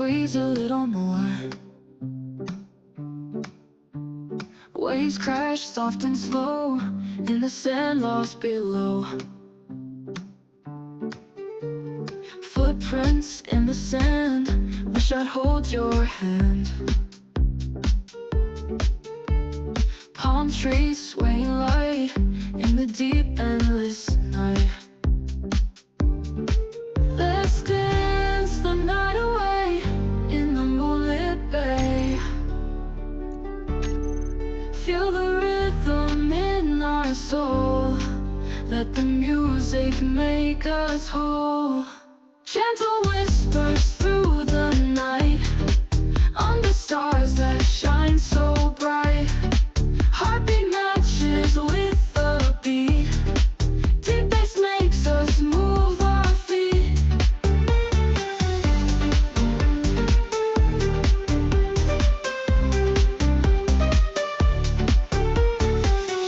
squeeze a little more. Waves crash soft and slow in the sand lost below. Footprints in the sand, wish I'd hold your hand. Palm trees swaying light in the deep endless night. Let's dance the night away in the moonlit bay. Feel the rhythm in our soul, let the music make us whole. Gentle whispers through the night, under stars that shine so bright. Heartbeat matches with the beat, deep bass makes us move our feet.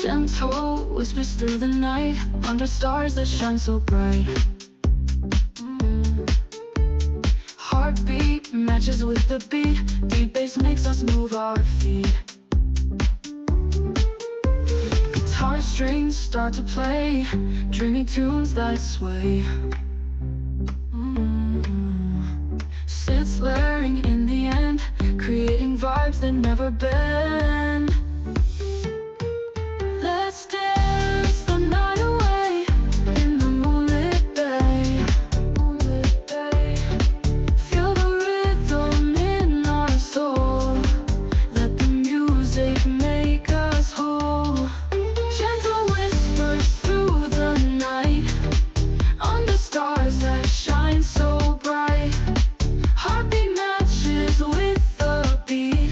Gentle whispers through the night, under stars that shine so bright. Heartbeat matches with the beat, deep bass makes us move our feet. Guitar strings start to play, dreamy tunes that sway. Sits layering in the end, creating vibes that never bend. Let's dance the night away in the moonlit bay. Feel the rhythm in our soul, let the music make us whole. Gentle whispers through the night, under stars that shine so bright. Heartbeat matches with the beat,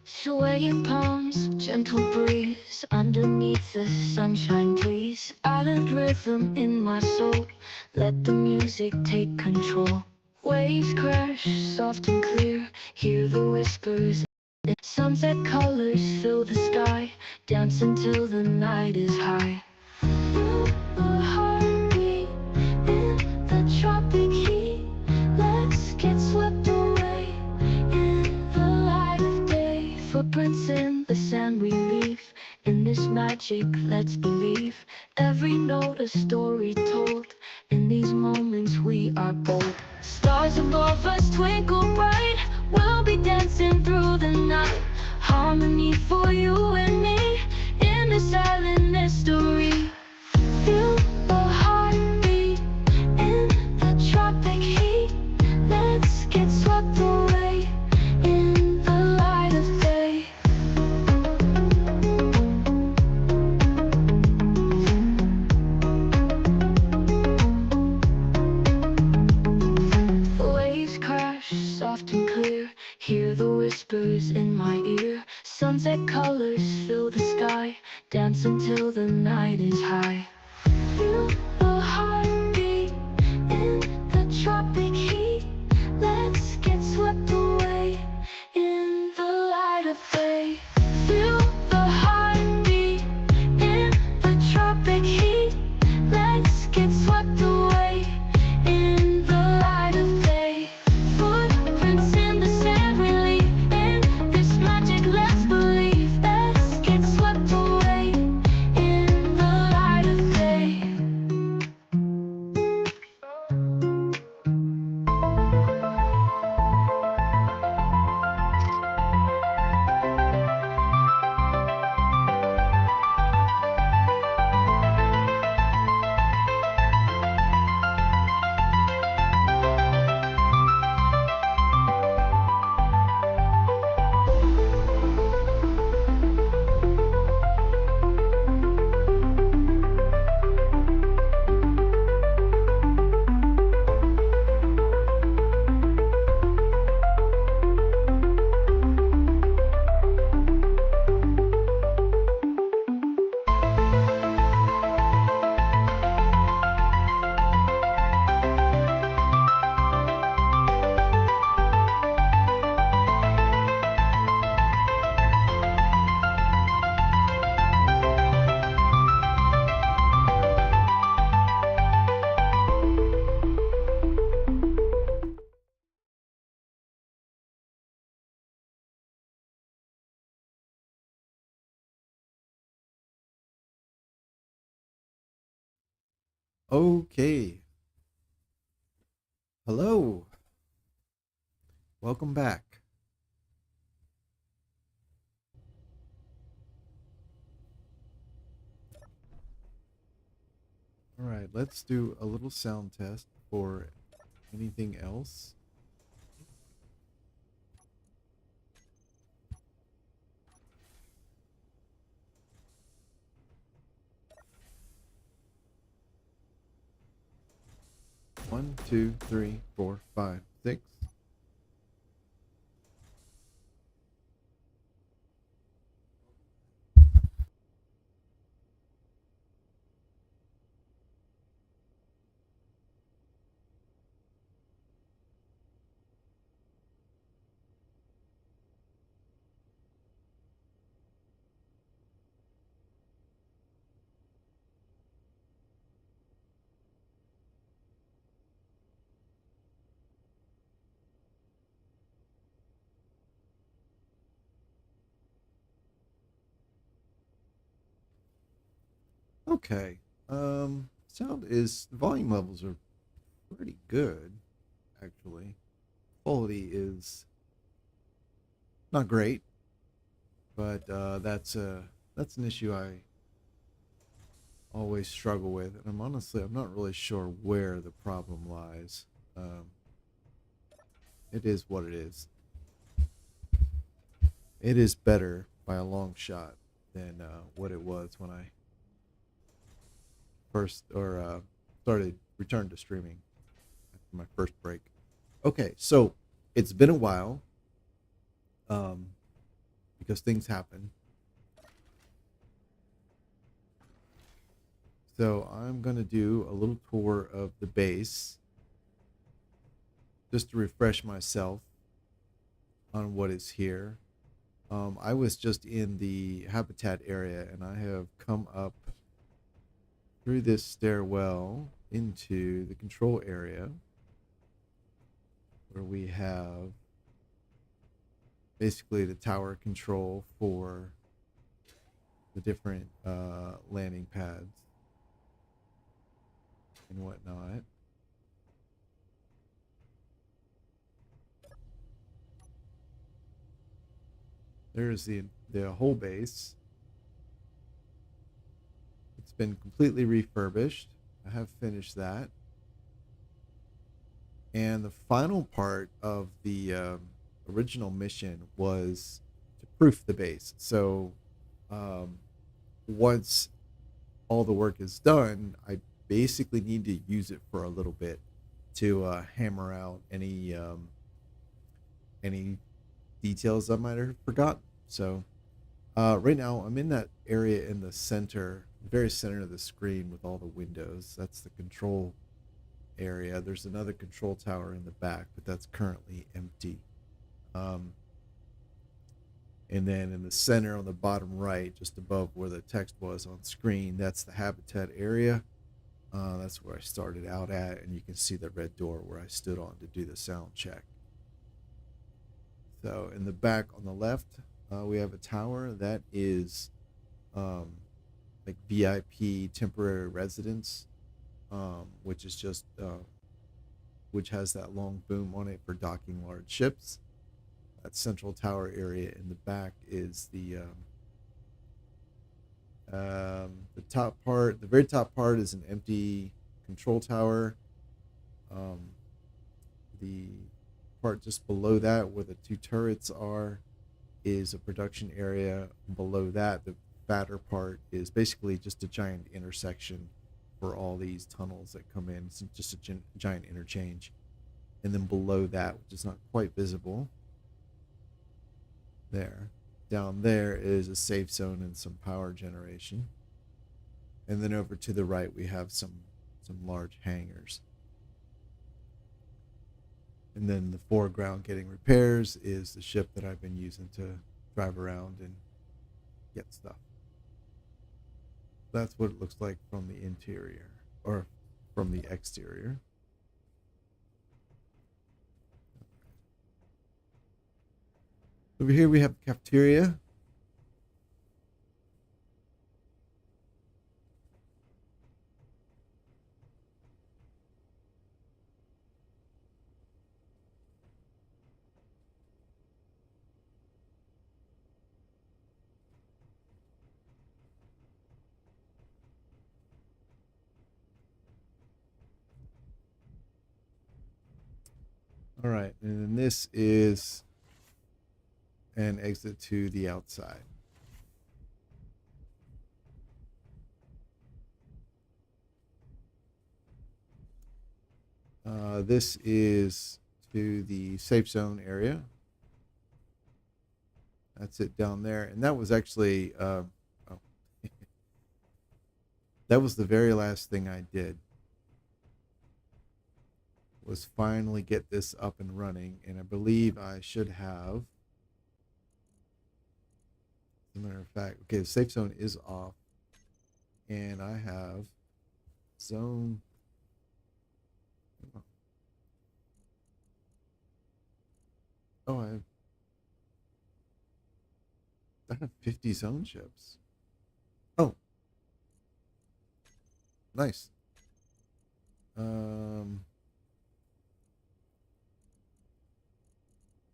Swaying palms, gentle breeze underneath the sunshine, please. Island rhythm in my soul, let the music take control. Waves crash, soft and clear, hear the whispers. Sunset colors fill the sky, dance until the night is high. Feel a heartbeat in the tropic heat. Let's get swept away in the light of day. Footprints in the sand we leave. In this magic, let's believe. Every note a story told. In these moments we are bold. Stars above us twinkle bright. We'll be dancing through the night. Harmony for you and me in this silent mystery. Feel the heartbeat in the tropic heat. Let's get swept away in the light of day. Waves crash, soft and clear, hear the whispers in my ear. Sunset colors fill the sky, dance until the night is high. Feel the heartbeat in the tropic heat. Let's get swept away in the light of day. Feel the heartbeat in the tropic heat. Let's get swept away in the light of day. Footprints in the sand we leave. In this magic, let's believe. Let's get swept away in the light of day. Okay. Hello. Welcome back. All right, let's do a little sound test for anything else. One, two, three, four, five, six. Okay. Volume levels are pretty good, actually. Quality is not great, but that's an issue I always struggle with, and I'm not really sure where the problem lies. Um, it is what it is. It is better by a long shot than what it was when I first or started returned to streaming after my first break. Okay, so it's been a while. Um, because things happen. So I'm going to do a little tour of the base just to refresh myself on what is here. I was just in the habitat area, and I have come up through this stairwell into the control area where we have basically the tower control for the different landing pads and whatnot. There's the whole base. It's been completely refurbished. I have finished that. And the final part of the original mission was to proof the base. So once all the work is done, I basically need to use it for a little bit to hammer out any details I might have forgotten. So right now I'm in that area in the center, very center of the screen with all the windows. That's the control area. There's another control tower in the back, but that's currently empty. And then in the center on the bottom right, just above where the text was on screen, that's the habitat area. That's where I started out at, and you can see the red door where I stood on to do the sound check. So in the back on the left, we have a tower that is like VIP temporary residence, which is just which has that long boom on it for docking large ships. That central tower area in the back is the top part. The very top part is an empty control tower. The part just below that, where the two turrets are, is a production area. Below that, the fatter part is basically just a giant intersection for all these tunnels that come in. It's just a giant interchange. And then below that, which is not quite visible, there, down there is a safe zone and some power generation. And then over to the right, we have some large hangars. And then the foreground getting repairs is the ship that I've been using to drive around and get stuff. That's what it looks like from the interior, or from the exterior. Over here we have the cafeteria. All right, and then this is an exit to the outside. This is to the safe zone area. That's it down there, and that was actually oh, that was the very last thing I did, was finally get this up and running, and I believe I should have. As a matter of fact, okay, the safe zone is off, and I have zone. Oh, I have 50 zone ships. Oh, nice.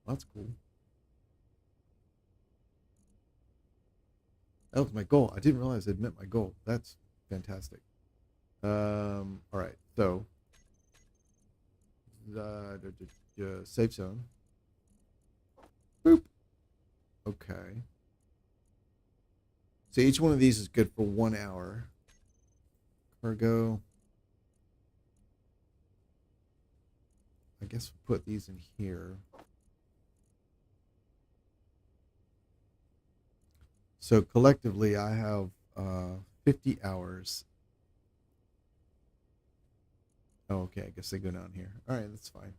That's cool. That was my goal. I didn't realize I'd met my goal. That's fantastic. All right, so the safe zone. Boop. Okay. So each one of these is good for 1 hour. Cargo. I guess we'll put these in here. So collectively, I have 50 hours. Oh, okay. I guess they go down here. All right, that's fine.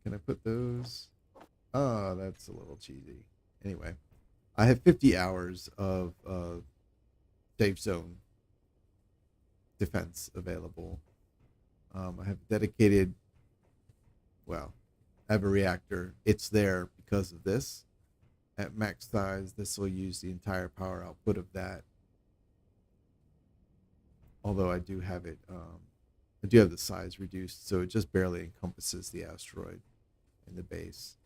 Can I put those? Oh, that's a little cheesy. Anyway, I have 50 hours of safe zone defense available. I have dedicated, well, I have a reactor. It's there because of this. At max size, this will use the entire power output of that. Although I do have it, I do have the size reduced, so it just barely encompasses the asteroid in the base.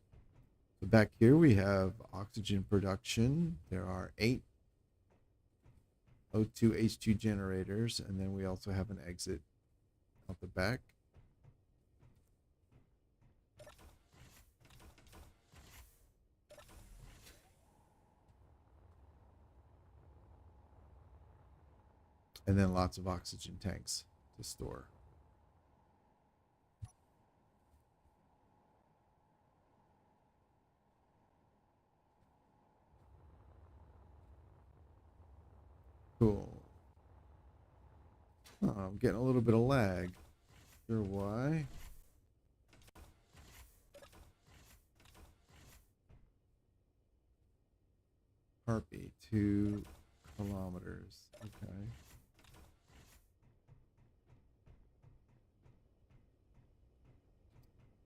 So back here we have oxygen production. There are 8 O2 H2 generators, and then we also have an exit out the back. And then lots of oxygen tanks to store. Cool. Oh, I'm getting a little bit of lag. Sure why. Harpy, 2 kilometers. Okay.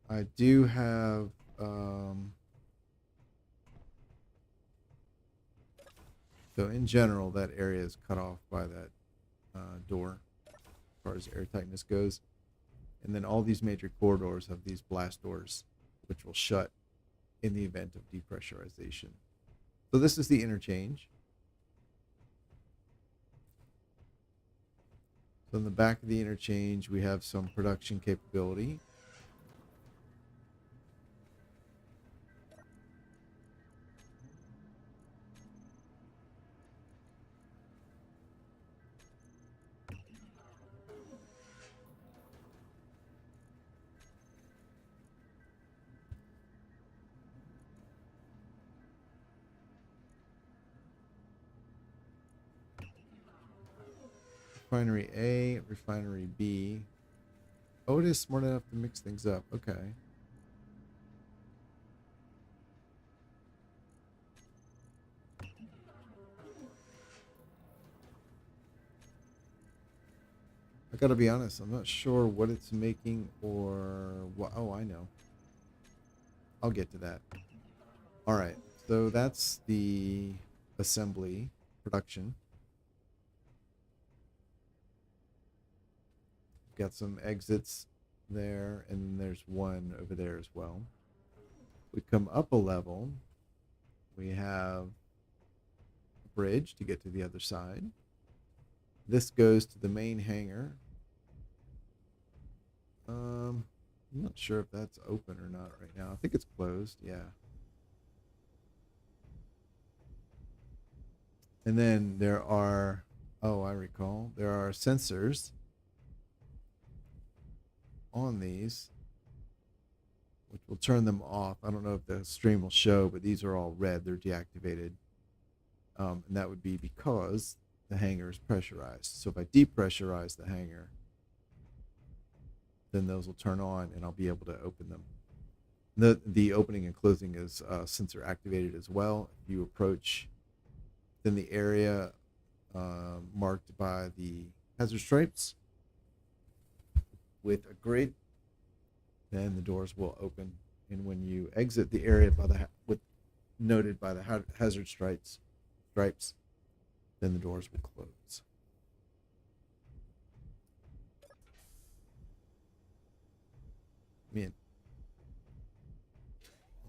I do have so in general that area is cut off by that door as far as air tightness goes. And then all these major corridors have these blast doors which will shut in the event of depressurization. So this is the interchange. So in the back of the interchange we have some production capability. Refinery A, Refinery B. Oh, it is smart enough to mix things up. Okay. I gotta be honest, I'm not sure what it's making or what. Oh, I know. I'll get to that. All right. So that's the assembly production. Got some exits there, and there's one over there as well. We come up a level. We have a bridge to get to the other side. This goes to the main hangar. I'm not sure if that's open or not right now. I think it's closed. Yeah. And then there are, oh, I recall, there are sensors on these, which will turn them off. I don't know if the stream will show, but these are all red. They're deactivated. And that would be because the hangar is pressurized. So if I depressurize the hangar, then those will turn on and I'll be able to open them. The opening and closing is sensor activated as well. If you approach in the area marked by the hazard stripes with a grid, then the doors will open. And when you exit the area by the noted by the hazard stripes, then the doors will close. Man.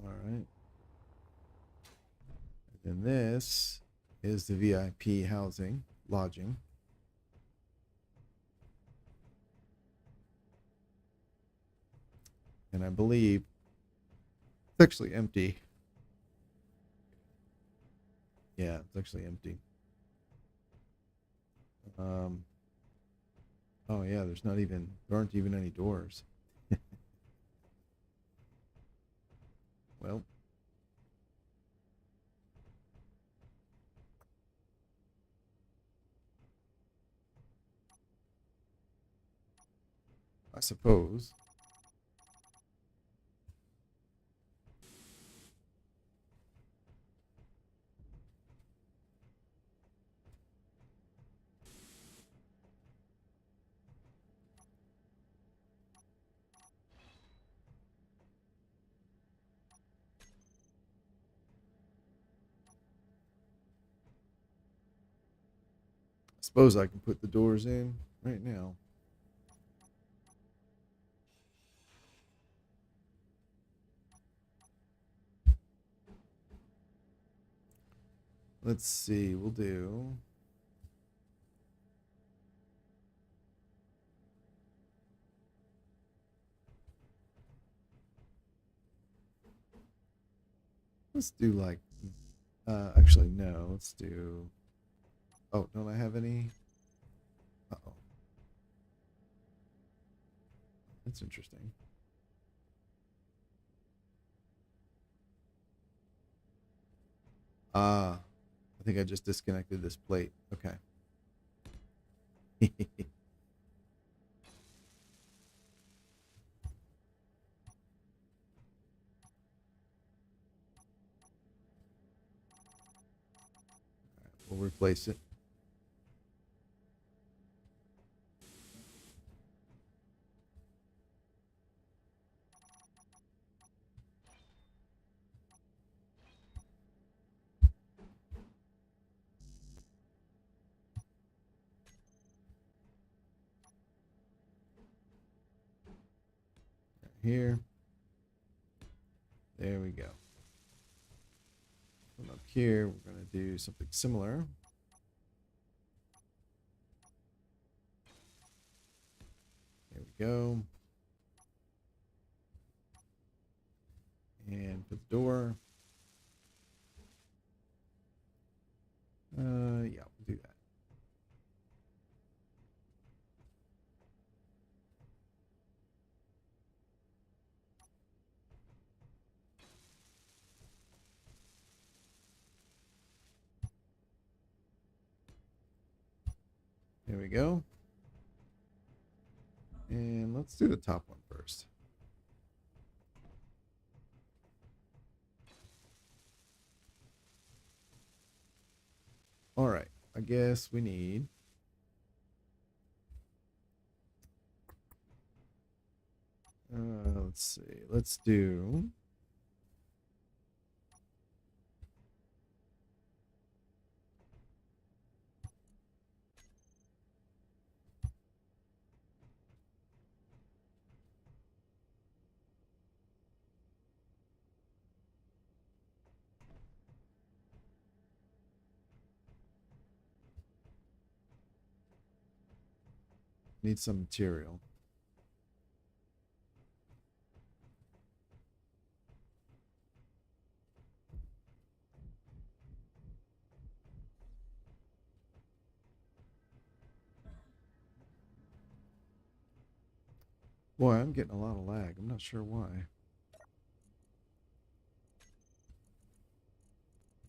All right. And this is the VIP housing, lodging. And I believe it's actually empty. Yeah, it's actually empty. Oh yeah, there aren't even any doors. Well, I suppose. I suppose I can put the doors in right now. Let's see. We'll do. Let's do like. Actually, no. Let's do. Oh, don't I have any? Uh-oh. That's interesting. Ah, I think I just disconnected this plate. Okay. We'll replace it. Right here. There we go. From up here, we're going to do something similar. There we go. And put the door. Yeah, we'll do that. There we go. And let's do the top one first. All right, I guess we need. Let's see. Let's do. Need some material. Boy, I'm getting a lot of lag. I'm not sure why.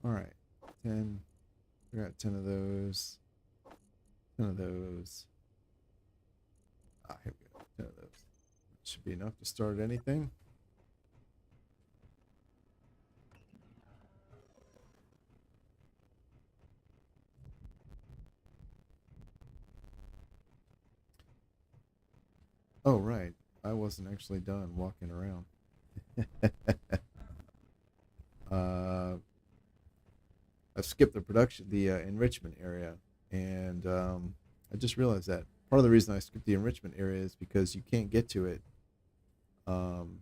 All right, 10. We got 10 of those. 10 of those. Ah, here we go. 10 of those. Should be enough to start anything. Oh, right. I wasn't actually done walking around. uh, I skipped the production, the enrichment area, and I just realized that part of the reason I skipped the enrichment area is because you can't get to it um,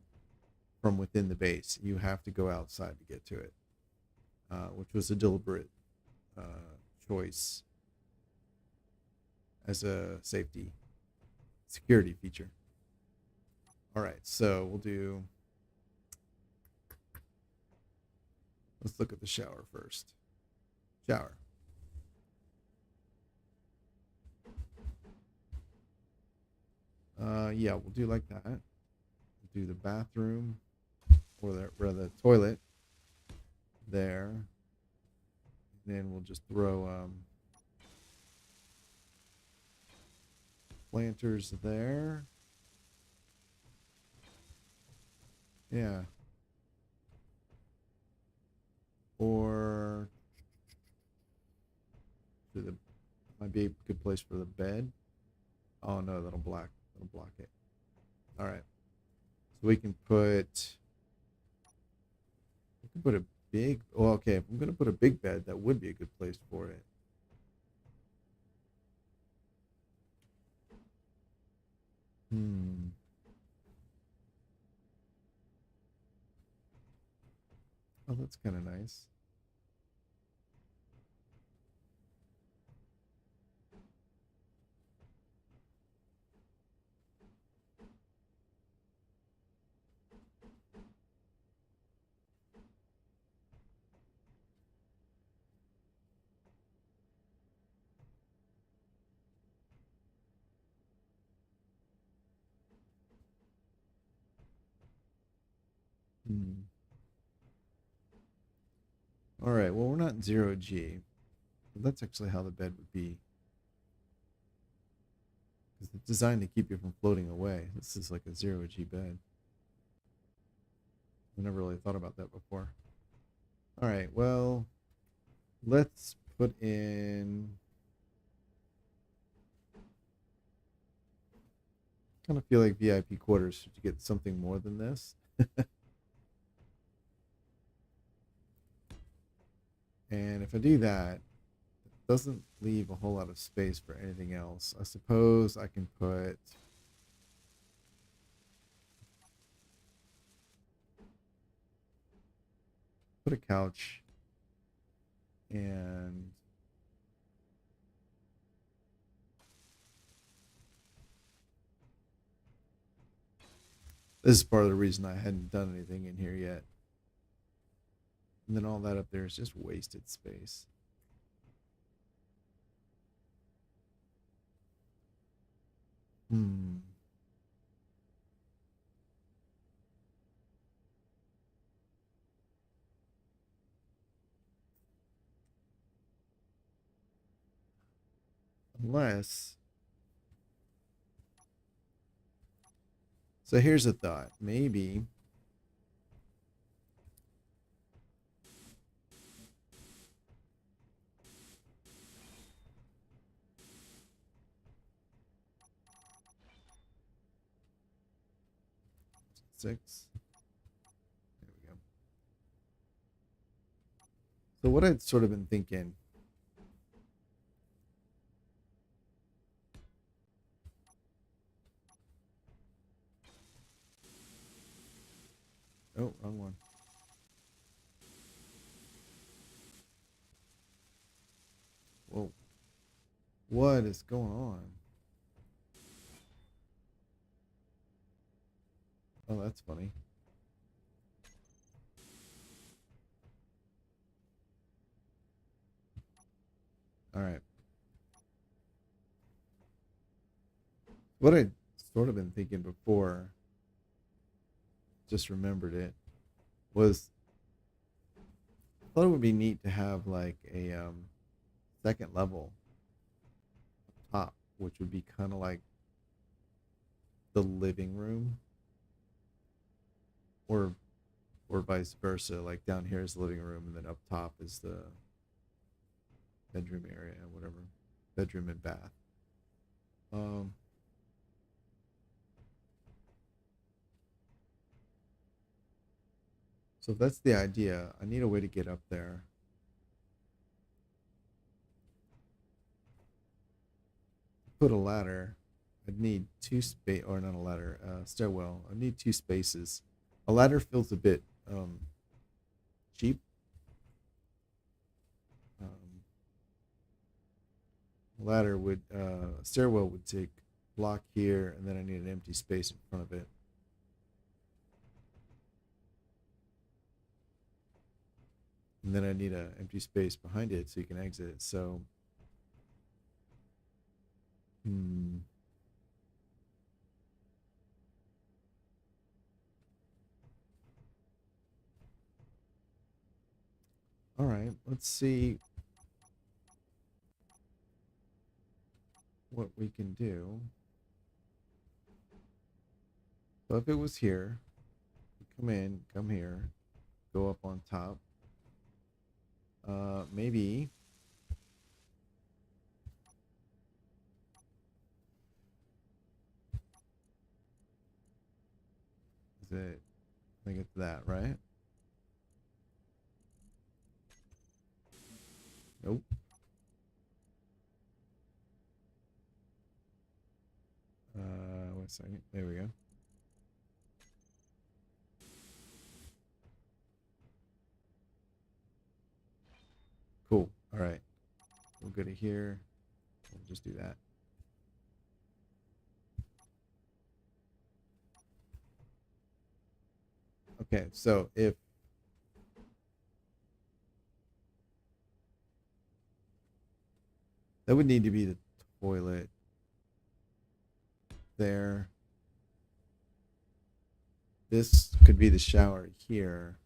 from within the base. You have to go outside to get to it, which was a deliberate choice as a safety security feature. All right, so we'll do. Let's look at the shower first. Shower. Yeah, we'll do like that. We'll do the bathroom, or the toilet there. And then we'll just throw planters there. Yeah. Or might be a good place for the bed. Oh no, that'll block it. All right. So we can put a big, well, okay, if I'm going to put a big bed, that would be a good place for it. Hmm. Oh, that's kind of nice. Hmm. All right, well, we're not in 0G. But that's actually how the bed would be. Because it's designed to keep you from floating away. This is like a 0G bed. I never really thought about that before. All right, well, let's put in. Kind of feel like VIP quarters should get something more than this. And if I do that, it doesn't leave a whole lot of space for anything else. I suppose I can put a couch and this is part of the reason I hadn't done anything in here yet. And then all that up there is just wasted space. Hmm. Unless. So here's a thought. Maybe. Six. There we go. So what I'd sort of been thinking. Oh, wrong one. Whoa. What is going on? Oh, that's funny. All right. What I'd sort of been thinking before, just remembered it, was I thought it would be neat to have like a second level top, which would be kind of like the living room, or vice versa. Like down here is the living room, and then up top is the bedroom area, whatever, bedroom and bath. Um, so if that's the idea, I need a way to get up there. Put a ladder. I'd need two space, or not a ladder, stairwell. I need two spaces. A ladder feels a bit cheap. Um, ladder would stairwell would take block here, and then I need an empty space in front of it. And then I need an empty space behind it so you can exit it. So, hmm. All right, let's see what we can do. So if it was here, we come in, come here, go up on top. Maybe is it? I think it's that, right? Nope. 1 second. There we go. Cool. All right. We'll go to here. We'll just do that. Okay, so if that would need to be the toilet there. This could be the shower here.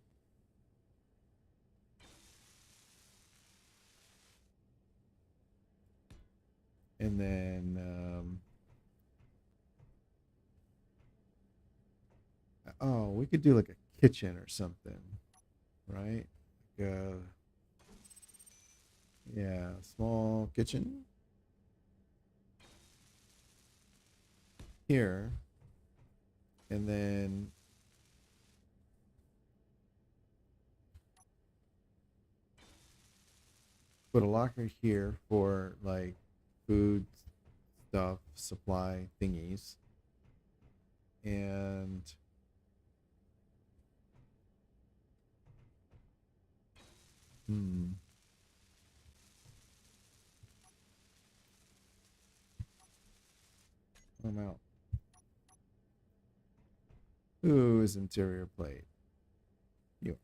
And then, oh, we could do like a kitchen or something, right? Like yeah, small kitchen here. And then put a locker here for like food stuff, supply thingies. And I'm out. Who is interior plate? You are.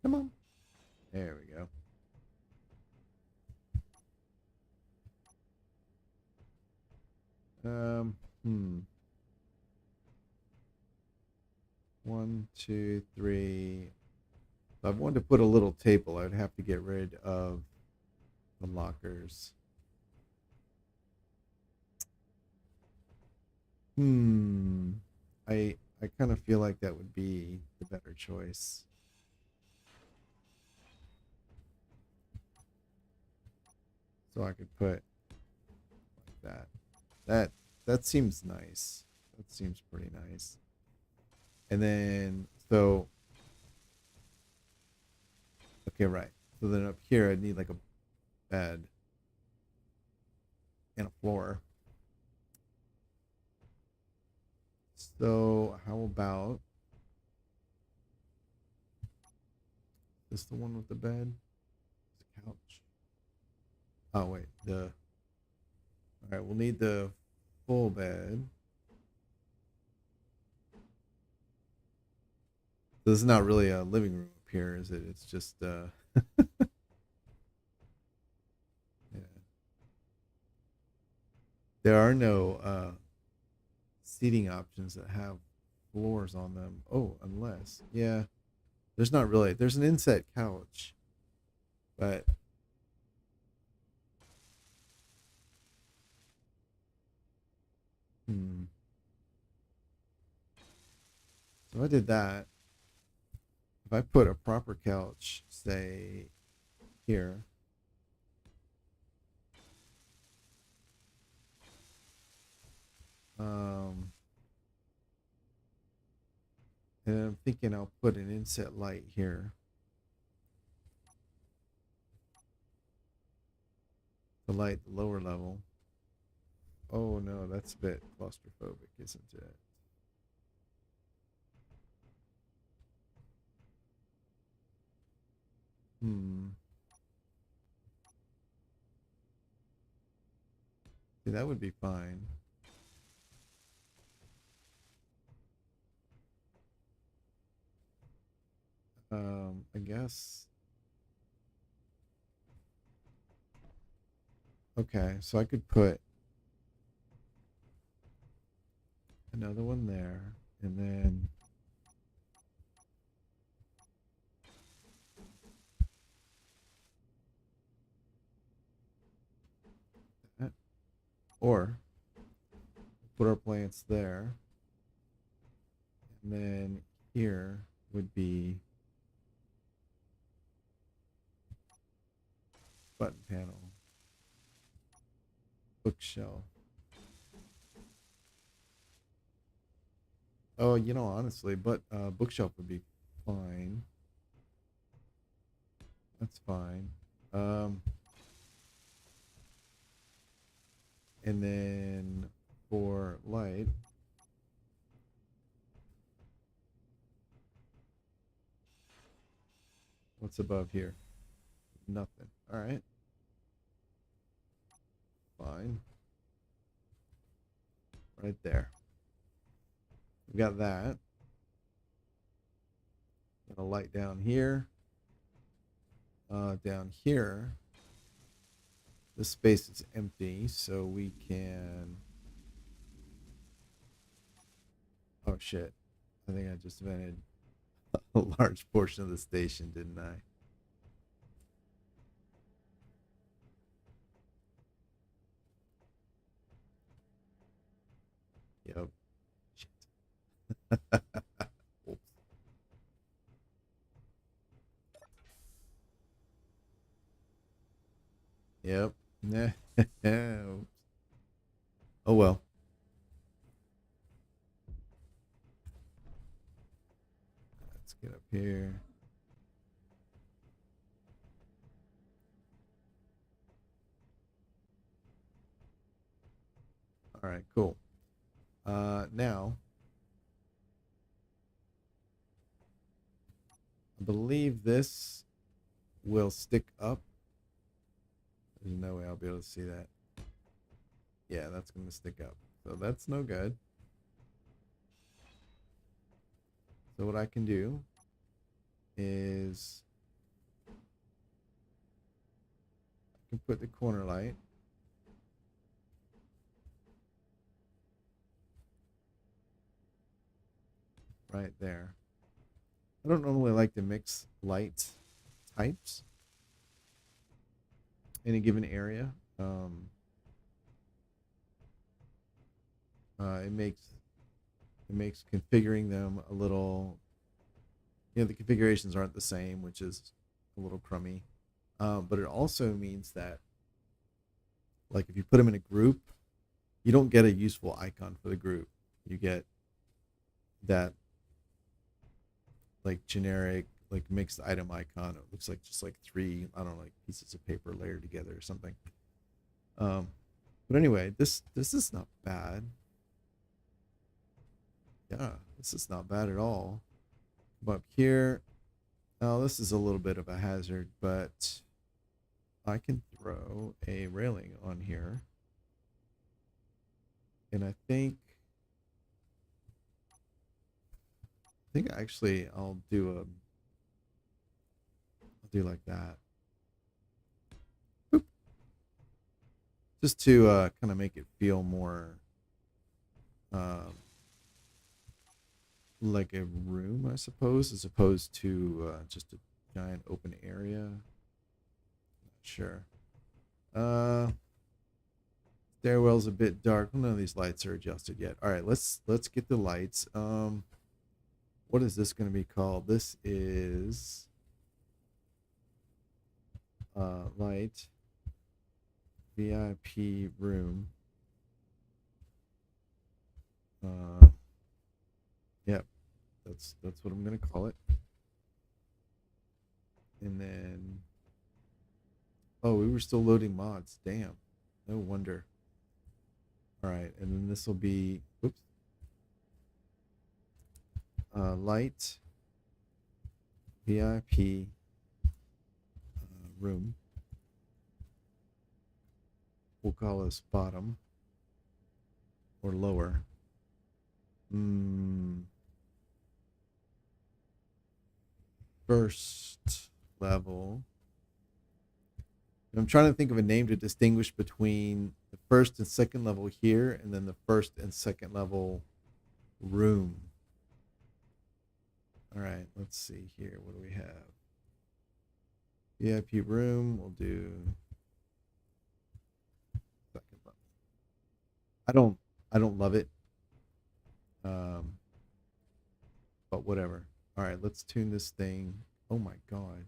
Come on. There we go. Hmm. 1, 2, 3. If I wanted to put a little table, I'd have to get rid of the lockers. I kind of feel like that would be the better choice. So I could put like that. That seems nice. That seems pretty nice. And then so okay, right. So then up here I'd need like a bed and a floor. So how about this the one with the bed? The couch. Oh wait, all right, we'll need the full bed. So this is not really a living room up here, is it? It's just yeah. There are no seating options that have floors on them. Oh, unless, yeah. There's not really. There's an inset couch, but so I did that. If I put a proper couch, say here, and I'm thinking I'll put an inset light here. The light, the lower level. Oh no, that's a bit claustrophobic, isn't it? See, that would be fine. I guess. Okay, so I could put another one there, and then that, or put our plants there. And then here would be button panel, bookshelf. Oh, you know, honestly, but bookshelf would be fine. That's fine. And then for light, what's above here? Nothing. All right. Fine. Right there. We got that. Got a light down here. Down here, this space is empty, so we can. Oh shit! I think I just vented a large portion of the station, didn't I? Yep. Shit. Oops. Yep. Oops. Oh well. Let's get up here. All right, cool. Now, I believe this will stick up. There's no way I'll be able to see that. Yeah, that's going to stick up. So that's no good. So what I can do is I can put the corner light right there. I don't normally like to mix light types in a given area. It makes configuring them a little, you know, the configurations aren't the same, which is a little crummy. But it also means that, like, if you put them in a group, you don't get a useful icon for the group. You get that, like, generic, like, mixed item icon. It looks like just like three, I don't know, like pieces of paper layered together or something. But anyway, this is not bad. Yeah, this is not bad at all. Come up here. Now this is a little bit of a hazard, but I can throw a railing on here. And I think actually I'll do like that. Boop. Just to kind of make it feel more like a room, I suppose, as opposed to just a giant open area. Not sure. Stairwell's a bit dark. None of these lights are adjusted yet. All right, let's get the lights. What is this going to be called? This is light VIP room. Yep, that's what I'm going to call it. And then, oh, we were still loading mods. Damn, no wonder. All right, and then this will be, whoops, light VIP room. We'll call this bottom or lower. First level. I'm trying to think of a name to distinguish between the first and second level here and then the first and second level room. All right, let's see here. What do we have? VIP room. We'll do second level. I don't love it. but whatever. All right, let's tune this thing. Oh my God.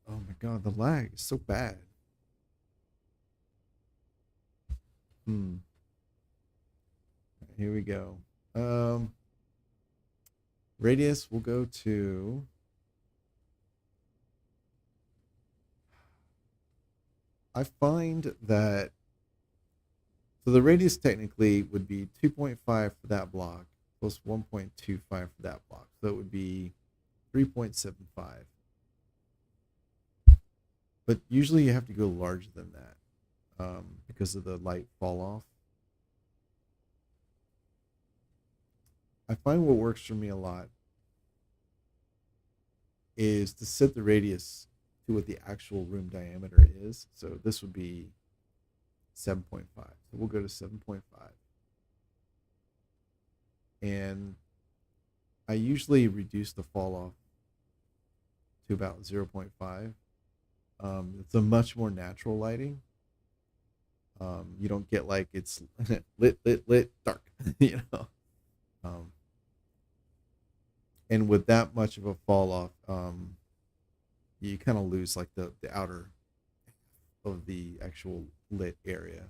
Oh my God, the lag is so bad. Hmm. Here we go. Radius will go to, I find that, so the radius technically would be 2.5 for that block plus 1.25 for that block. So it would be 3.75. But usually you have to go larger than that because of the light fall off. I find what works for me a lot is to set the radius to what the actual room diameter is. So this would be 7.5. So we'll go to 7.5. And I usually reduce the fall off to about 0.5. It's a much more natural lighting. You don't get like it's lit, dark, you know. And with that much of a fall off, you kind of lose like the outer of the actual lit area.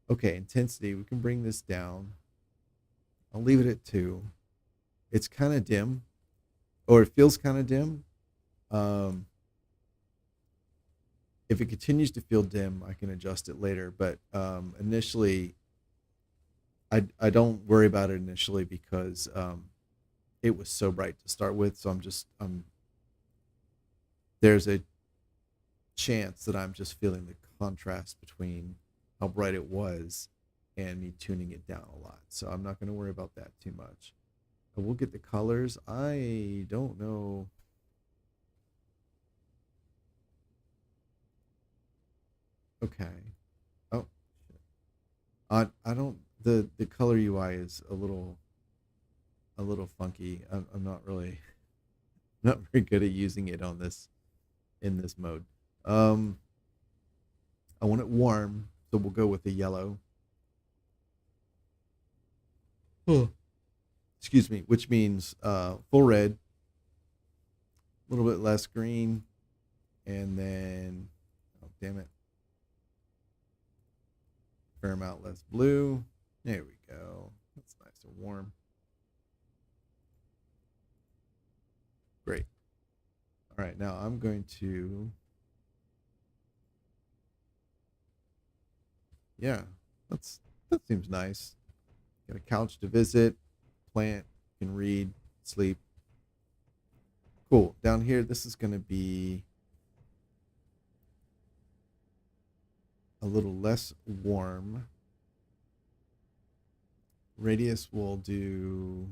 Okay, intensity, we can bring this down. I'll leave it at 2. It's kind of dim, or it feels kind of dim. If it continues to feel dim, I can adjust it later. But initially, I don't worry about it initially because it was so bright to start with. So there's a chance that I'm just feeling the contrast between how bright it was and me tuning it down a lot. So I'm not going to worry about that too much. But we'll get the colors. I don't know. Okay. Oh, shit. I don't. The color UI is a little funky. I'm not really not very good at using it on this in this mode. I want it warm, so we'll go with the yellow. Oh. Excuse me, which means full red, a little bit less green, and then oh damn it, fair amount less blue. There we go. That's nice and warm. Great. All right, now I'm going to, yeah, that seems nice. Got a couch to visit, plant, can read, sleep. Cool. Down here, this is going to be a little less warm. Radius will do,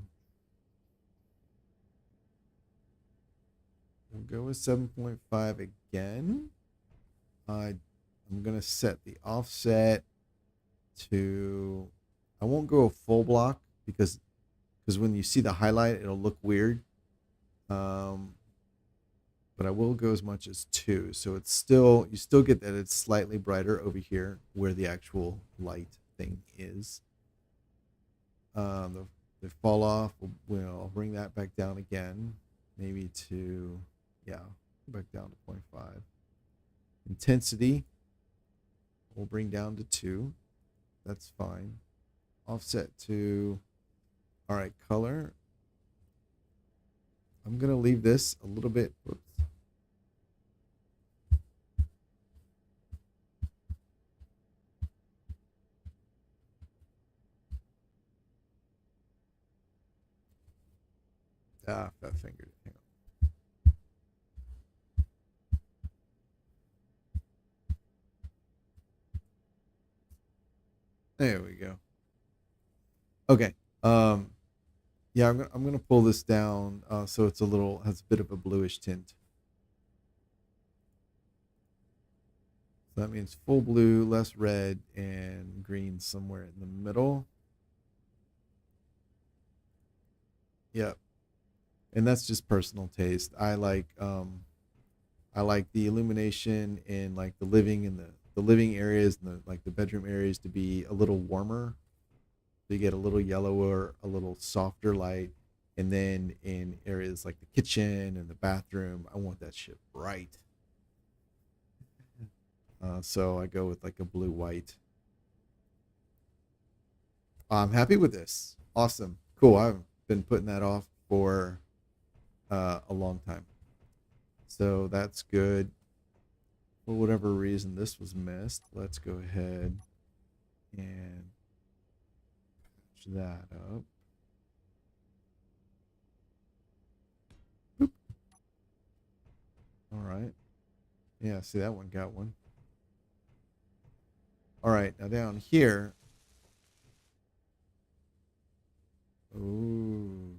we'll go with 7.5 again. I'm going to set the offset to, I won't go a full block because when you see the highlight, it'll look weird. But I will go as much as 2. So it's still, you still get that it's slightly brighter over here where the actual light thing is. The fall off, I'll bring that back down again, maybe to, yeah, back down to 0.5. Intensity, we'll bring down to 2. That's fine. Offset to, all right, color. I'm going to leave this a little bit, whoops. Fat fingered. Hang on. There we go. Okay. Yeah, I'm gonna pull this down so it's has a bit of a bluish tint. So that means full blue, less red, and green somewhere in the middle. Yep. And that's just personal taste. I like the illumination in like the living and the living areas and the bedroom areas to be a little warmer. So you get a little yellower, a little softer light. And then in areas like the kitchen and the bathroom, I want that shit bright. So I go with like a blue white. I'm happy with this. Awesome. Cool. I've been putting that off for a long time. So that's good. For whatever reason, this was missed. Let's go ahead and patch that up. Boop. All right. Yeah, see, that one got one. All right, now down here. Ooh.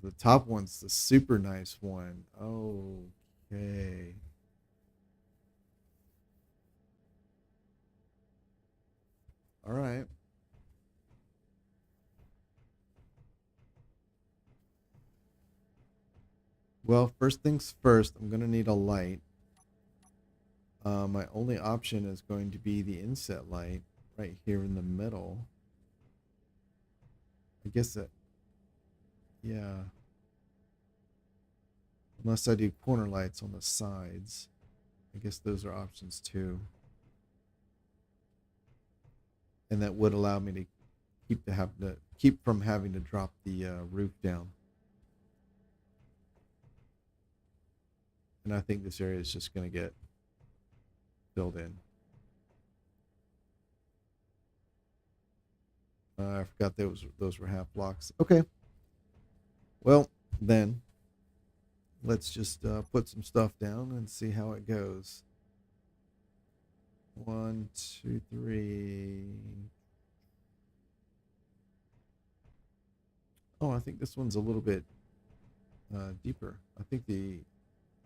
The top one's the super nice one. Okay. All right. Well, first things first, I'm going to need a light. My only option is going to be the inset light right here in the middle. I guess that, yeah. Unless I do corner lights on the sides. I guess those are options too. And that would allow me to keep from having to drop the roof down. And I think this area is just going to get filled in. I forgot those were half blocks. Okay. Well, then let's just put some stuff down and see how it goes. 1, 2, 3. Oh, I think this one's a little bit deeper. I think the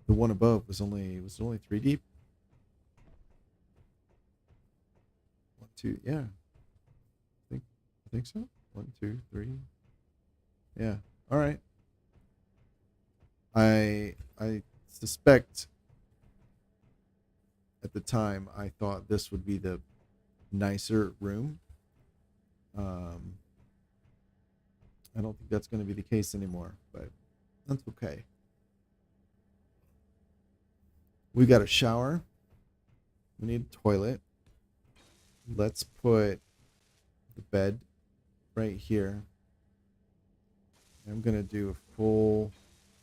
one above was only 3 deep. 1, 2, yeah. I think so. 1, 2, 3. Yeah. All right. I suspect at the time I thought this would be the nicer room. I don't think that's going to be the case anymore, but that's okay. We got a shower. We need a toilet. Let's put the bed right here. I'm going to do a full...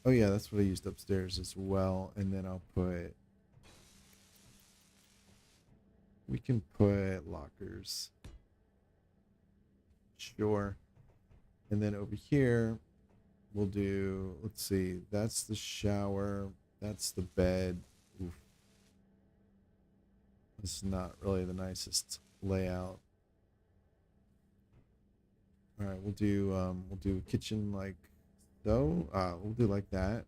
Oh, yeah, that's what I used upstairs as well. And then I'll put... We can put lockers. Sure. And then over here, we'll do... Let's see. That's the shower. That's the bed. Oof. This is not really the nicest layout. All right, we'll do a kitchen like so. We'll do like that.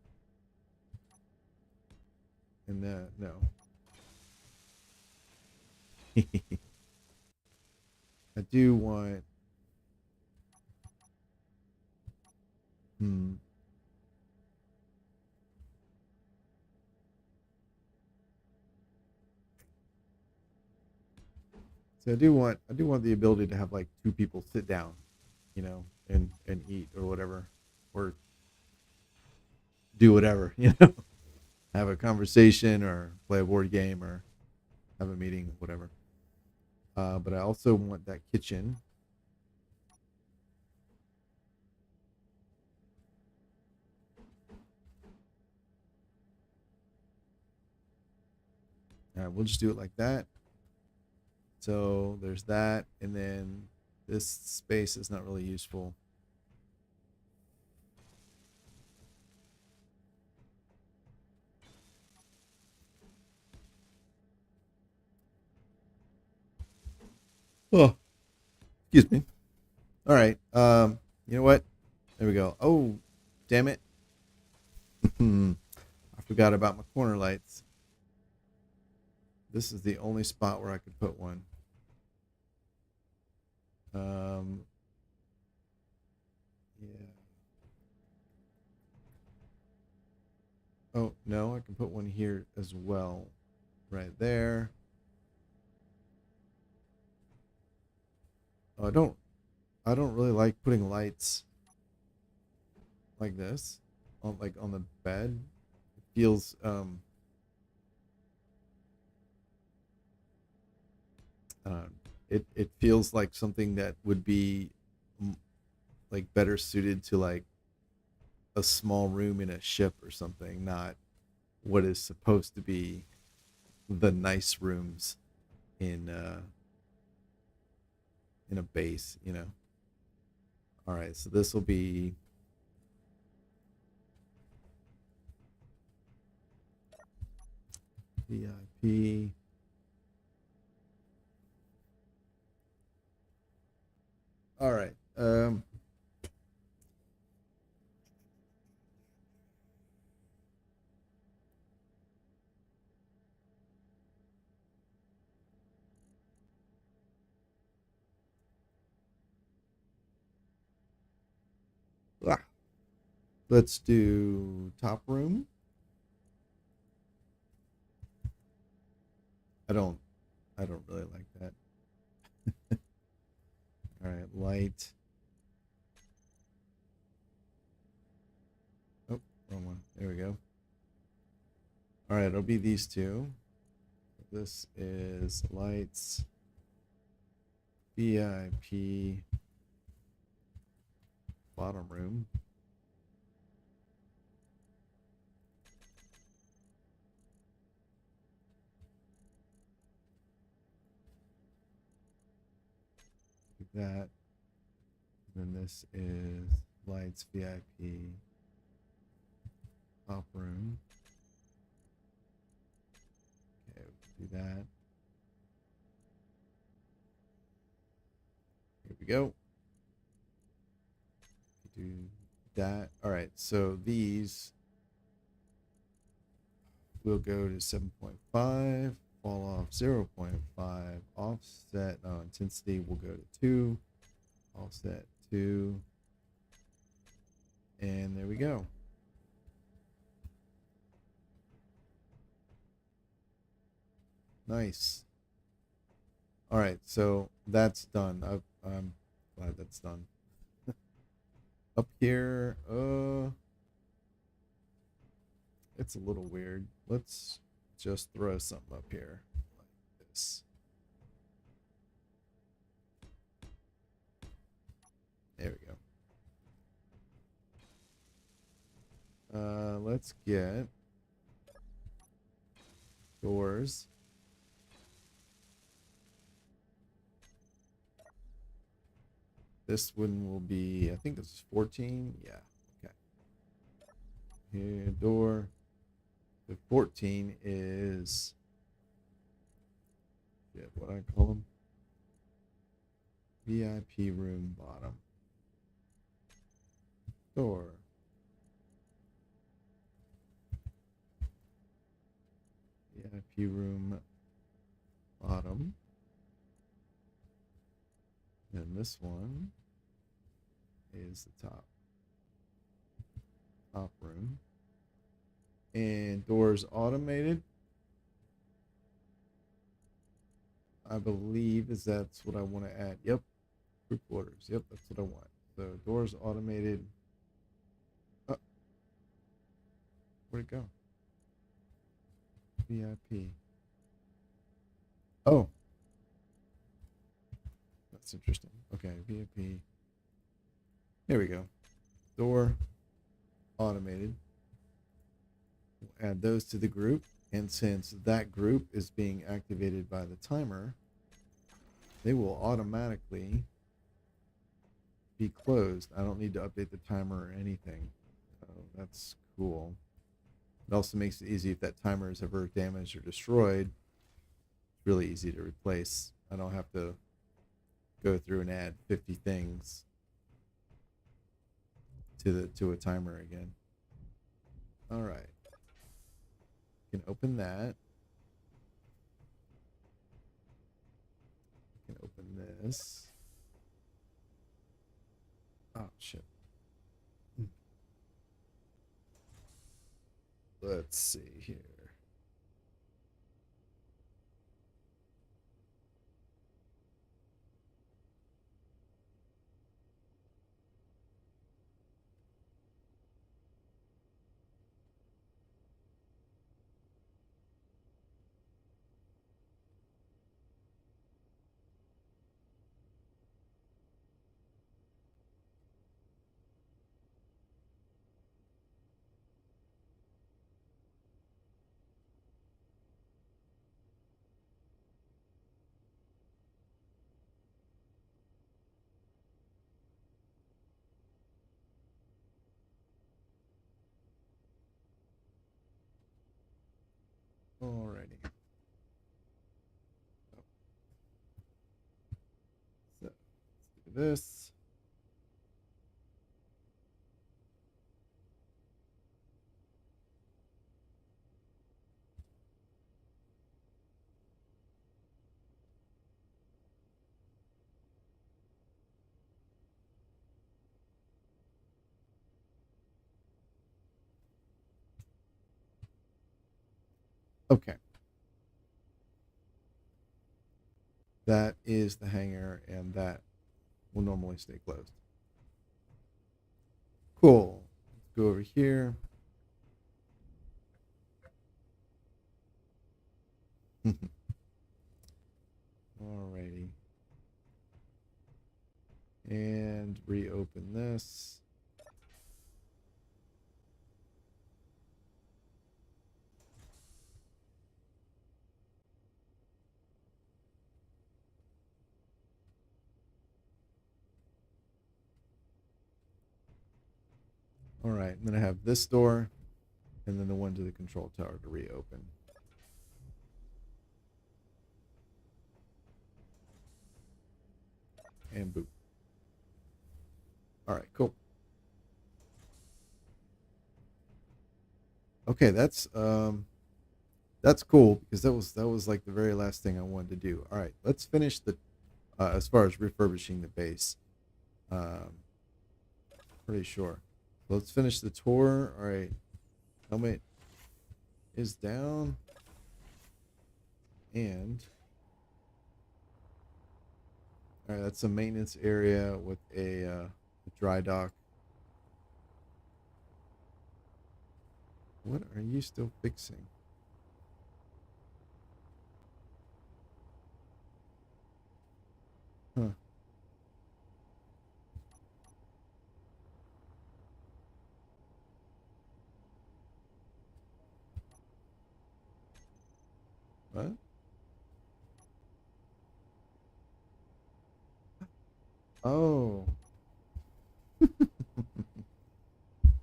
And then no. I do want. So I do want the ability to have like 2 people sit down, you know, and eat or whatever, or do whatever, you know, have a conversation or play a board game or have a meeting, whatever. But I also want that kitchen. We'll just do it like that. So there's that, and then this space is not really useful. Oh, excuse me. All right. You know what? There we go. Oh, damn it. I forgot about my corner lights. This is the only spot where I could put one. Yeah. Oh, no, I can put one here as well. right there. I don't really like putting lights like this on the bed. It feels it feels like something that would be like better suited to like a small room in a ship or something, not what is supposed to be the nice rooms in a base, you know. All right, so this will be VIP. All right. Ah, let's do top room. I don't really like that. All right, light. Oh, wrong one. There we go. All right, it'll be these two. This is lights, VIP, bottom room. That. Then this is lights, VIP, top room. Okay, do that. Here we go. Do that. All right, so these will go to 7.5, fall off 0.5, offset intensity will go to 2, offset 2, and there we go. Nice. All right, so that's done. I'm glad that's done. Up here, it's a little weird. Let's just throw something up here like this. There we go. Let's get doors. This one will be, I think this is 14. Yeah. Okay. Here, door. The 14 is, what I call them? VIP room bottom. Door. VIP room bottom. And this one is the top room. And doors automated, I believe that's what I want to add. Yep, group quarters. Yep, that's what I want. So doors automated. Where'd it go? VIP. Oh, that's interesting. Okay, VIP. There we go. Door automated. We'll add those to the group. And since that group is being activated by the timer, they will automatically be closed. I don't need to update the timer or anything. So that's cool. It also makes it easy if that timer is ever damaged or destroyed. It's really easy to replace. I don't have to go through and add 50 things to a timer again. All right. You can open that. You can open this. Oh, shit. Let's see here. this. Okay. That is the hangar, and that will normally stay closed. Cool. Let's go over here. Alrighty. And reopen this. All right, and then I have this door, and then the one to the control tower to reopen. And boop. All right, cool. Okay, that's cool because that was like the very last thing I wanted to do. All right, let's finish the as far as refurbishing the base. Um, pretty sure. Let's finish the tour. All right, helmet is down, and all right, that's a maintenance area with a dry dock. What are you still fixing? Huh. What? Oh.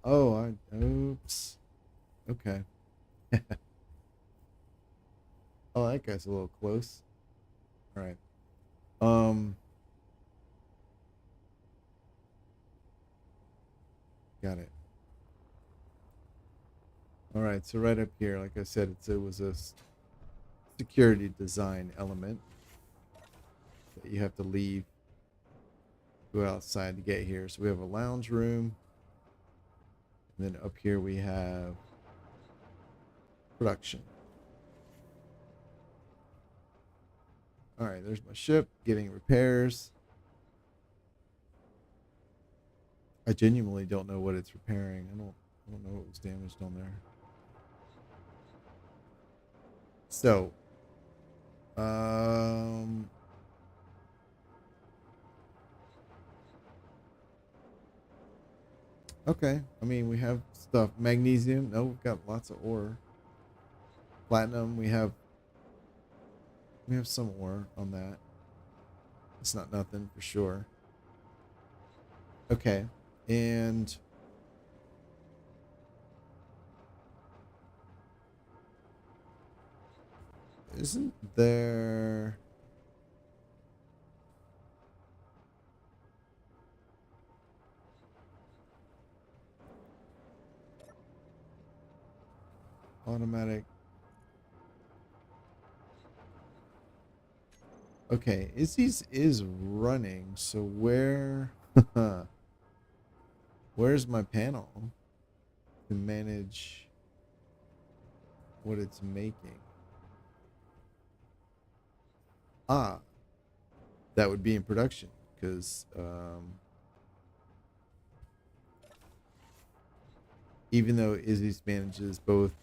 Oh, oops. Okay. Oh, that guy's a little close. All right. Got it. All right. So right up here, like I said, it was a security design element that you have to leave, go outside to get here. So we have a lounge room. And then up here we have production. All right, there's my ship getting repairs. I genuinely don't know what it's repairing. I don't know what was damaged on there. So, okay. I mean, we have stuff. Magnesium. No, we've got lots of ore. Platinum. We have some ore on that. It's not nothing for sure. Okay. And isn't there automatic? Okay, Izzy's is running, so where's my panel to manage what it's making? Ah, that would be in production because even though Izzy's manages both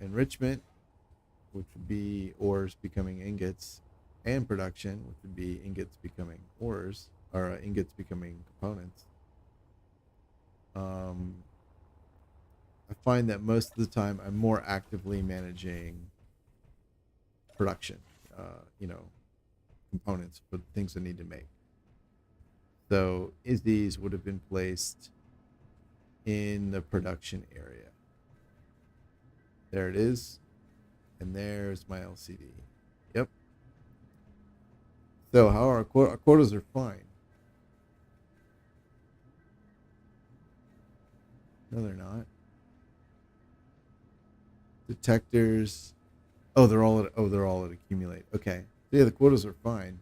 enrichment, which would be ores becoming ingots, and production, which would be ingots becoming ores, or ingots becoming components. I find that most of the time I'm more actively managing production, components for the things I need to make. So these would have been placed in the production area. There it is. And there's my LCD. Yep. So how are our quotas are fine. No, they're not. Detectors. Oh, they're all at accumulate. Okay. Yeah, the quotas are fine.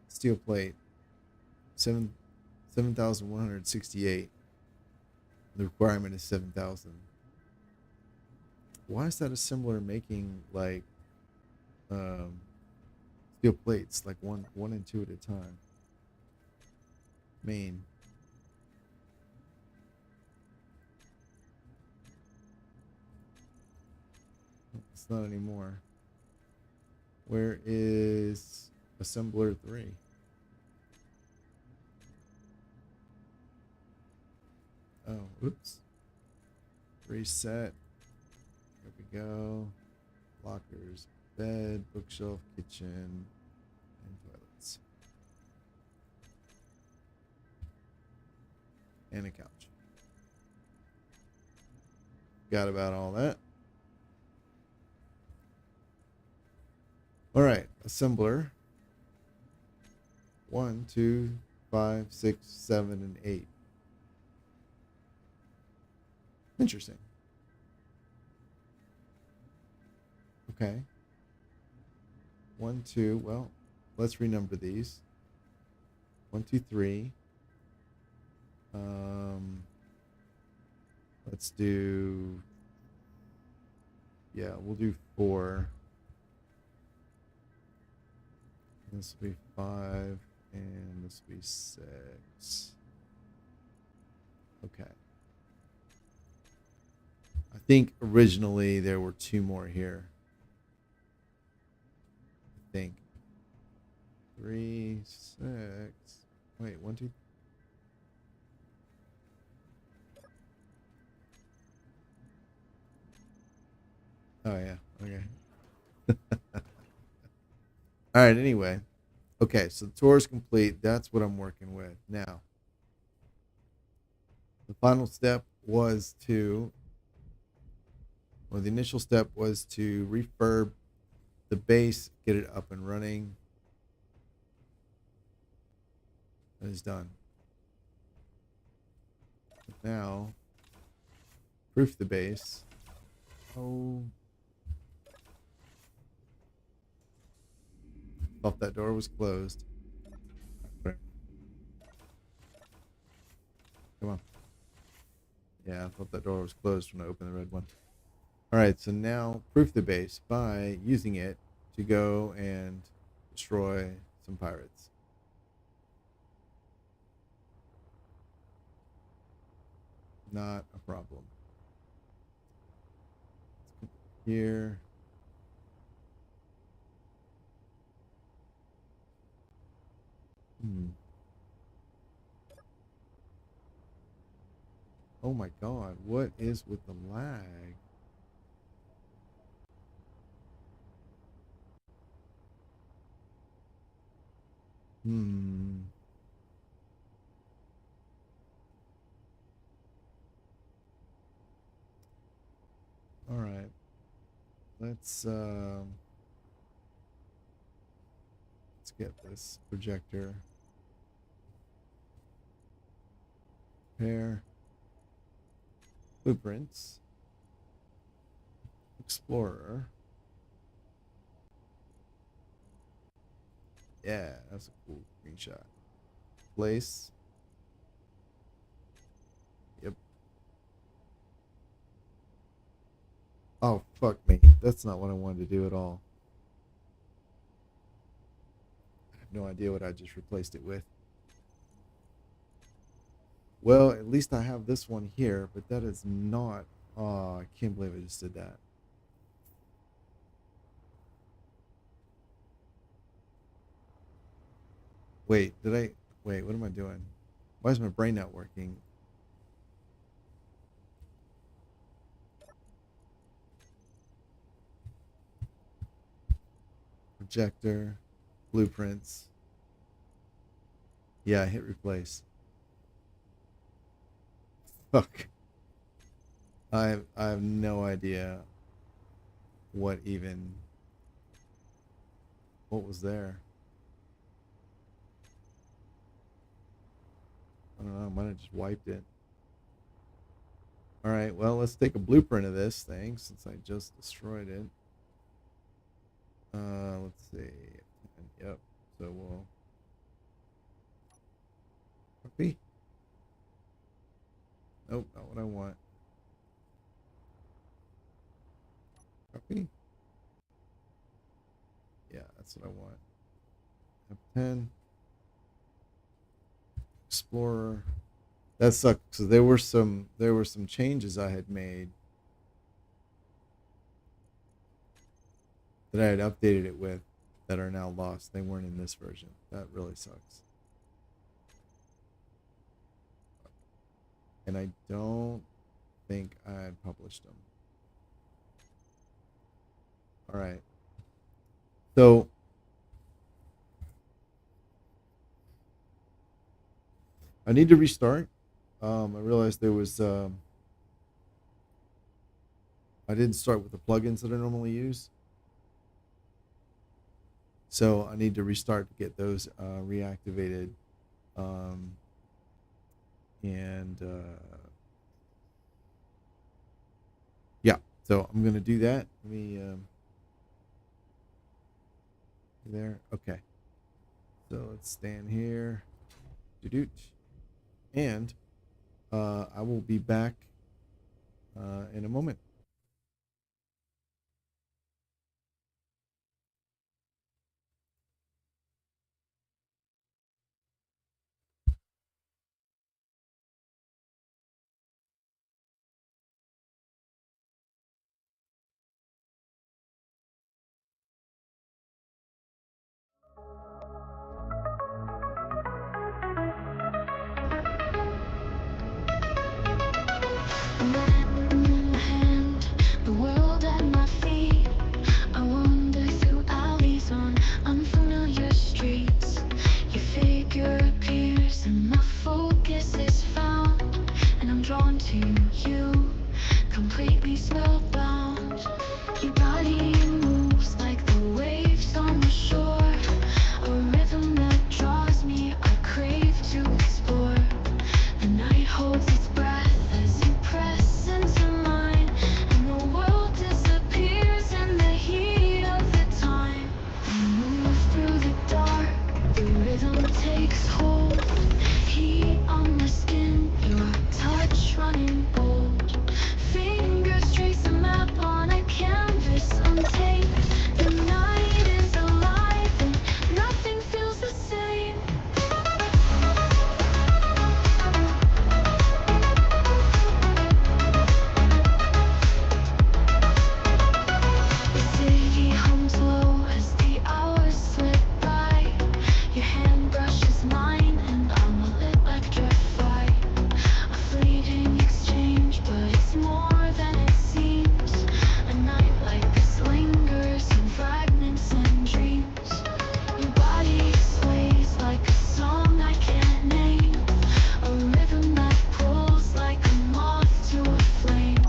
Steel plate. 7,168. The requirement is 7,000. Why is that assembler making like um steel plates like one and two at a time? Main. It's not anymore. Where is assembler 3? Oh, oops. Reset. There we go. Lockers, bed, bookshelf, kitchen, and toilets. And a couch. Got about all that. All right, assembler. 1, 2, 5, 6, 7, and 8. Interesting. Okay. 1, 2. Well, let's renumber these. 1, 2, 3. Let's do. Yeah, we'll do 4. This will be 5, and this will be 6. Okay. I think originally there were 2 more here. I think 3, 6. Wait, 1, 2. Oh yeah. Okay. All right. Anyway. Okay. So the tour is complete. That's what I'm working with now. The final step was to, or the initial step was to refurb the base, get it up and running. That is done. Now, proof the base. Oh. Thought that door was closed. Come on. Yeah, I thought that door was closed when I opened the red one. All right, so now proof the base by using it to go and destroy some pirates. Not a problem. Here. Oh my god, what is with the lag? Hmm. All right. Let's get this projector. Pair. Blueprints. Explorer. Yeah, that's a cool screenshot. Place. Yep. Oh, fuck me. That's not what I wanted to do at all. I have no idea what I just replaced it with. Well, at least I have this one here, but that is not. Oh, I can't believe I just did that. Wait, did I? Wait, what am I doing? Why is my brain not working? Projector, blueprints. Yeah, I hit replace. Fuck. I have no idea what even what was there. I don't know, I might have just wiped it. Alright, well, let's take a blueprint of this thing since I just destroyed it. Let's see. Yep, so we'll copy. Nope, not what I want. Copy. Yeah, that's what I want. F10. Explorer. That sucks. So there were some changes I had made that I had updated it with that are now lost. They weren't in this version. That really sucks. And I don't think I had published them. All right. So I need to restart. I realized there was I didn't start with the plugins that I normally use. So I need to restart to get those reactivated. Yeah, so I'm gonna do that. Let me there. Okay. So let's stand here. Doot. And I will be back in a moment. The world at my feet. I wander through alleys on unfamiliar streets. Your figure appears and my focus is found, and I'm drawn to you, completely spellbound. Your body moves like the waves on the shore, a rhythm that draws me, I crave to explore. The night holds its breath as you press into mine, and the world disappears in the heat of the time. We move through the dark, the rhythm takes hold. Heat on my skin, your touch running bold. Fingers trace a map on a canvas untaped. The night is alive and nothing feels the same. The city hums low as the hours slip by. Your hand brushes mine and I'm electrified. A fleeting exchange, but it's more than it seems. A night like this lingers in fragments and dreams. Your body sways like a song I can't name, a rhythm that pulls like a moth to a flame.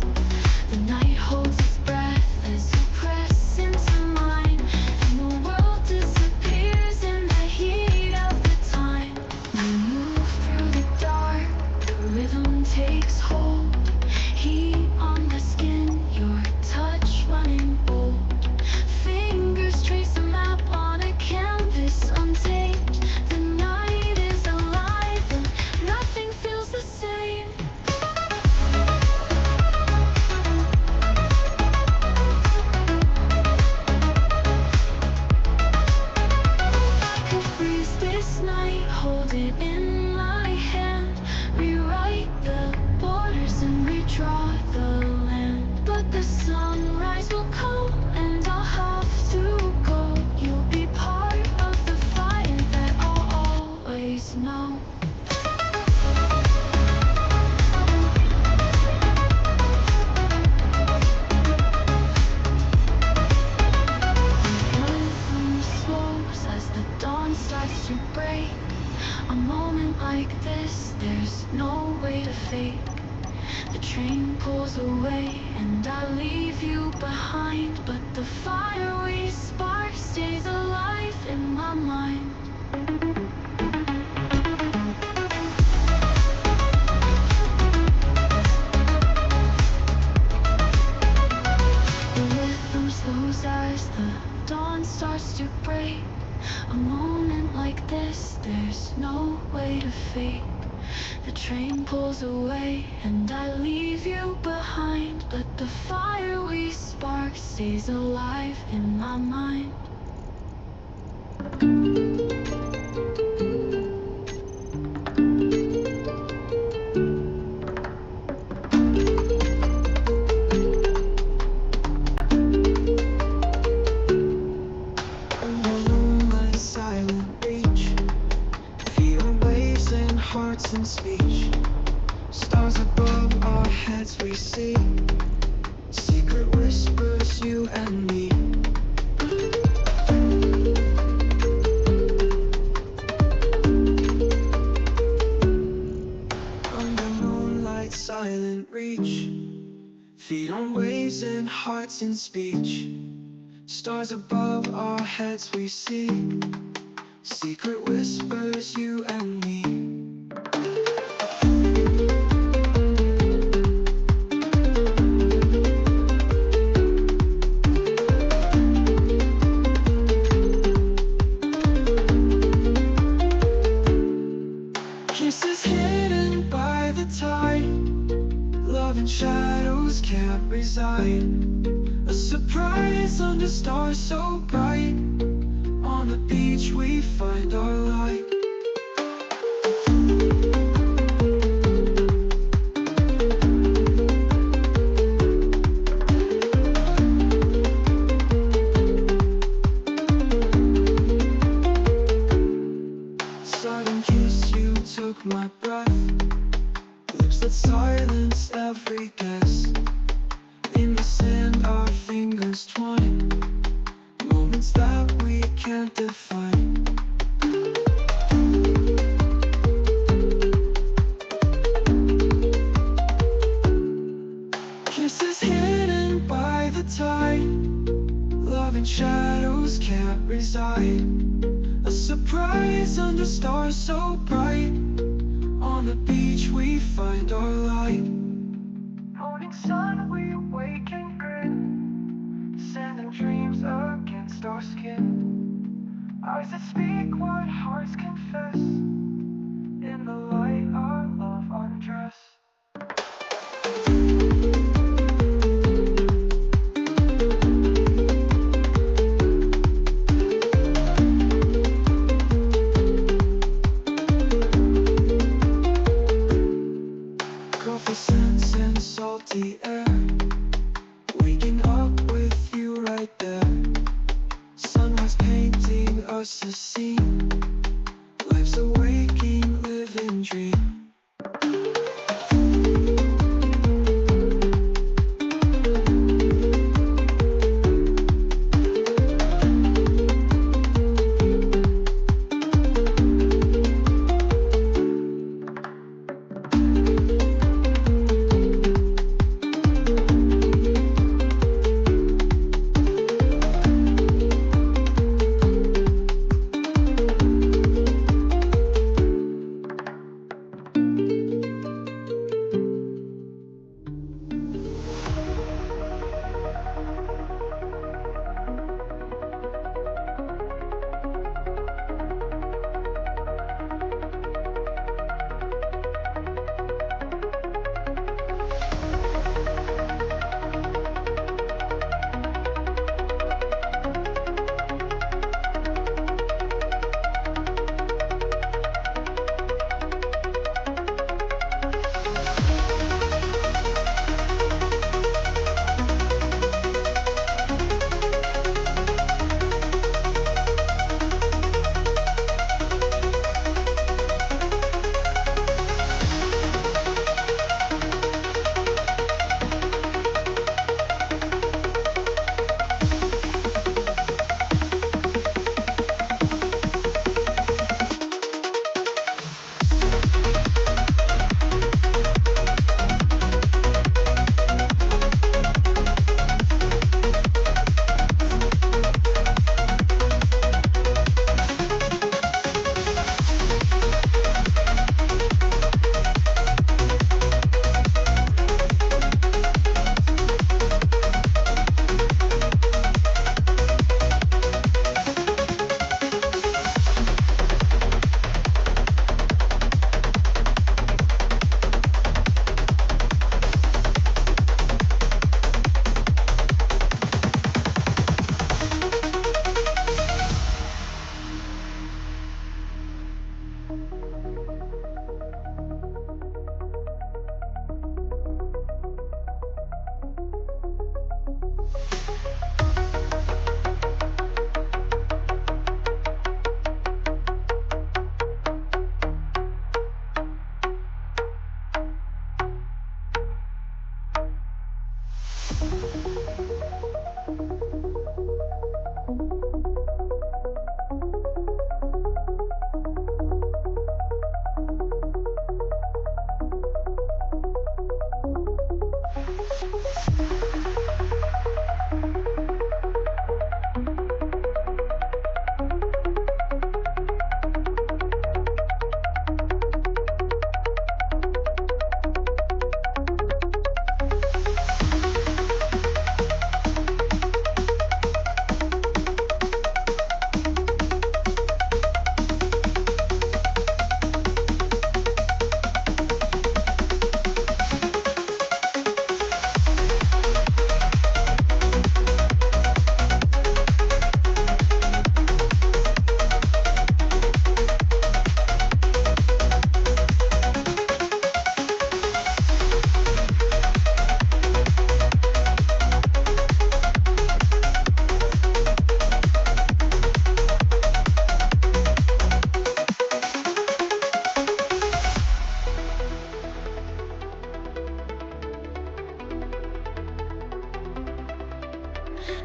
The night holds its breath as you press into mine, and the world disappears in the heat of the time. We move through the dark, the rhythm takes hold. Heat on the skin, your touch running bold. Fingers trace a map on a canvas untaped. The night is alive and nothing feels the same. I could freeze this night, hold it in my hand, rewrite the borders and redraw the land. But the sunrise will come and I'll have to go. You'll be part of the fire that I'll always know. Rhythm slows as the dawn starts to break. A moment like this, there's no way to fake. The train pulls away and I leave you behind, but the fire we spark stays alive in my mind. The rhythm slows as the dawn starts to break. A moment like this, there's no way to fake. The train pulls away and I leave you behind, but the fire we spark stays alive in my mind. Hearts in speech, stars above our heads we see, secret whispers, you and me. Under moonlight, silent reach, feet on waves and hearts in speech, stars above our heads we see, secret whispers, you and me. Kisses hidden by the tide, love in shadows can't reside. A surprise under stars so bright, on the beach we find our light. Sudden kiss, you took my breath, lips that silence every guess. In the sand our fingers twine, moments that we can't define. Kisses hidden by the tide, love in shadows can't reside. A surprise under stars so bright, on the beach we find our light. Morning sun we wake and grin, sending dreams against our skin. Eyes that speak what hearts confess, in the light our love undress. Coffee scents and salty air, waking up with you right there. Sunrise painting us a scene, life's a waking, living dream.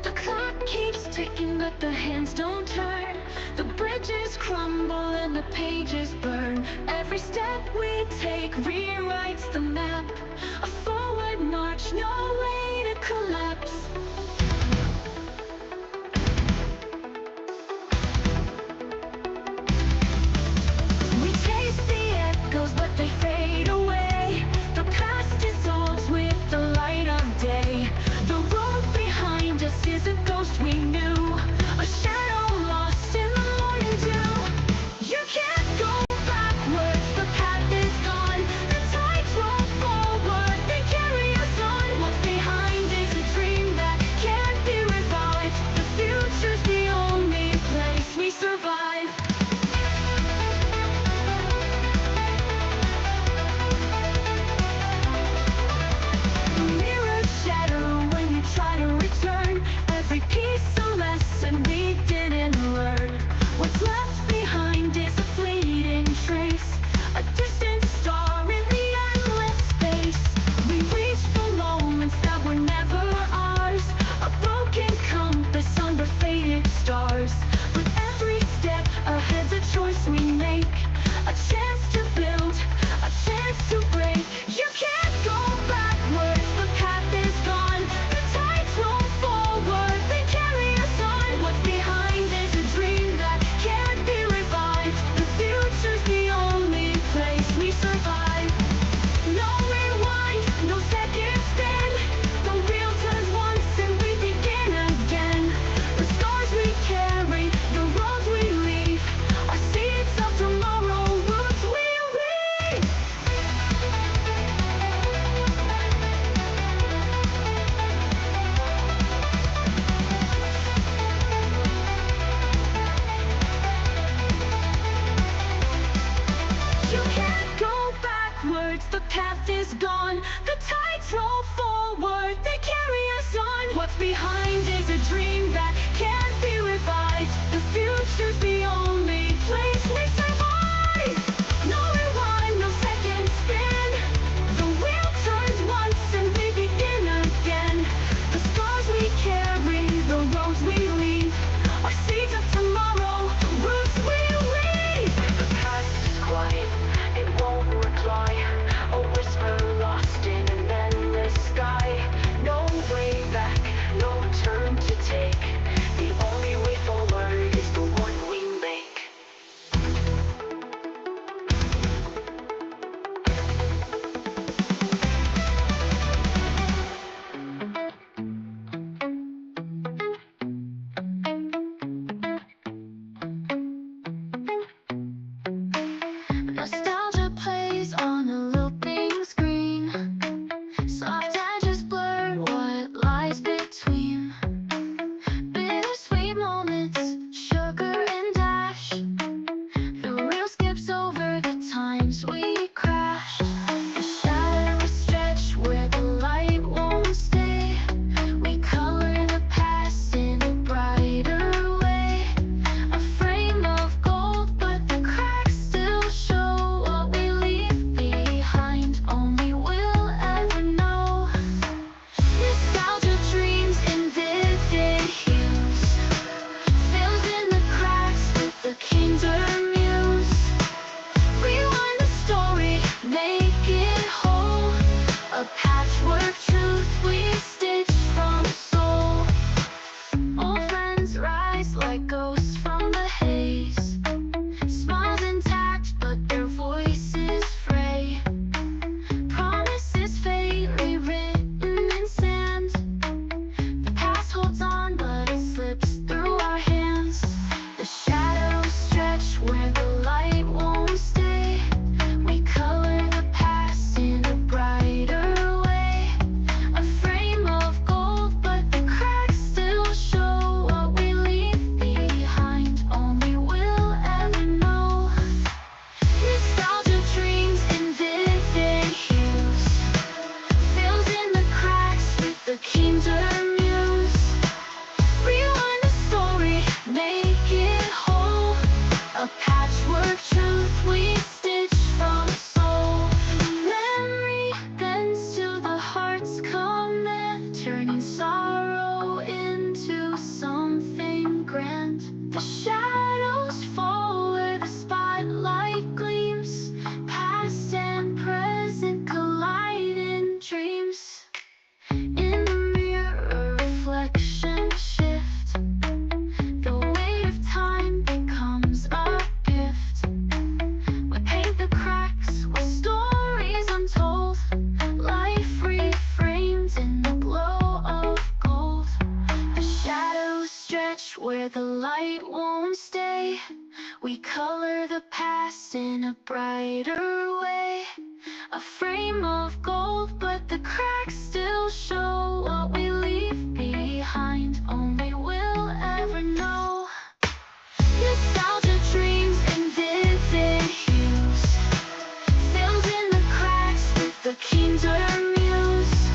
The clock keeps ticking, but the hands don't turn. The bridges crumble and the pages burn. Every step we take rewrites the map. A forward march, no way to collapse. We taste the echoes, but they fade away. The past dissolves with the light of day. The road behind us is a ghost we knew, a shadow lost in the morning dew. You can't go backwards, the path is gone. The tides roll forward, they carry us on. What's behind is a dream that can't be revived. The future's the only place we survive. Mirrors shatter when you try to return. Every piece a lesson we didn't learn. What's left behind is a fleeting trace, a distant star in the endless space. We reach for moments that were never ours, a broken compass under faded stars. With every step ahead's a choice we make, a chance to build, a chance to break. You can't go backwards, the path is gone. The tides roll forward, they carry us on. What's behind is a dream that can't be revived. The future's the only place we survive. No rewind, no second spin. The wheel turns once and we begin again. The scars we carry, the roads we leave, are seeds of tomorrow, roots we weave. You can't go backwards, the path is gone. The tides roll forward, they carry us on. What's behind is a dream that can't be revived. The future's the only place we survive. No rewind, no second spin. The wheel turns once and we begin again. The scars we carry, the roads we leave, are seeds of tomorrow, roots we weave. The past is quiet, it won't reply. A whisper lost in an endless sky. No way back, no turn to take. The only way forward is the one we in a brighter way. A frame of gold, but the cracks still show. What we leave behind, only we'll ever know. Nostalgia dreams in vivid hues, fills in the cracks with the kinder muse.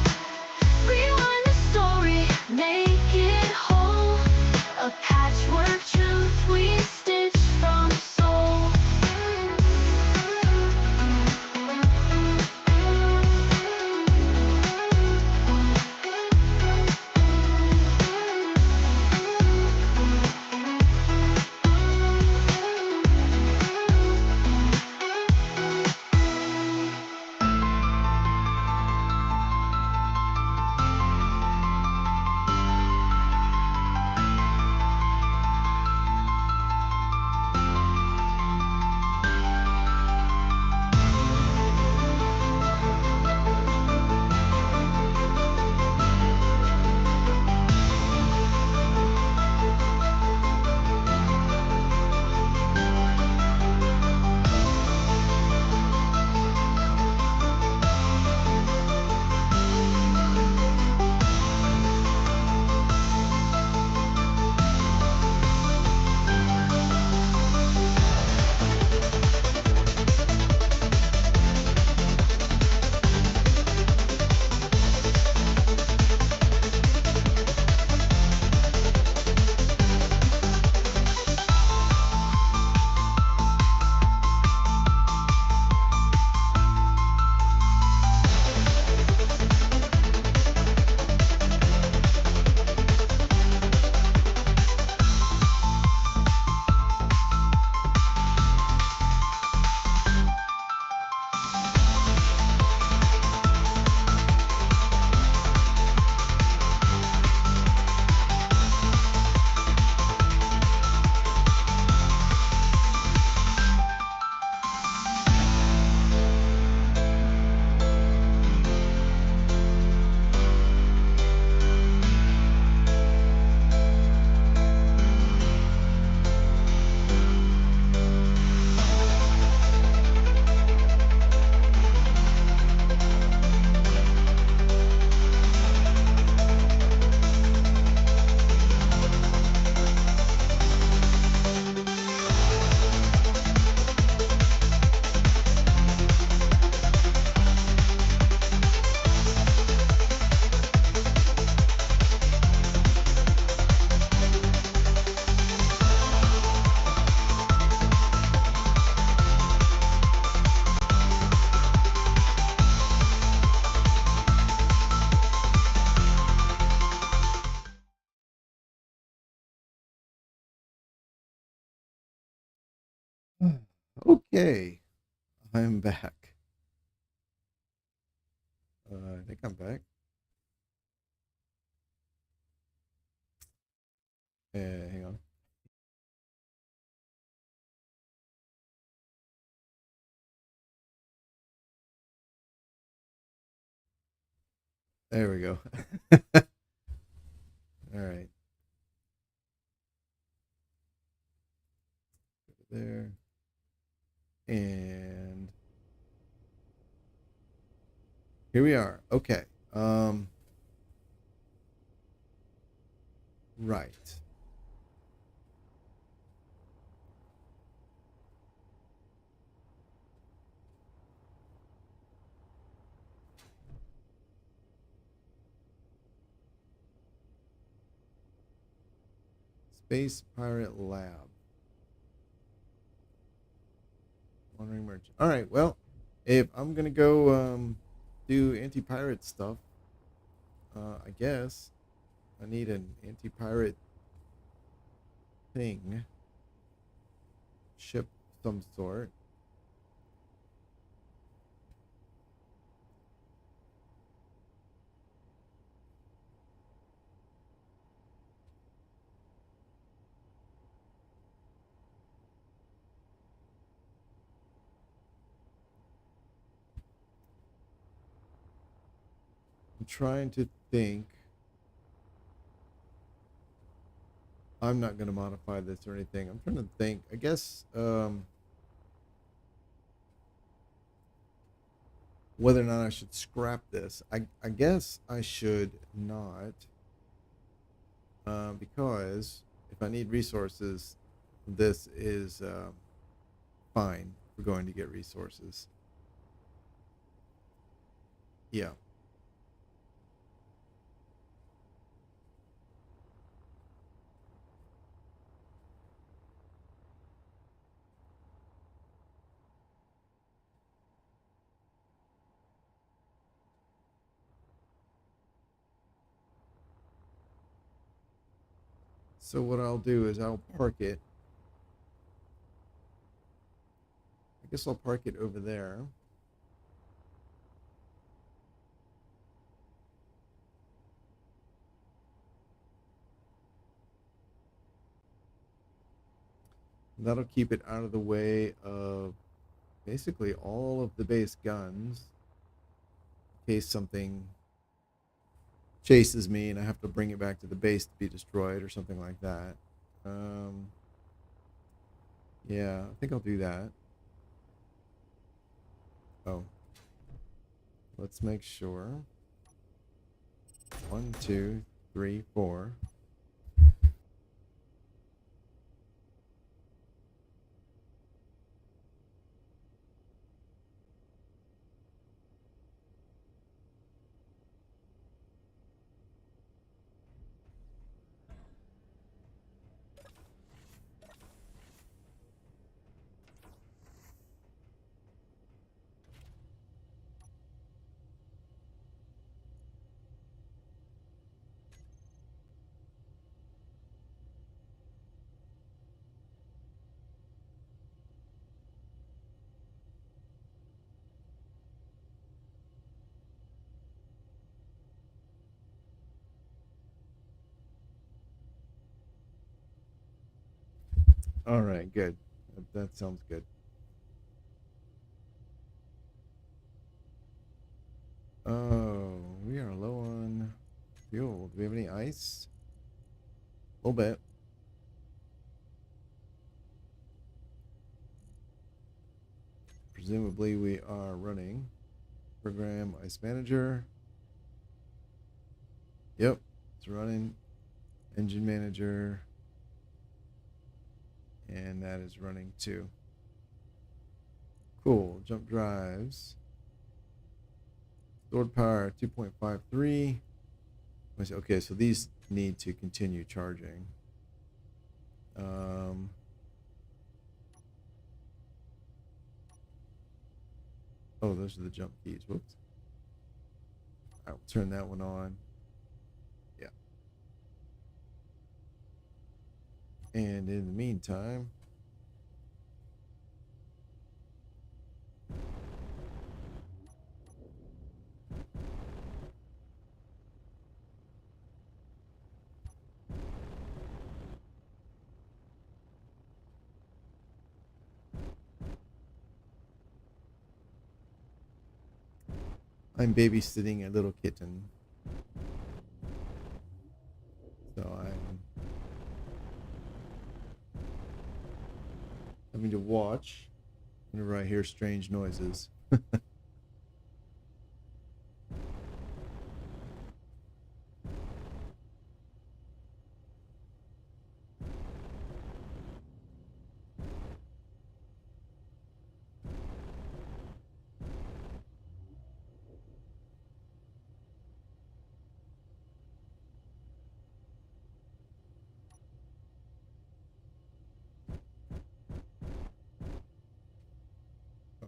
Rewind the story, make it whole. A patchwork truth we stitch from soul. Okay, I'm back. I think I'm back. Hang on. There we go. All right. There. And here we are. Okay. Right. Space Pirate Lab. Wandering Merchant. All right. Well, if I'm gonna go do anti-pirate stuff, I guess I need an anti-pirate thing, ship of some sort. I'm trying to think. I'm not going to modify this or anything. I'm trying to think. I guess whether or not I should scrap this. I guess I should not, because if I need resources, this is fine for going to get resources. Yeah. So what I'll do is I'll park it. I guess I'll park it over there. That'll keep it out of the way of basically all of the base guns in case something chases me and I have to bring it back to the base to be destroyed or something like that. Yeah, I think I'll do that. Oh, let's make sure. 1, 2, 3, 4. All right, good. That sounds good. Oh, we are low on fuel. Do we have any ice? A little bit. Presumably we are running program ice manager. Yep, it's running engine manager. And that is running too. Cool. Jump drives. Stored power 2.53. Okay, so these need to continue charging. Oh, those are the jump keys. Whoops. I'll turn that one on. Yeah. And in the meantime, I'm babysitting a little kitten. So I'm having to watch whenever I hear strange noises.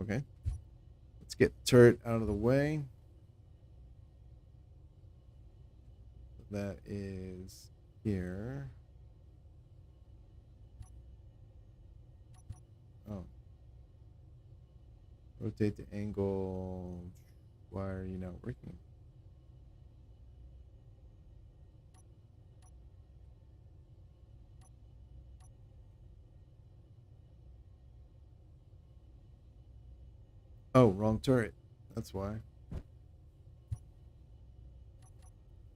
Okay. Let's get the turret out of the way. That is here. Oh. Rotate the angle. Why are you not working? Oh, wrong turret. That's why.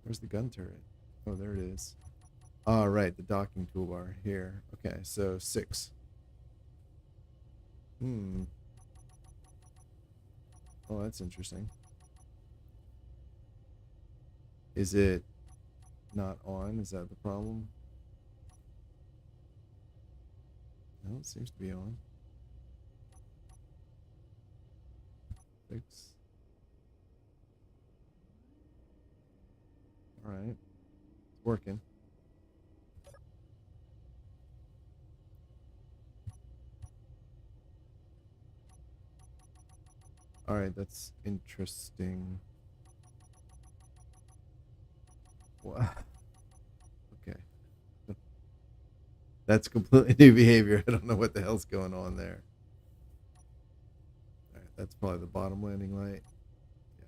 Where's the gun turret? Oh, there it is. All right, the docking toolbar here. Okay, so 6. Oh, that's interesting. Is it not on? Is that the problem? No, it seems to be on. Fix. All right. It's working. All right, that's interesting. Wow. Okay. That's completely new behavior. I don't know what the hell's going on there. All right, that's probably the bottom landing light. Yeah.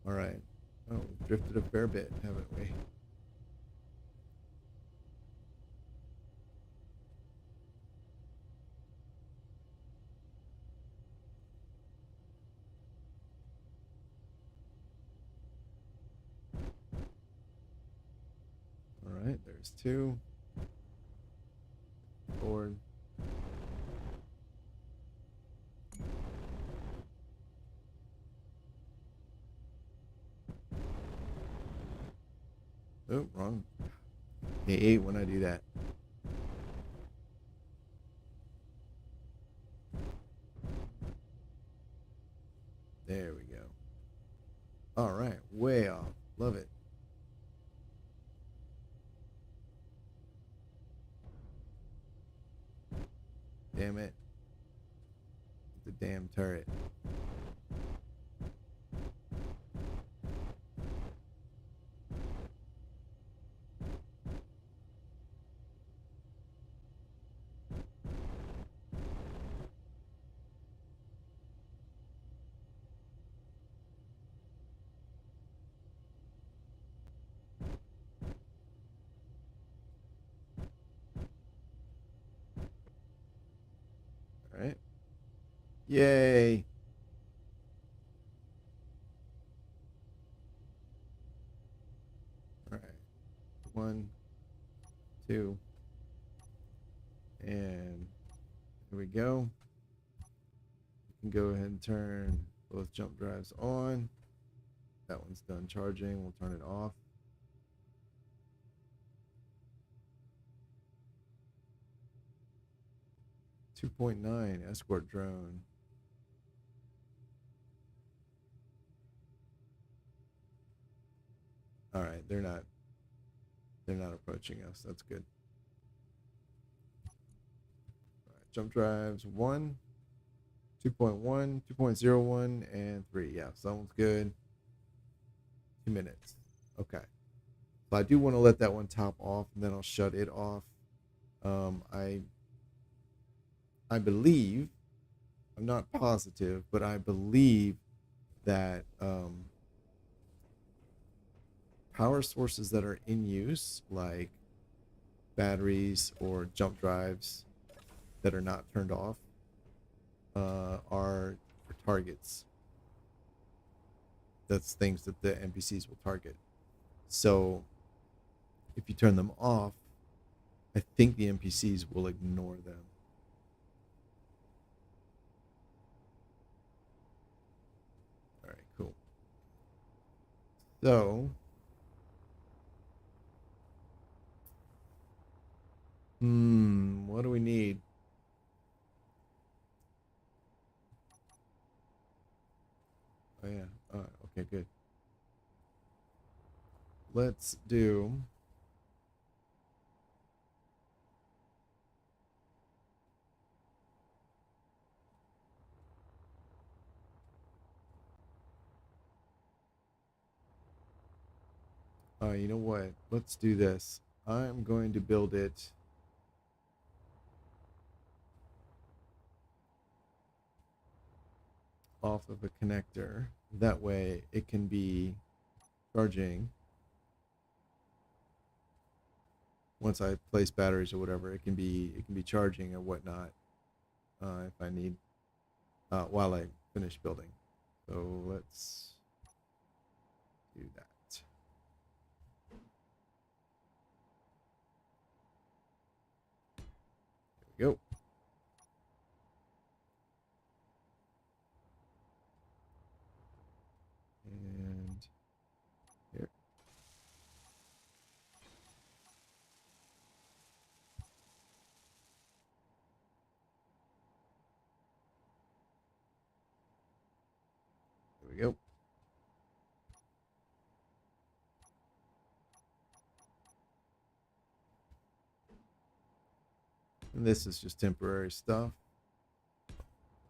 All right. Oh, we've drifted a fair bit, haven't we? All right, there's two. Forward. Oh, wrong. I hate when I do that. There we go. All right, way off. Love it. Damn it. The damn turret. All right. Yay. All right. One, two, and here we go. We can go ahead and turn both jump drives on. That one's done charging. We'll turn it off. .9 escort drone. All right, they're not approaching us. That's good. All right, jump drives 1, 2.1, 2.01, and 3. Yeah, so that one's good. 2 minutes. Okay. So I do want to let that one top off, and then I'll shut it off. I believe, I'm not positive, but I believe that power sources that are in use, like batteries or jump drives that are not turned off, are targets. That's things that the NPCs will target. So if you turn them off, I think the NPCs will ignore them. All right, cool. So, what do we need? Oh yeah. Okay, good. Let's do you know what? Let's do this. I'm going to build it off of a connector. That way it can be charging. Once I place batteries or whatever, it can be charging or whatnot if I need while I finish building. So let's do that. There we go. we go. And this is just temporary stuff.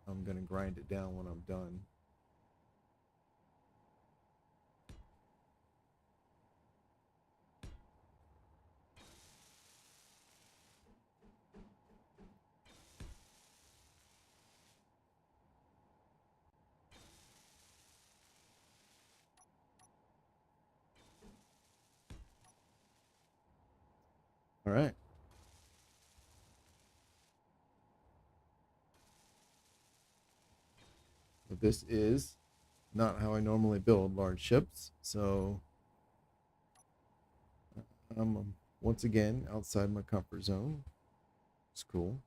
I'm going to grind it down when I'm done. All right. But this is not how I normally build large ships, so I'm once again outside my comfort zone. It's cool.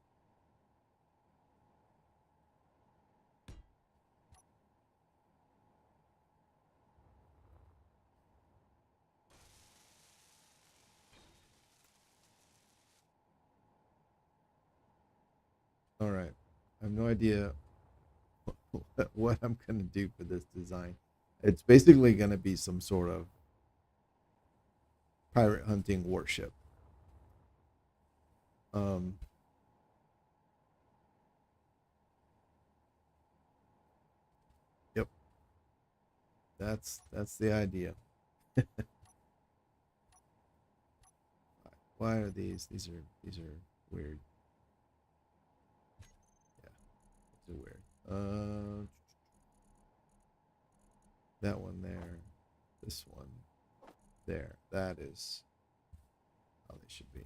All right. I have no idea what I'm going to do for this design. It's basically going to be some sort of pirate hunting warship. Yep. That's the idea. Why are these are weird. Yeah. These are weird. That one there. This one there. That is how they should be.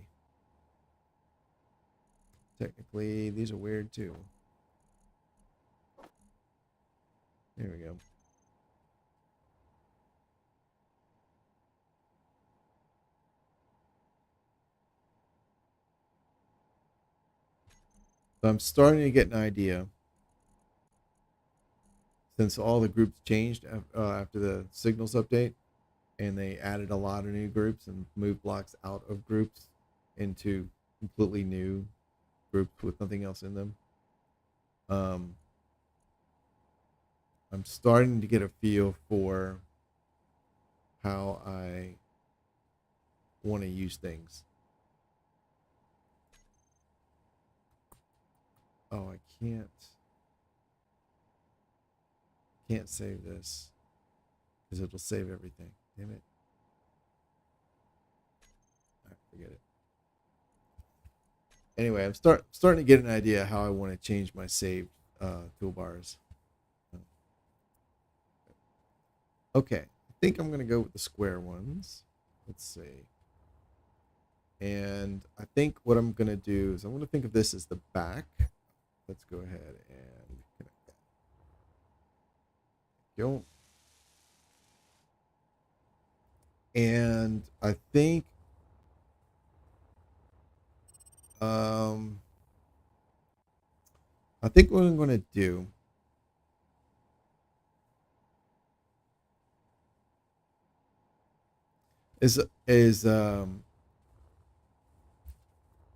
Technically, these are weird too. There we go. So I'm starting to get an idea, since all the groups changed after the signals update, and they added a lot of new groups and moved blocks out of groups into completely new groups with nothing else in them. I'm starting to get a feel for how I want to use things. Oh, I can't save this because it'll save everything. Damn it. Right, forget it. Anyway, I'm starting to get an idea how I want to change my saved toolbars. Okay, I think I'm going to go with the square ones. Let's see. And I think what I'm going to do is I'm going to think of this as the back. Let's go ahead and connect that. Go. And I think what I'm going to do is I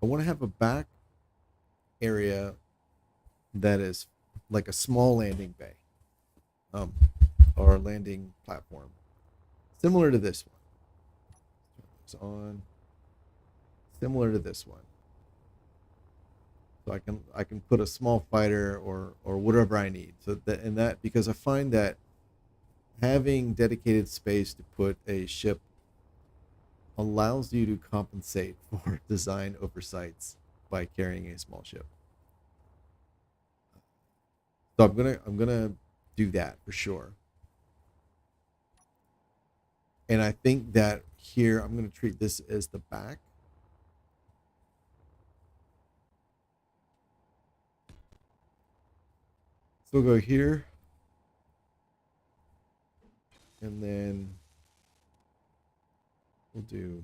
want to have a back area that is like a small landing bay, or a landing platform, similar to this one. It's on, similar to this one. So I can put a small fighter or whatever I need. So that because I find that having dedicated space to put a ship allows you to compensate for design oversights by carrying a small ship. So I'm gonna do that for sure. And I think that here I'm gonna treat this as the back. So we'll go here, and then we'll do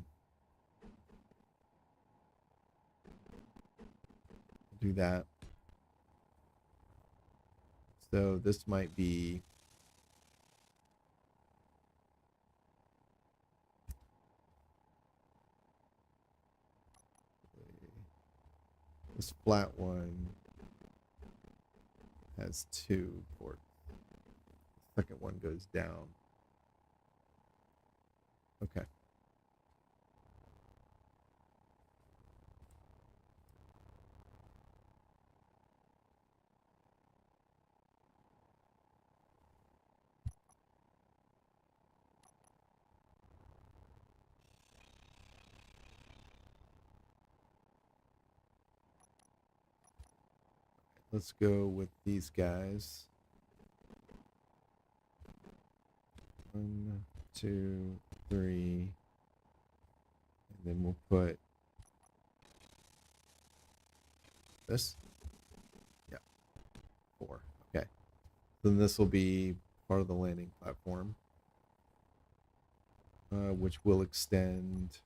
that. So this might be this flat one has 2 ports. second one goes down. Okay. Let's go with these guys. 1, 2, 3. And then we'll put this. Yeah. 4. Okay. Then this will be part of the landing platform, which will extend.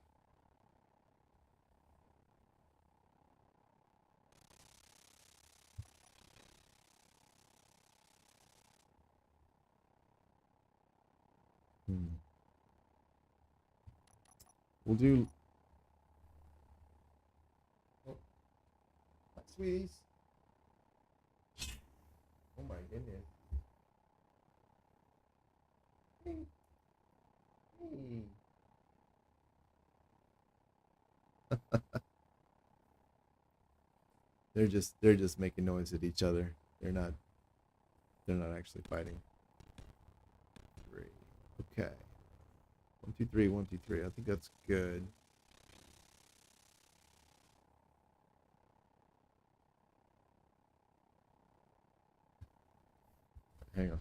We'll do. Oh, hi, sweeties. Oh my goodness. Hey. Hey. they're just making noise at each other. They're not actually fighting. 3. Okay. 1, 2, 3. 1, 2, 3. I think that's good. Hang on.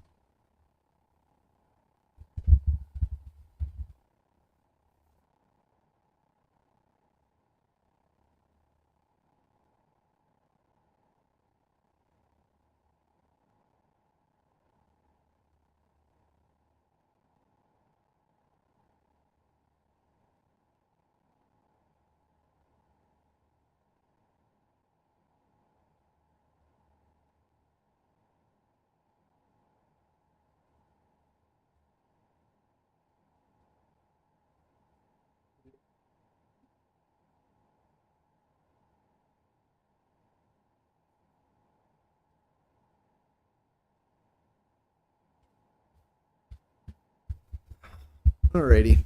Alrighty.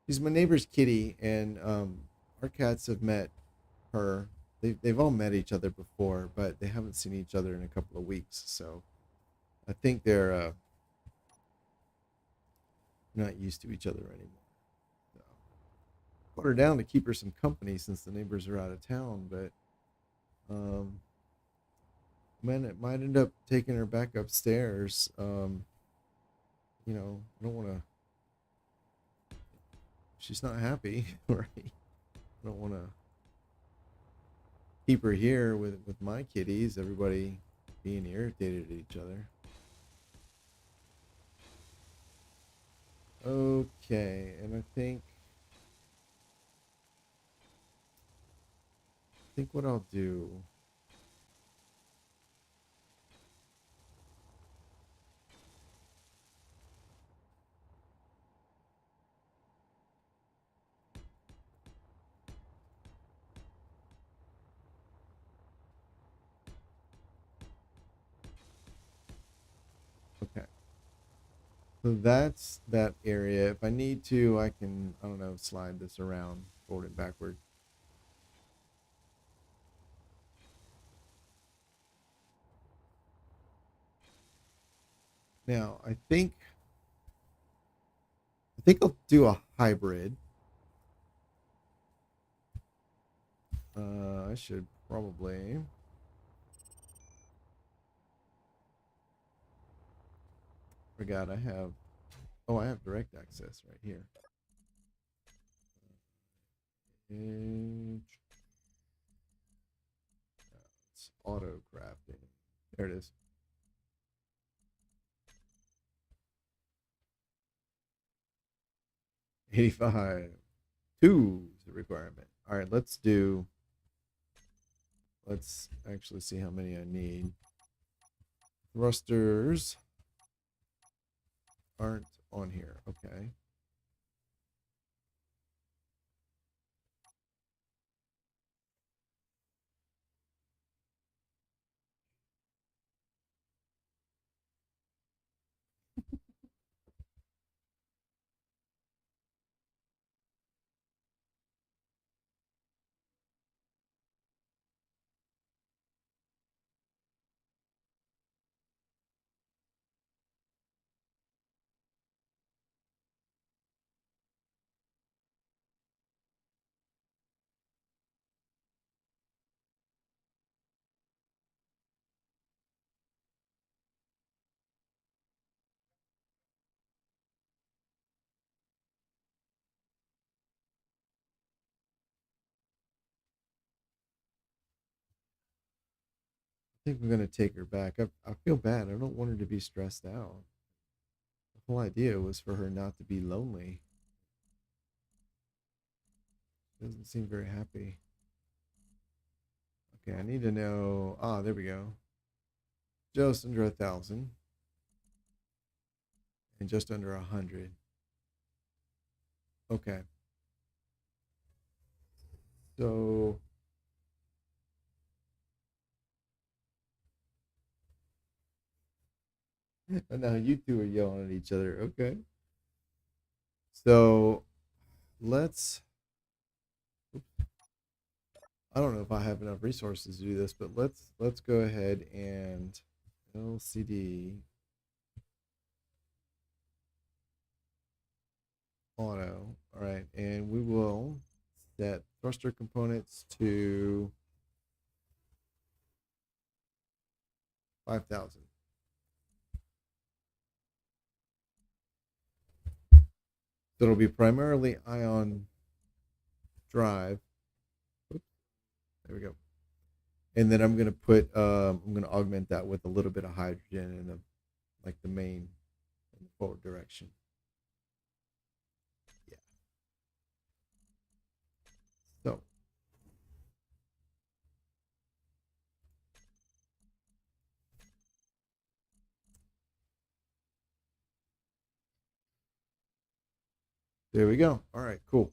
She's my neighbor's kitty, and our cats have met her. They've all met each other before, but they haven't seen each other in a couple of weeks. So I think they're not used to each other anymore. So put her down to keep her some company since the neighbors are out of town, but man, it might end up taking her back upstairs. You know, I don't want to. She's not happy, right? I don't want to keep her here with my kitties. Everybody being irritated at each other. Okay, and I think what I'll do. Okay. So that's that area. If I need to, I can, I don't know, slide this around, forward and backward. Now, I think I'll do a hybrid. I should probably. Forgot I have. Oh, I have direct access right here. It's auto crafting. There it is. 85. 2 is the requirement. All right, let's actually see how many I need. Thrusters aren't on here. Okay. think we're gonna take her back. I feel bad. I don't want her to be stressed out. The whole idea was for her not to be lonely. Doesn't seem very happy. Okay, I need to know. Ah, there we go. Just under 1,000. And just under 100. Okay. So and now you two are yelling at each other. Okay. So let's. I don't know if I have enough resources to do this, but let's go ahead and LCD auto. All right, and we will set thruster components to 5,000. So it'll be primarily ion drive. Oops, there we go. And then I'm gonna put I'm gonna augment that with a little bit of hydrogen in the the main in the forward direction. Yeah. So there we go. All right, cool.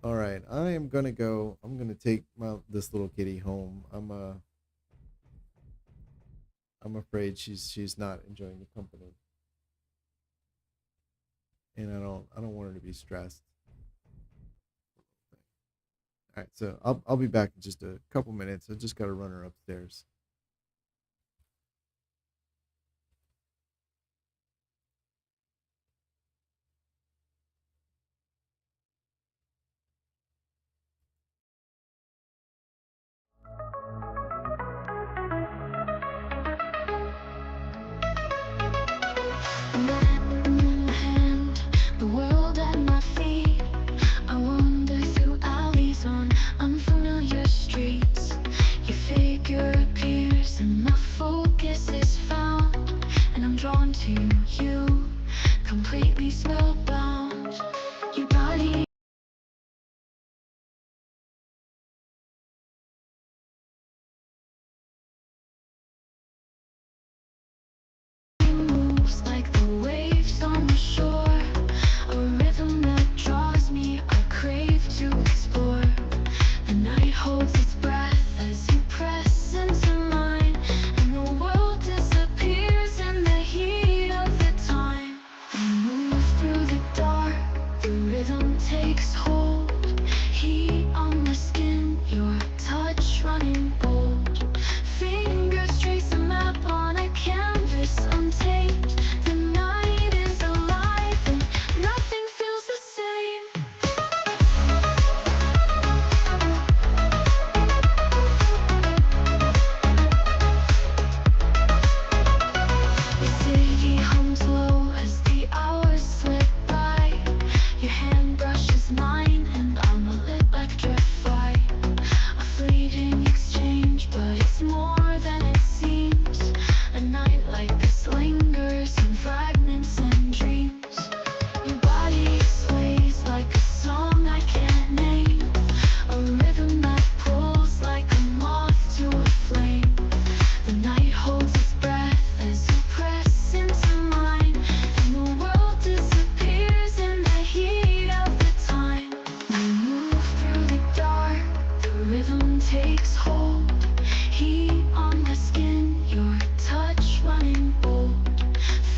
All right, I am gonna go. I'm gonna take this little kitty home. I'm afraid she's not enjoying the company, and I don't want her to be stressed. All right, so I'll be back in just a couple minutes. I just got to run her upstairs. A map in my hand, the world at my feet. I wander through alleys on unfamiliar streets. Your figure appears and my focus is found, and I'm drawn to you, completely spellbound. Your body moves like the waves on the shore, a rhythm that draws me, I crave to explore. The night holds its breath as you press into mine, and the world disappears in the heat of the time. We move through the dark, the rhythm takes hold, heat on the skin, your touch running bold. Fingers trace a map on a canvas untamed. The night is alive and nothing feels the same. The city hums low as the hours slip by. Your hand brushes mine and I'm electrified. A fleeting exchange, but it's more than it seems. A night like this lingers in fragments and dreams. Your body sways like a song I can't name, a rhythm that pulls like a moth to a flame. The night holds its breath as you press into mine, and the world disappears in the heat of the time. We move through the dark, the rhythm takes hold, heat on the skin, your touch running bold.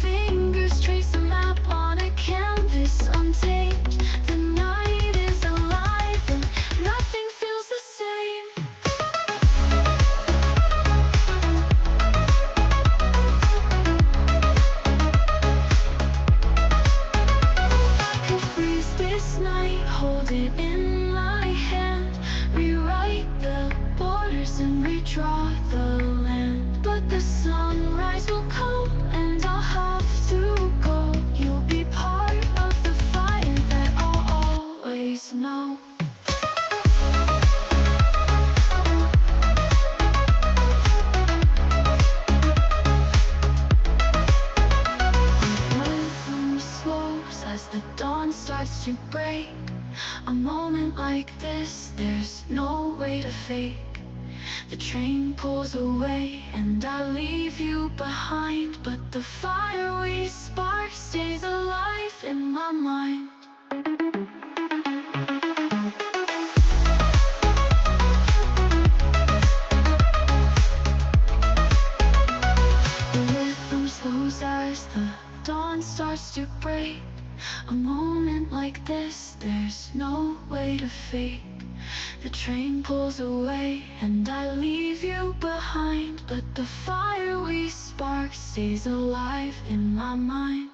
Fingers trace a map on a canvas untamed. The night is alive and nothing feels the same. I could freeze this night, hold it in my hand, rewrite the borders and redraw the land. But the sunrise will come and I'll have to go. You'll be part of the fire that I'll always know. starts to break. A moment like this, there's no way to fake. The train pulls away and I leave you behind, but the fire we spark stays alive in my mind. The rhythm slows as the dawn starts to break. A moment like this, there's no way to fake. The train pulls away and I leave you behind, but the fire we spark stays alive in my mind.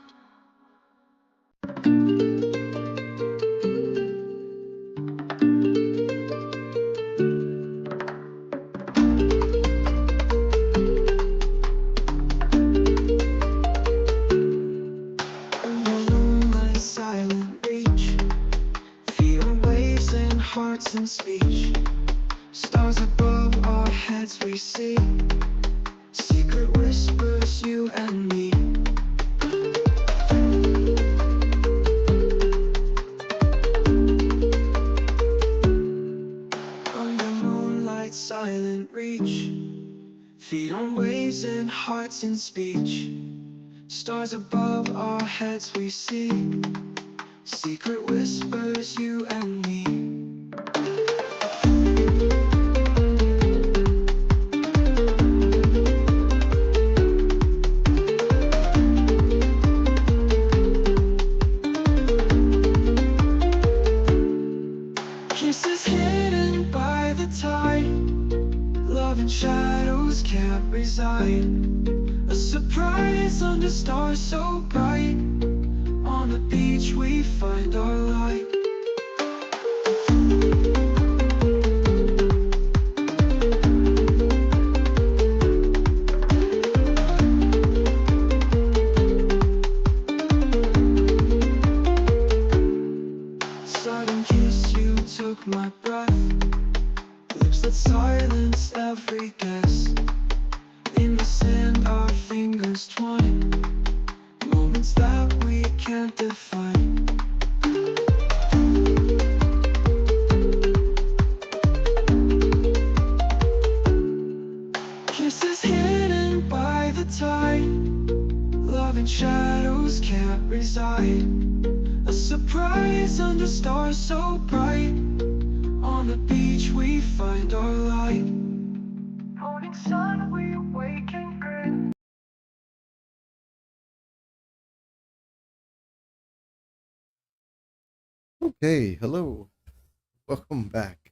Silent reach, feeling waves in hearts and speech. Stars above our heads we see, secret whispers, you and me. Under moonlight, silent reach, feet on waves in hearts and speech. Stars above our heads we see, secret whispers, you and me. Kisses hidden by the tide, love in shadows can't reside. A surprise under stars so bright, on the beach we find our light. Sudden kiss, you took my breath, lips that silenced every guess. In the sand our fingers twine, moments that we can't define. Kisses hidden by the tide, love in shadows can't reside. A surprise under stars so bright, on the beach we find our light. Morning sun, we wake and grin. Okay, hello. Welcome back.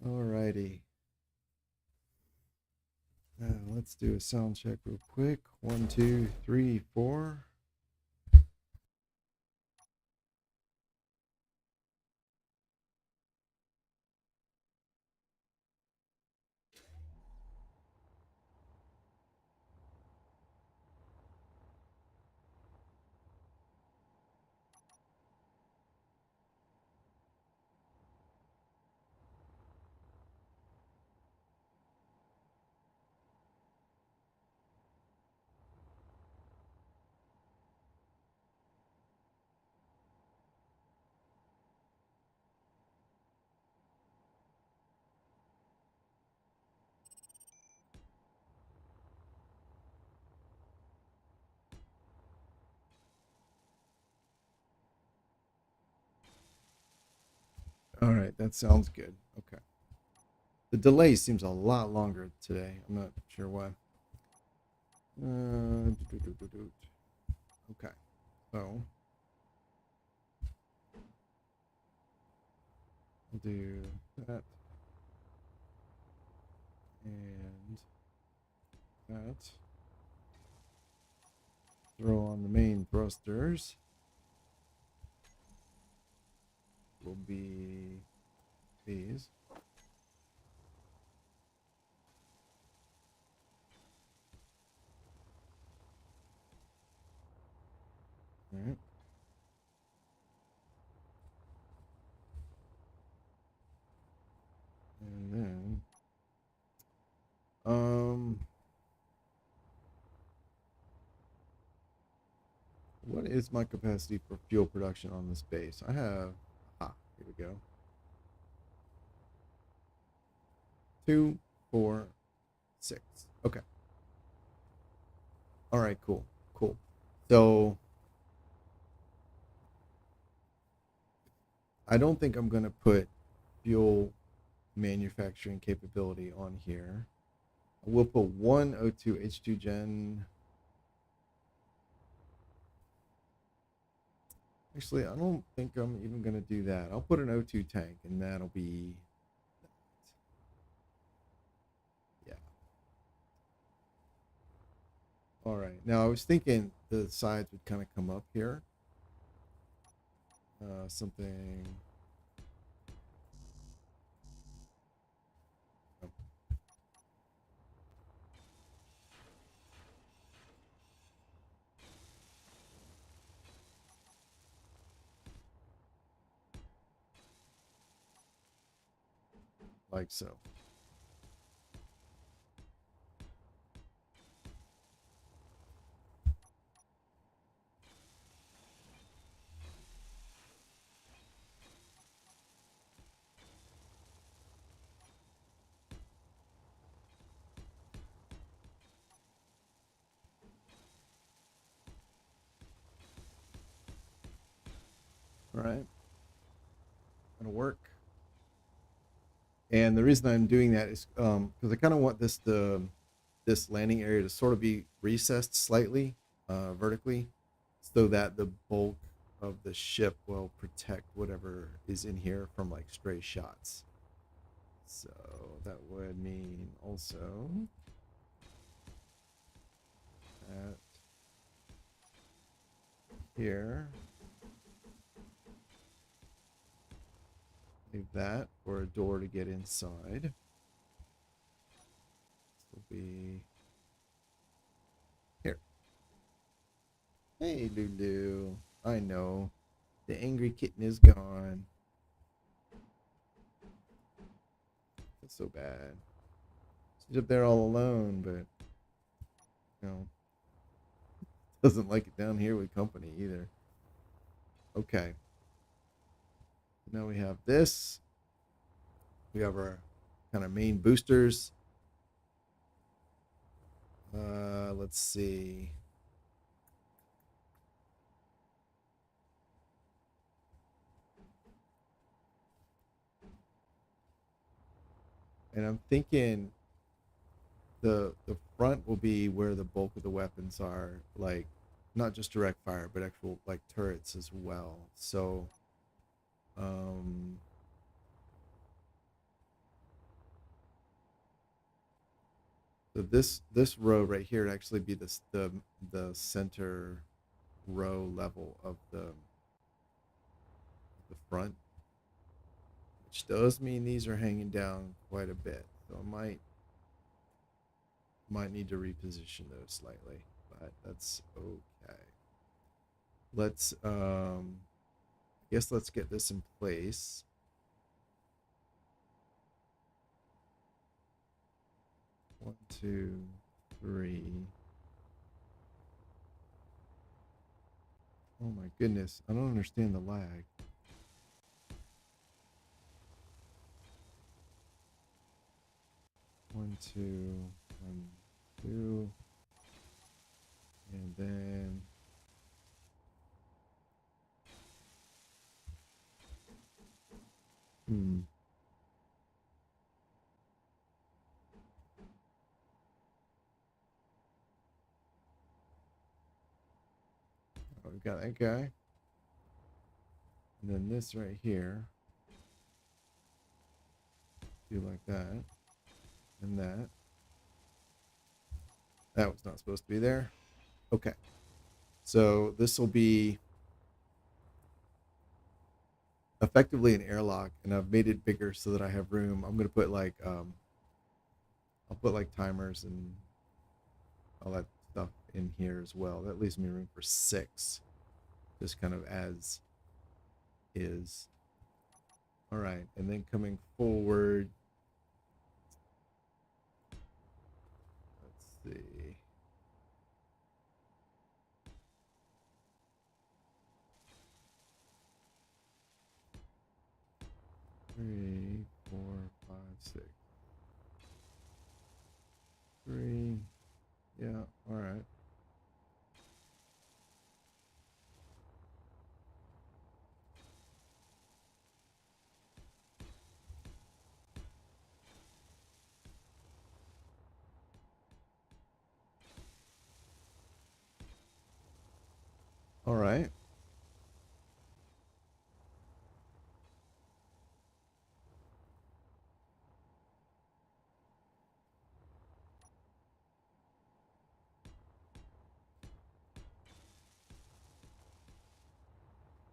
Alrighty. Let's do a sound check real quick. 1, 2, 3, 4. All right, that sounds good. Okay. The delay seems a lot longer today. I'm not sure why. Okay, so we'll do that and that. Throw on the main thrusters. Will be these. All right. And then what is my capacity for fuel production on this base? I have, here we go. 2, 4, 6. Okay. All right, cool. So I don't think I'm going to put fuel manufacturing capability on here. We'll put one O2 H2 gen. Actually, I don't think I'm even going to do that. I'll put an O2 tank, and that'll be that. Yeah. All right. Now, I was thinking the sides would kind of come up here. Something. Oh, like so. All right. Gonna work. And the reason I'm doing that is because I kind of want this landing area to sort of be recessed slightly vertically, so that the bulk of the ship will protect whatever is in here from like stray shots. So that would mean also that here, leave that for a door to get inside. This will be here. Hey, Lulu. I know. The angry kitten is gone. That's so bad. She's up there all alone, but you know, doesn't like it down here with company either. Okay. Now we have this. We have our kind of main boosters. Let's see. And I'm thinking the front will be where the bulk of the weapons are, like not just direct fire, but actual like turrets as well. So so this row right here would actually be the center row level of the front, which does mean these are hanging down quite a bit. So I might need to reposition those slightly, but that's okay. Let's I guess let's get this in place. One, two, three. Oh my goodness, I don't understand the lag. One, two, and then oh, we've got that guy, and then this right here, do like that, and that. That was not supposed to be there. Okay, so this will be effectively an airlock, and I've made it bigger so that I have room. I'm gonna put like I'll put like timers and all that stuff in here as well. That leaves me room for 6, just kind of as is. All right, and then coming forward, let's see. 3, 4, 5, 6. 3. Yeah, all right. All right.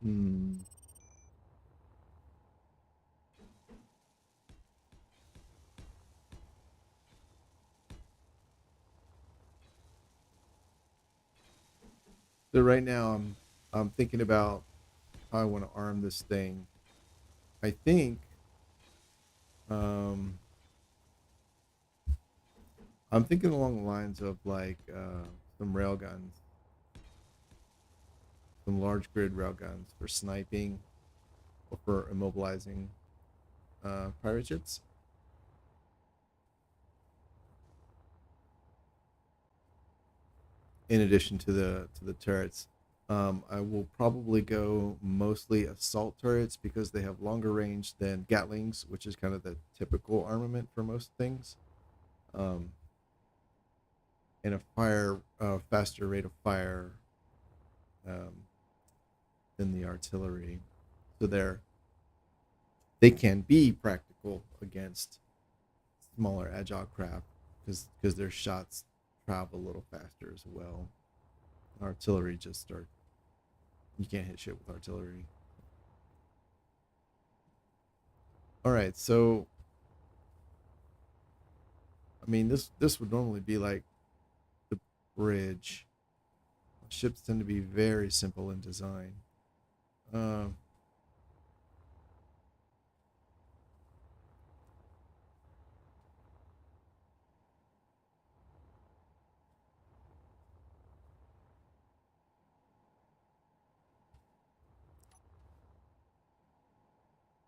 Hmm. So right now I'm thinking about how I want to arm this thing. I think um I'm thinking along the lines of like some railguns, some large grid railguns for sniping or for immobilizing pirate ships. In addition to the turrets, I will probably go mostly assault turrets because they have longer range than Gatlings, which is kind of the typical armament for most things. Um, and faster rate of fire um, than the artillery. So they can be practical against smaller agile craft because their shots travel a little faster as well. Artillery just start you can't hit shit with artillery. All right, so I mean this would normally be like the bridge. Ships tend to be very simple in design. Uh,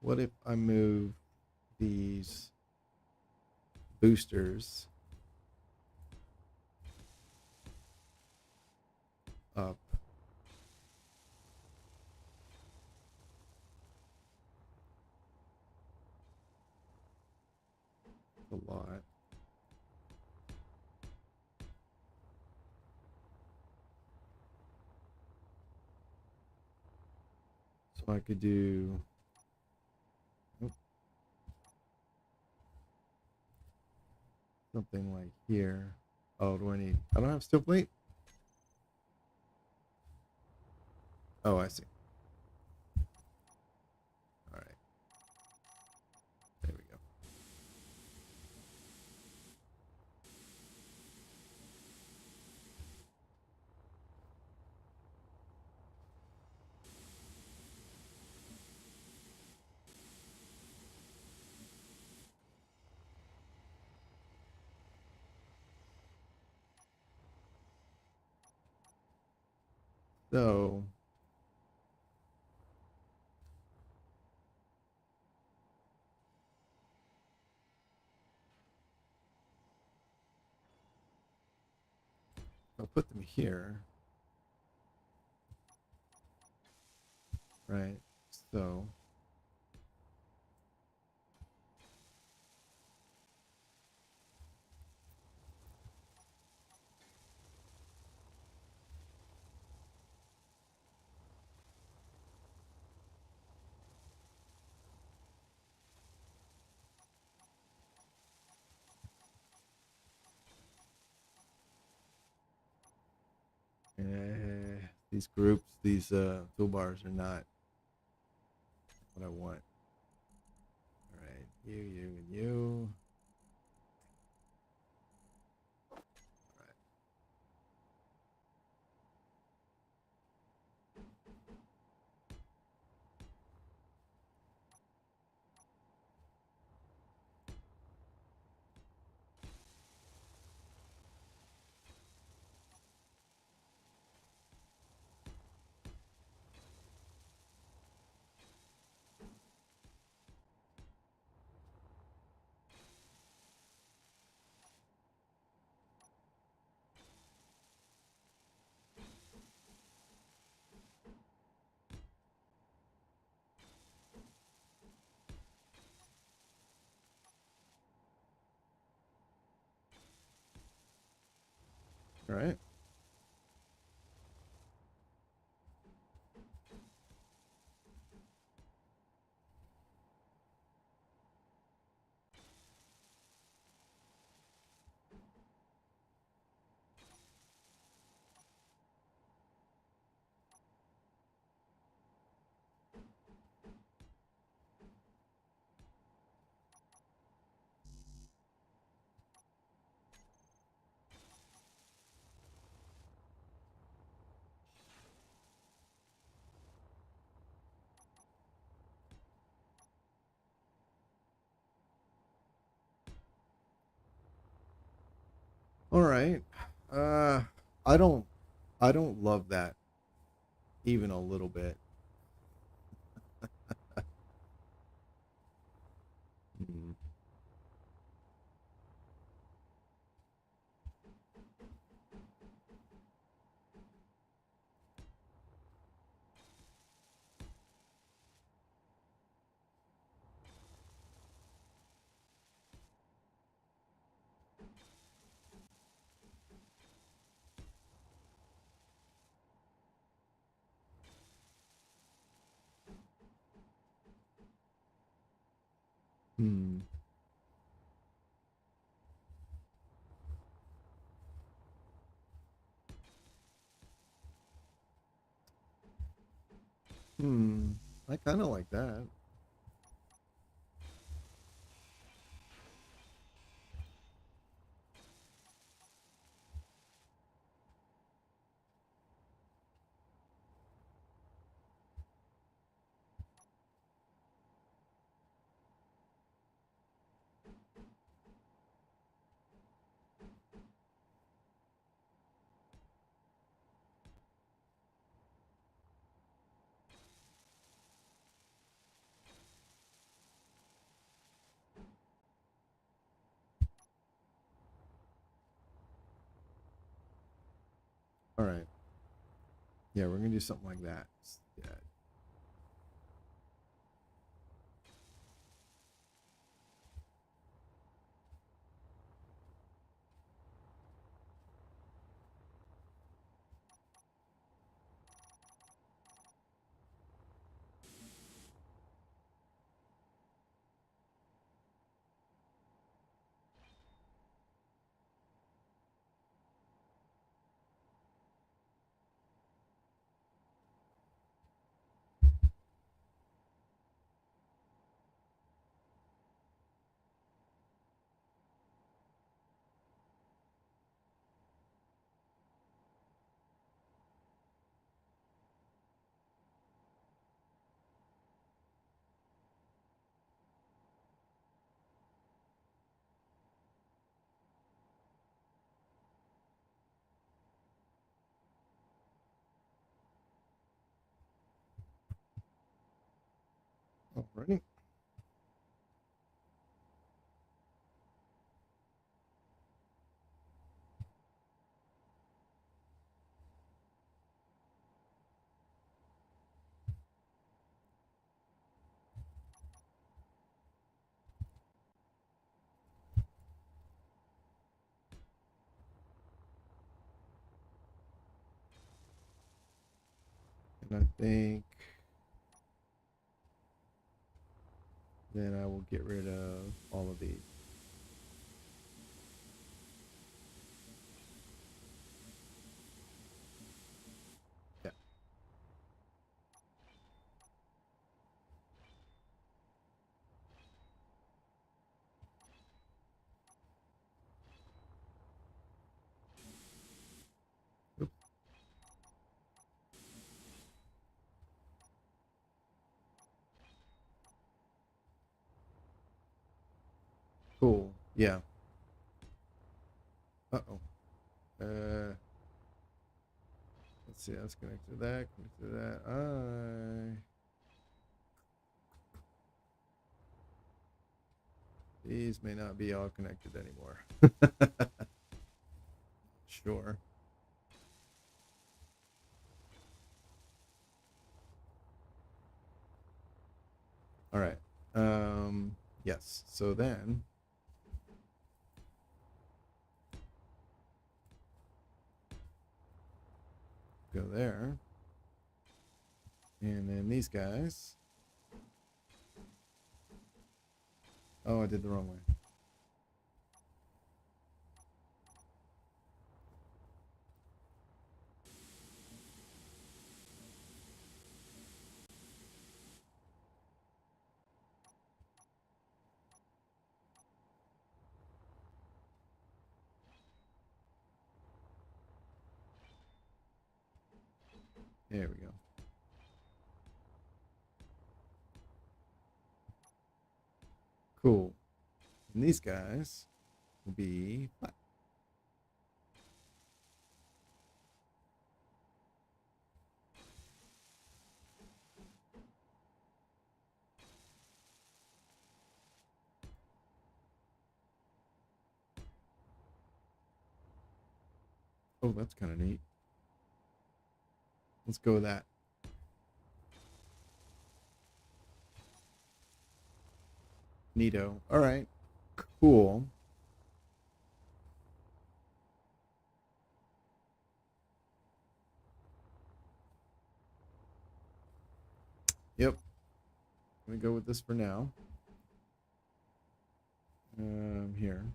what if I move these boosters up a lot? So I could do something like here. Oh, do I need? I don't have steel plate. Oh, I see. All right, there we go. So I'll put them here, right? So these groups, these toolbars are not what I want. All right, you, and you. All right. All right. All right. Uh, I don't, I don't love that even a little bit. Hmm. Hmm. Hmm. I kind of like that. All right. Yeah, we're gonna do something like that. Yeah. All right. And I think then I will get rid of all of these. Yeah. Oop. Cool. Yeah. Uh-oh. Let's see. Let's connect to that. Connect to that. These may not be all connected anymore. Sure. All right. Yes. So then go there. And then these guys. Oh, I did the wrong way. There we go. Cool. And these guys will be flat. Oh, that's kind of neat. Let's go with that. Neato. All right. Cool. Yep. Let me go with this for now. Here.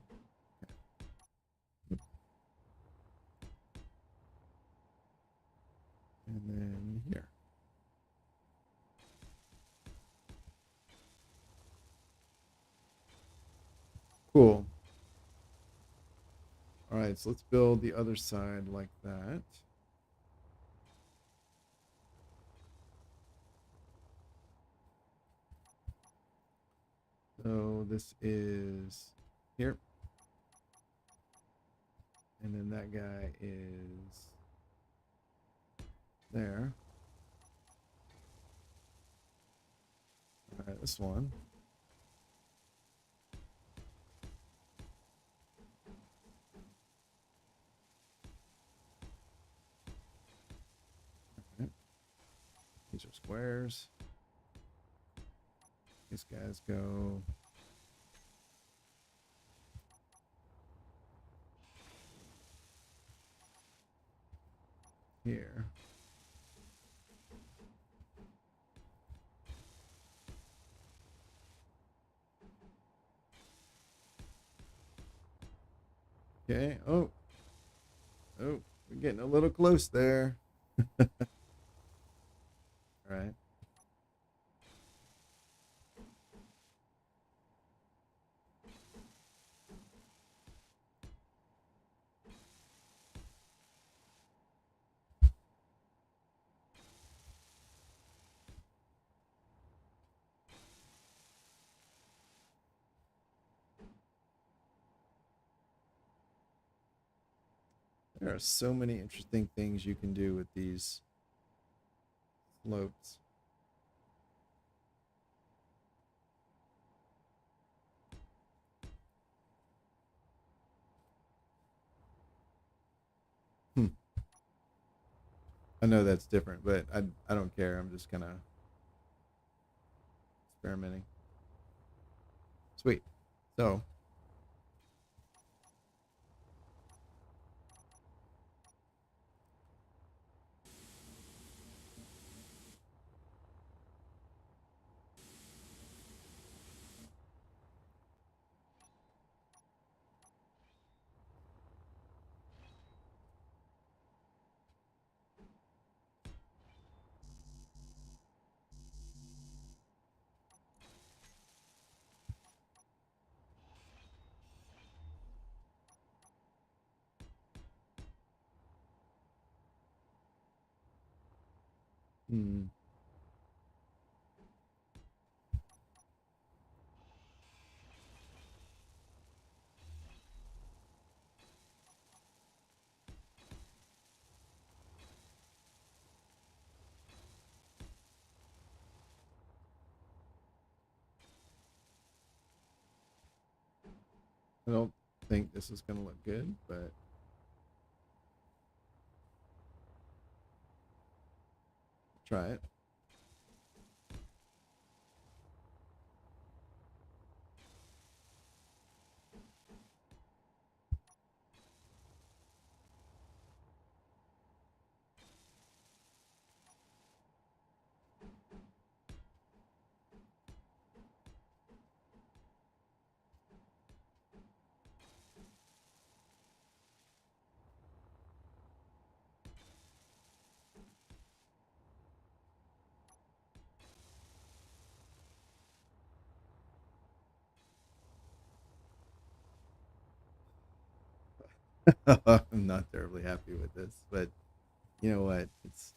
And then here. Cool. All right, so let's build the other side like that. So this is here. And then that guy is there. All right, this one. All right. These are squares. These guys go here. Okay. Oh. Oh, we're getting a little close there. All right. There are so many interesting things you can do with these slopes. I know that's different, but I don't care. I'm just kind of experimenting. Sweet. So, hmm. I don't think this is going to look good, but try it. I'm not terribly happy with this, but you know what? It's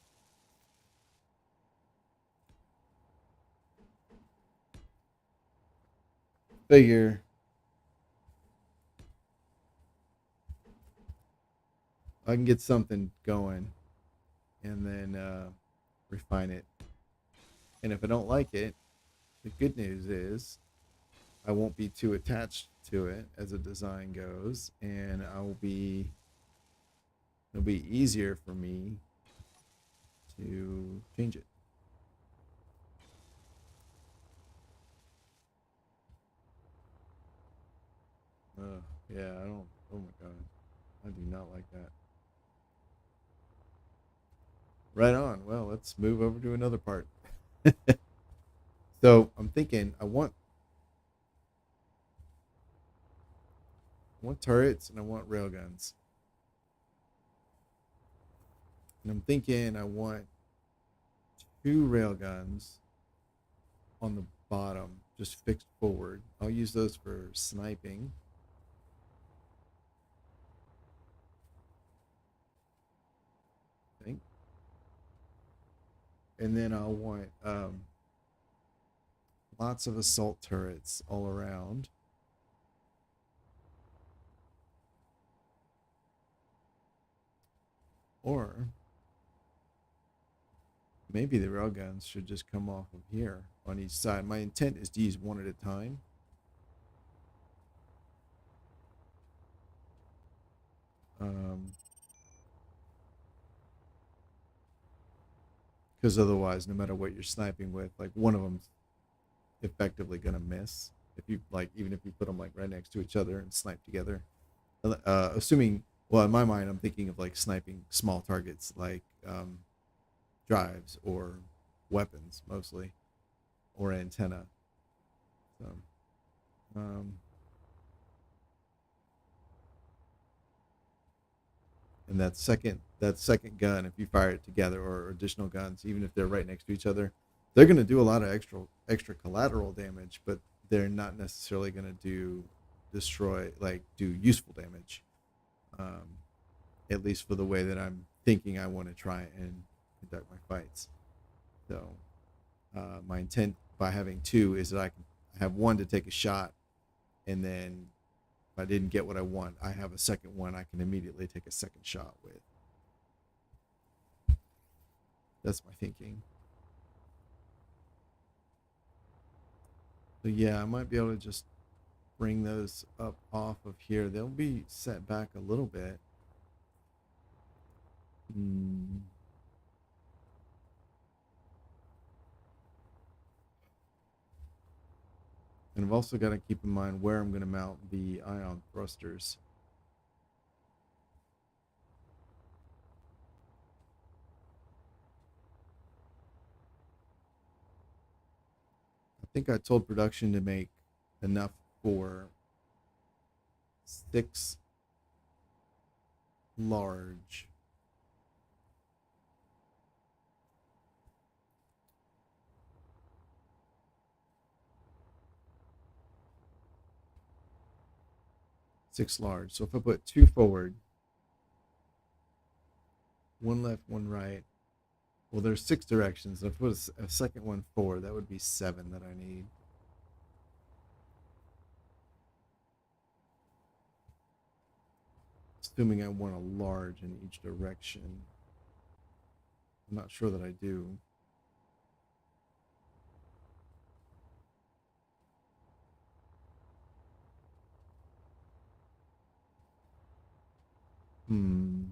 figure I can get something going and then refine it. And if I don't like it, the good news is I won't be too attached to it as a design goes, and it'll be easier for me to change it. Yeah, I don't. Oh my god, I do not like that. Right on. Well, let's move over to another part. So I'm thinking I want turrets and I want railguns. And I'm thinking I want two railguns on the bottom, just fixed forward. I'll use those for sniping. I think. And then I'll want lots of assault turrets all around. Or maybe the railguns should just come off of here on each side. My intent is to use one at a time. Because otherwise, no matter what you're sniping with, like one of them's effectively gonna miss. If you like, even if you put them like right next to each other and snipe together. Assuming, well, in my mind, I'm thinking of like sniping small targets like drives or weapons mostly, or antenna. So, um, and that second gun, if you fire it together or additional guns, even if they're right next to each other, they're going to do a lot of extra collateral damage, but they're not necessarily going to do useful damage. Um, at least for the way that I'm thinking I want to try and conduct my fights. So my intent by having two is that I can have one to take a shot, and then if I didn't get what I want, I have a second one I can immediately take a second shot with. That's my thinking. So yeah, I might be able to just bring those up off of here. They'll be set back a little bit. Hmm. And I've also got to keep in mind where I'm going to mount the ion thrusters. I think I told production to make enough for 6 large. Six large. So if I put two forward, one left, one right. Well, there's 6 directions. If I put a second one forward, that would be 7 that I need. Assuming I want a large in each direction. I'm not sure that I do. Hmm.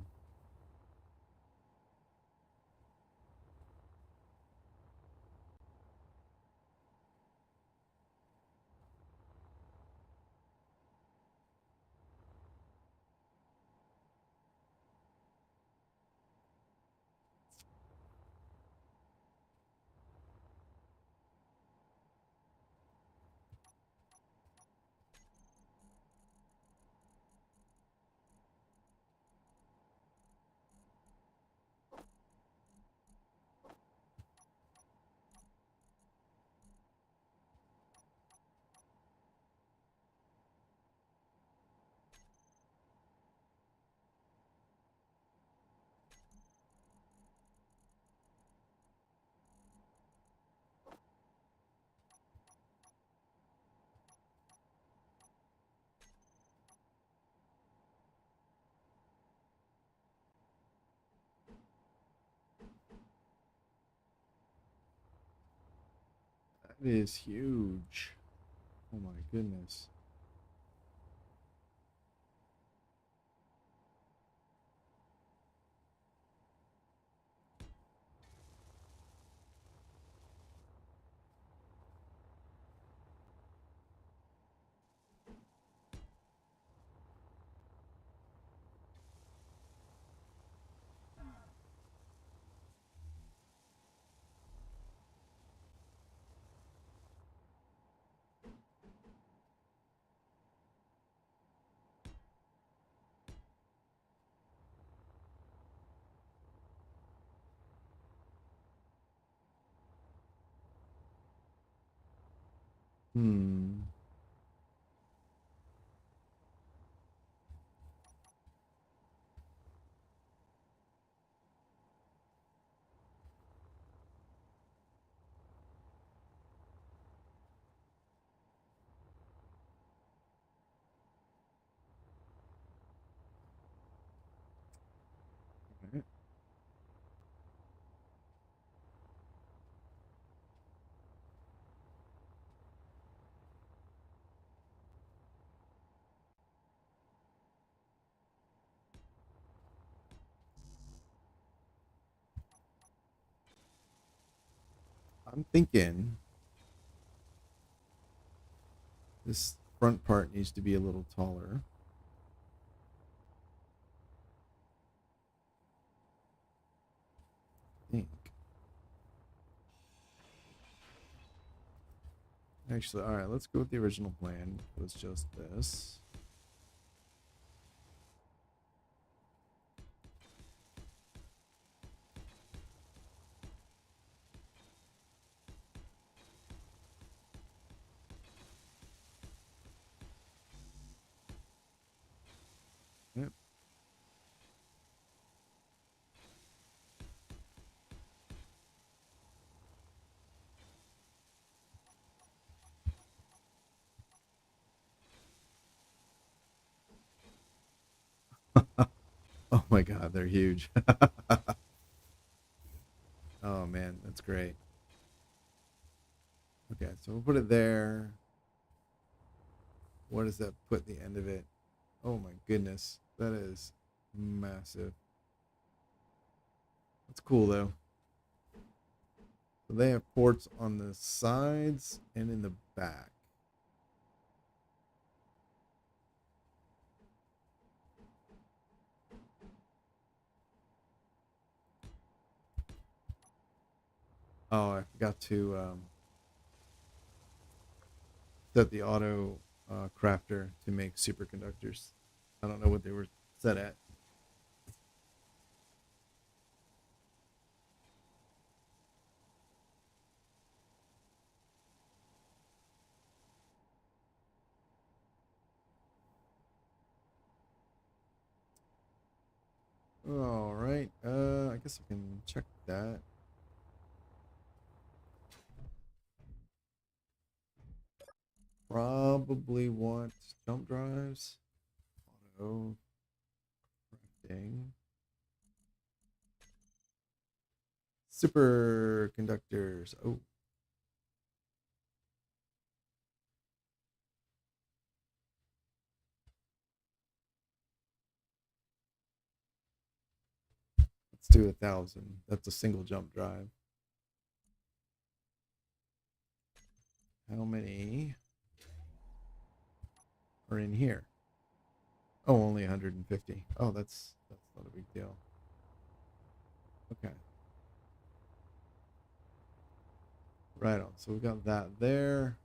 That is huge. Oh my goodness. Hmm. Alright. I'm thinking this front part needs to be a little taller. I think. Actually, all right, let's go with the original plan. It was just this. Yep. Oh my God, they're huge. Oh man, that's great. Okay, so we'll put it there. What does that put the end of it? Oh my goodness, that is massive. That's cool though. So they have ports on the sides and in the back. Oh, I forgot to set the auto crafter to make superconductors. I don't know what they were set at. All right. I guess I can check that. Probably want jump drives. Auto crafting. Superconductors. Oh, let's do 1,000. That's a single jump drive. How many are in here? Oh, only 150. Oh, that's not a big deal. Okay. Right on. So we got that there.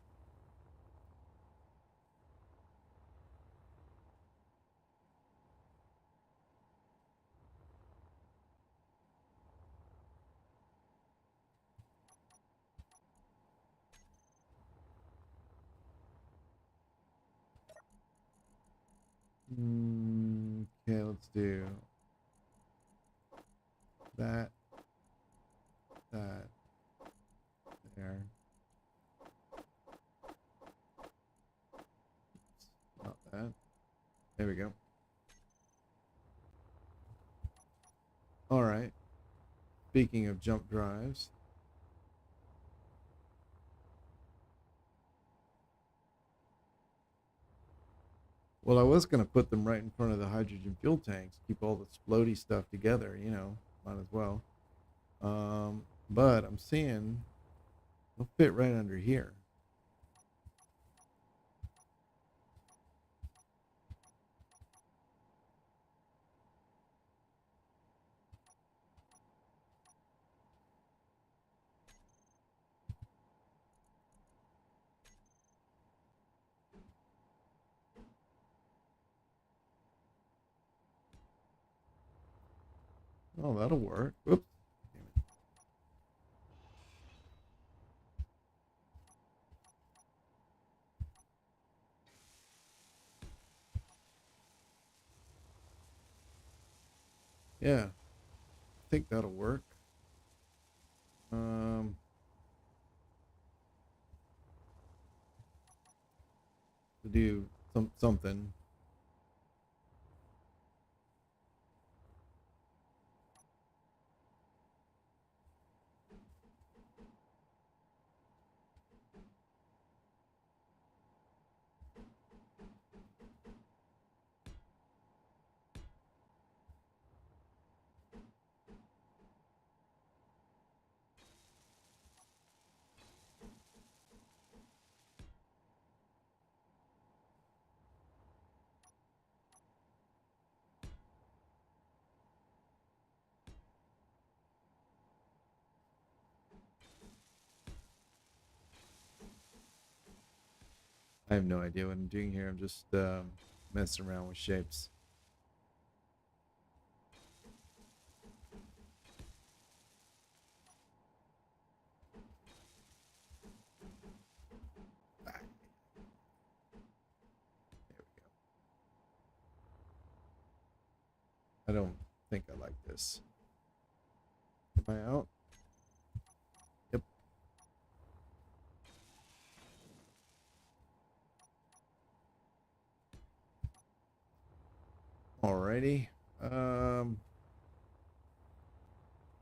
Okay, let's do that, that, there. Not that. There we go. All right. Speaking of jump drives, Well, I was gonna put them right in front of the hydrogen fuel tanks, keep all the splody stuff together. You know, might as well. But I'm seeing they'll fit right under here. Oh, that'll work. Whoops. Damn it. Yeah, I think that'll work. Um, to do something. I have no idea what I'm doing here. I'm just messing around with shapes. Ah, there we go. I don't think I like this. Am I out? Yep. Alrighty.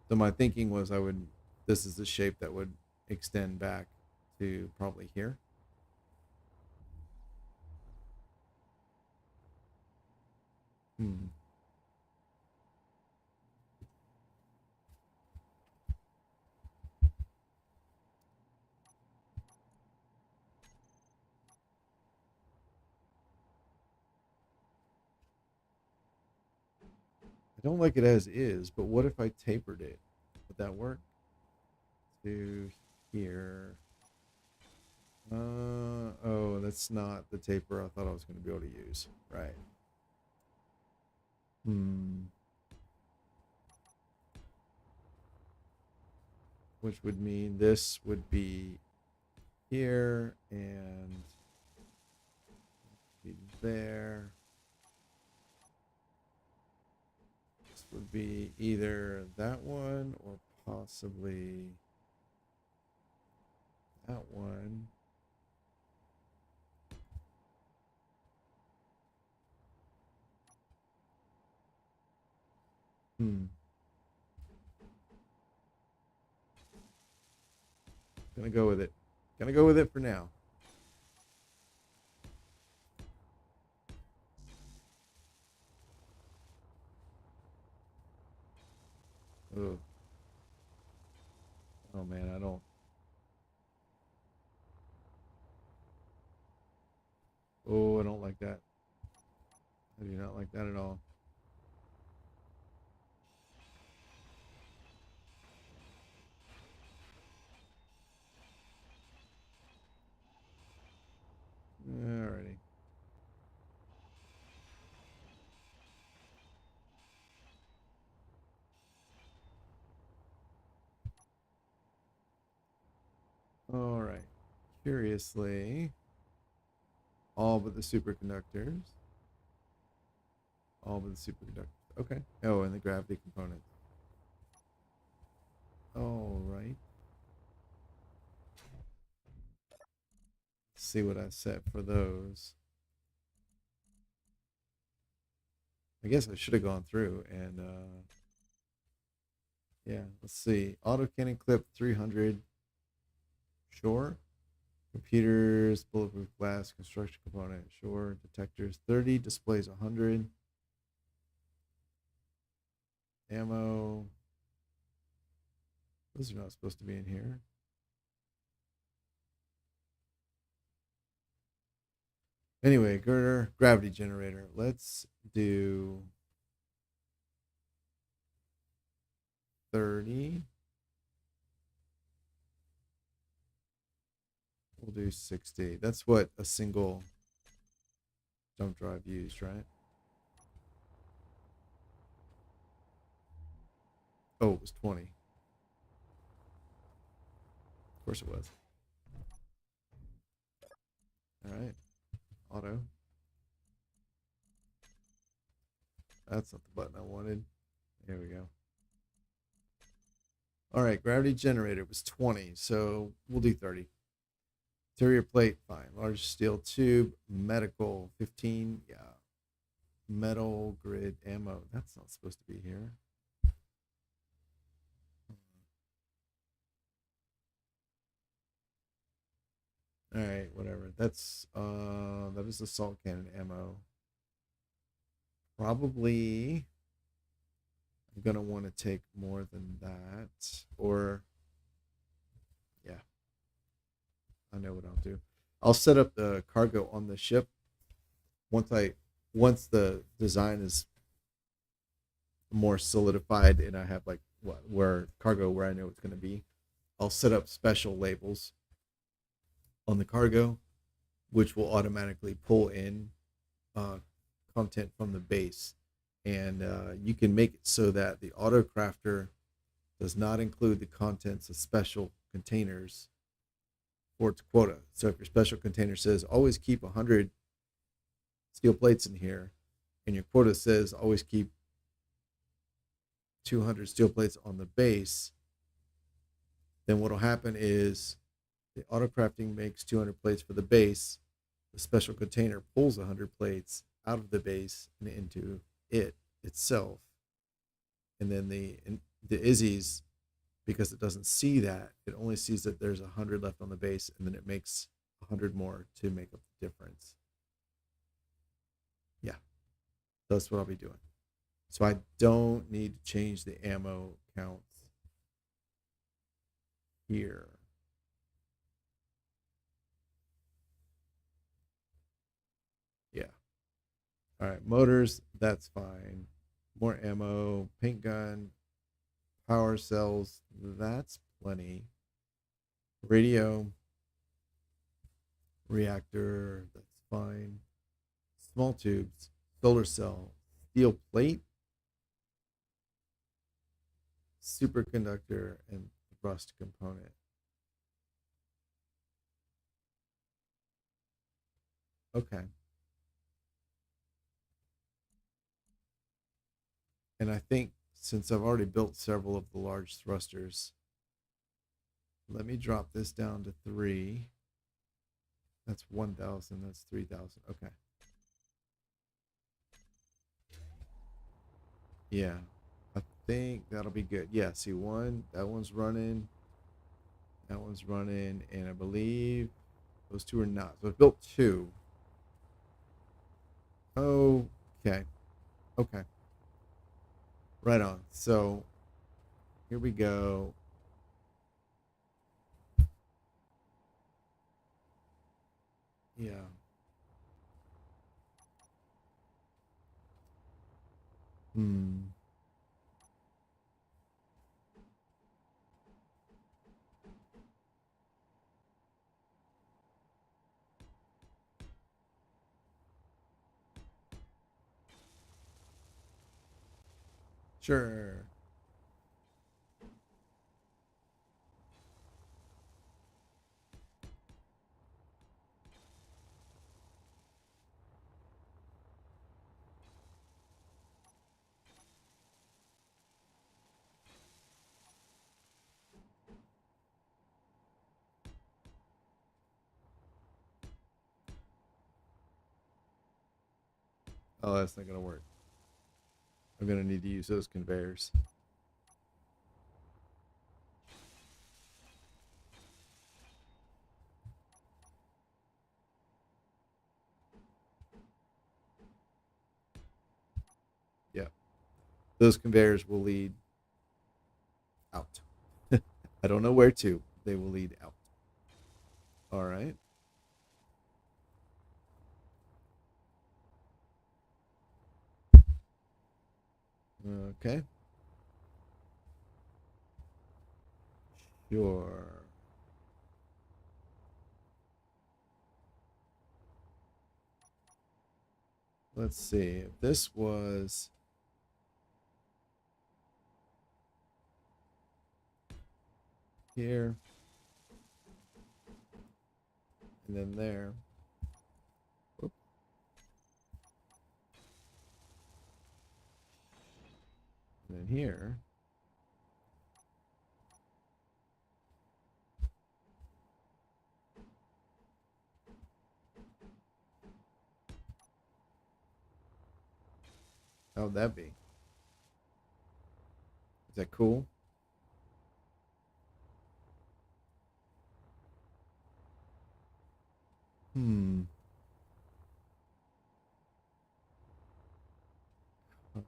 So my thinking was this is the shape that would extend back to probably here. Hmm. I don't like it as is, but what if I tapered it? Would that work? To here. Oh, that's not the taper I thought I was going to be able to use. Right. Hmm. Which would mean this would be here and be there. This would be either that one or possibly that one. Hmm. Gonna go with it. Gonna go with it for now. Ugh. Oh man, I don't. Oh, I don't like that. I do not like that at all. Alrighty. All right. Curiously, all but the superconductors. All but the superconductors. Okay. Oh, and the gravity component. All right. Let's see what I set for those. I guess I should have gone through and yeah, let's see. Auto cannon clip 300. Sure. Computers, bulletproof glass, construction component, sure. Detectors 30, displays 100. Ammo. Those are not supposed to be in here. Anyway, girder, gravity generator. Let's do 30. We'll do 60. That's what a single jump drive used, right? Oh, it was 20. Of course it was. All right. Auto. That's not the button I wanted. There we go. All right, gravity generator was 20, so we'll do 30. Interior plate, fine. Large steel tube, medical, 15. Yeah. Metal grid ammo. That's not supposed to be here. All right, whatever. That's that is assault cannon ammo. Probably I'm gonna want to take more than that, or yeah, I know what I'll do. I'll set up the cargo on the ship once the design is more solidified and I have like where I know it's gonna be. I'll set up special labels on the cargo, which will automatically pull in content from the base. And you can make it so that the auto crafter does not include the contents of special containers for its quota. So if your special container says always keep 100 steel plates in here, and your quota says always keep 200 steel plates on the base, then what will happen is the auto crafting makes 200 plates for the base. The special container pulls 100 plates out of the base and into it itself. And then the Izzy's, because it doesn't see that, it only sees that there's 100 left on the base, and then it makes 100 more to make up the difference. Yeah, that's what I'll be doing. So I don't need to change the ammo counts here. Yeah. All right, motors, that's fine. More ammo, paint gun, power cells, that's plenty. Radio, reactor, that's fine. Small tubes, solar cell, steel plate, superconductor, and thrust component. Okay. And I think since I've already built several of the large thrusters, let me drop this down to 3. That's 1,000. That's 3,000. Okay. Yeah. I think that'll be good. Yeah, see that one's running. That one's running. And I believe those two are not. So I've built 2. Okay. Okay. Right on. So here we go. Yeah. Hmm. Sure. Oh, that's not going to work. I'm going to need to use those conveyors. those conveyors will lead out. I don't know where to. They will lead out. All right. Okay. Sure. Let's see. If this was here and then there. Whoop. And then here. How would that be? Is that cool? Hmm.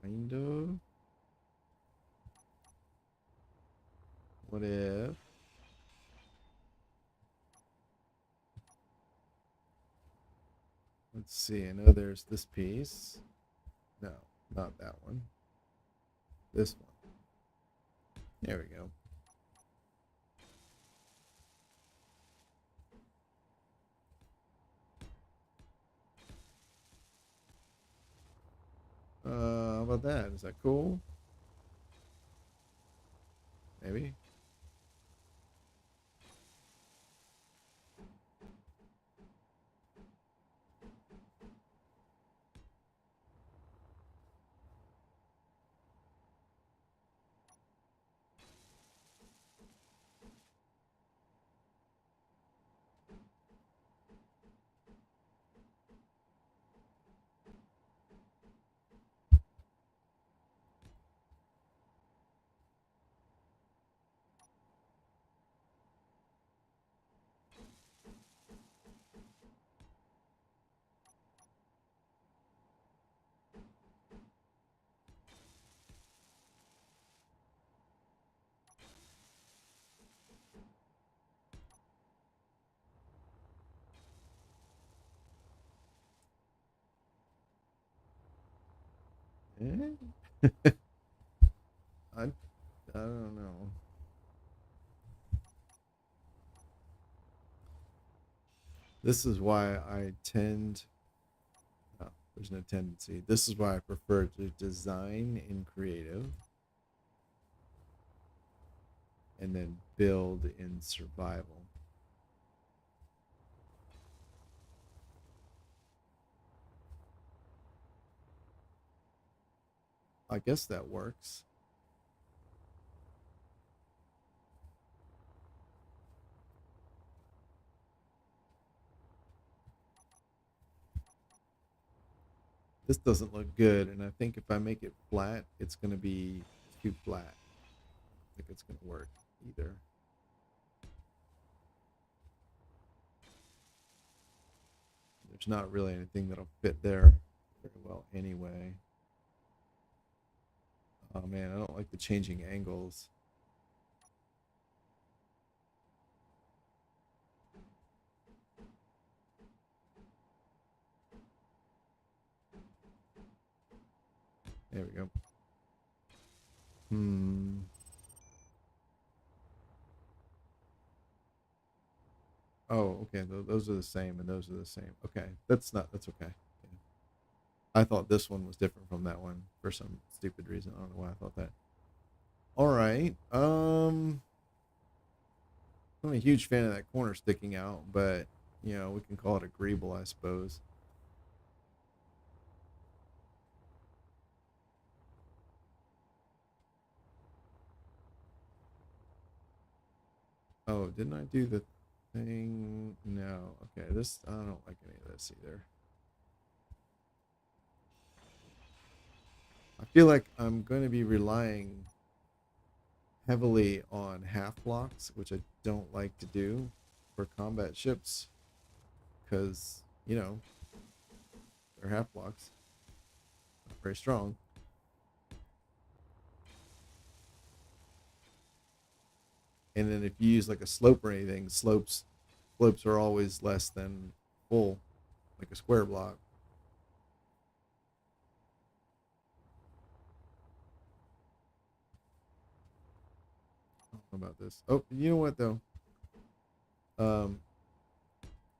Kind of. What if? Let's see. I know there's this piece. No, not that one. This one. There we go. How about that? Is that cool? Maybe. Eh? I don't know. This is why I tend. Oh, there's no tendency. This is why I prefer to design in creative and then build in survival. I guess that works. This doesn't look good, and I think if I make it flat, it's going to be too flat. I think it's going to work either. There's not really anything that'll fit there very well anyway. Oh man, I don't like the changing angles. There we go. Oh, okay. Those are the same, and those are the same. Okay, that's okay. Yeah. I thought this one was different from that one for some stupid reason. I don't know why I thought that. All right. I'm a huge fan of that corner sticking out, but you know we can call it agreeable, I suppose. Oh, didn't I do the thing? No. Okay, this I don't like any of this either. I feel like I'm going to be relying heavily on half blocks, which I don't like to do for combat ships because, you know, they're half blocks. Not very strong. And then if you use like a slope or anything, slopes are always less than full, like a square block. I don't know about this. Oh, you know what though? Um,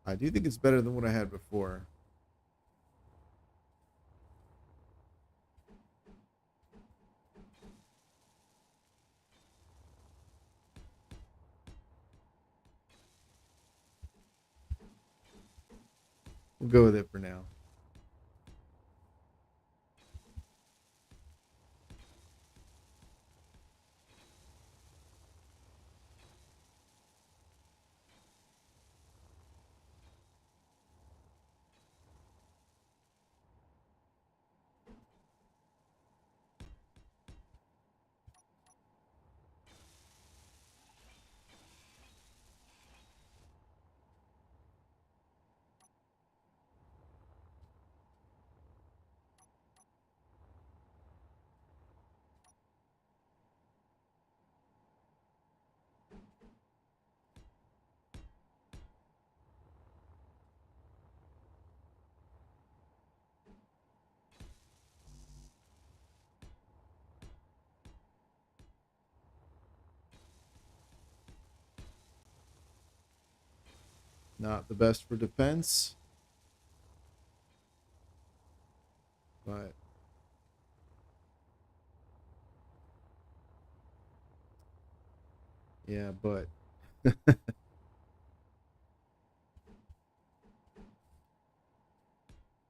I do think it's better than what I had before. We'll go with it for now. Not the best for defense, but yeah, but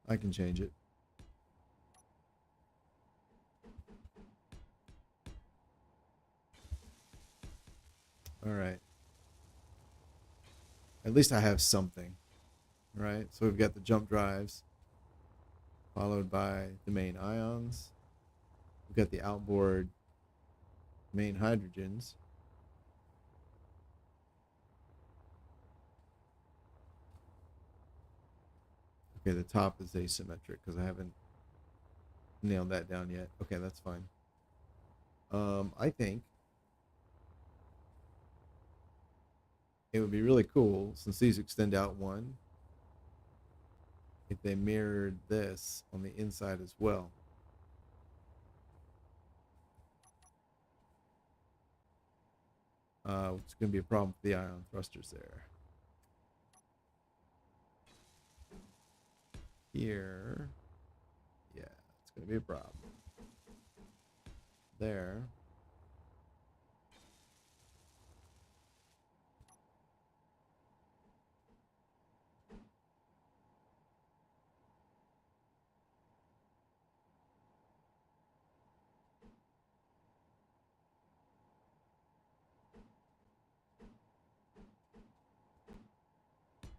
I can change it. All right. At least I have something, right? So we've got the jump drives, followed by the main ions. We've got the outboard main hydrogens. Okay, the top is asymmetric because I haven't nailed that down yet. Okay, that's fine. I think it would be really cool since these extend out one if they mirrored this on the inside as well. It's going to be a problem for the ion thrusters there. Here, yeah, it's going to be a problem. There.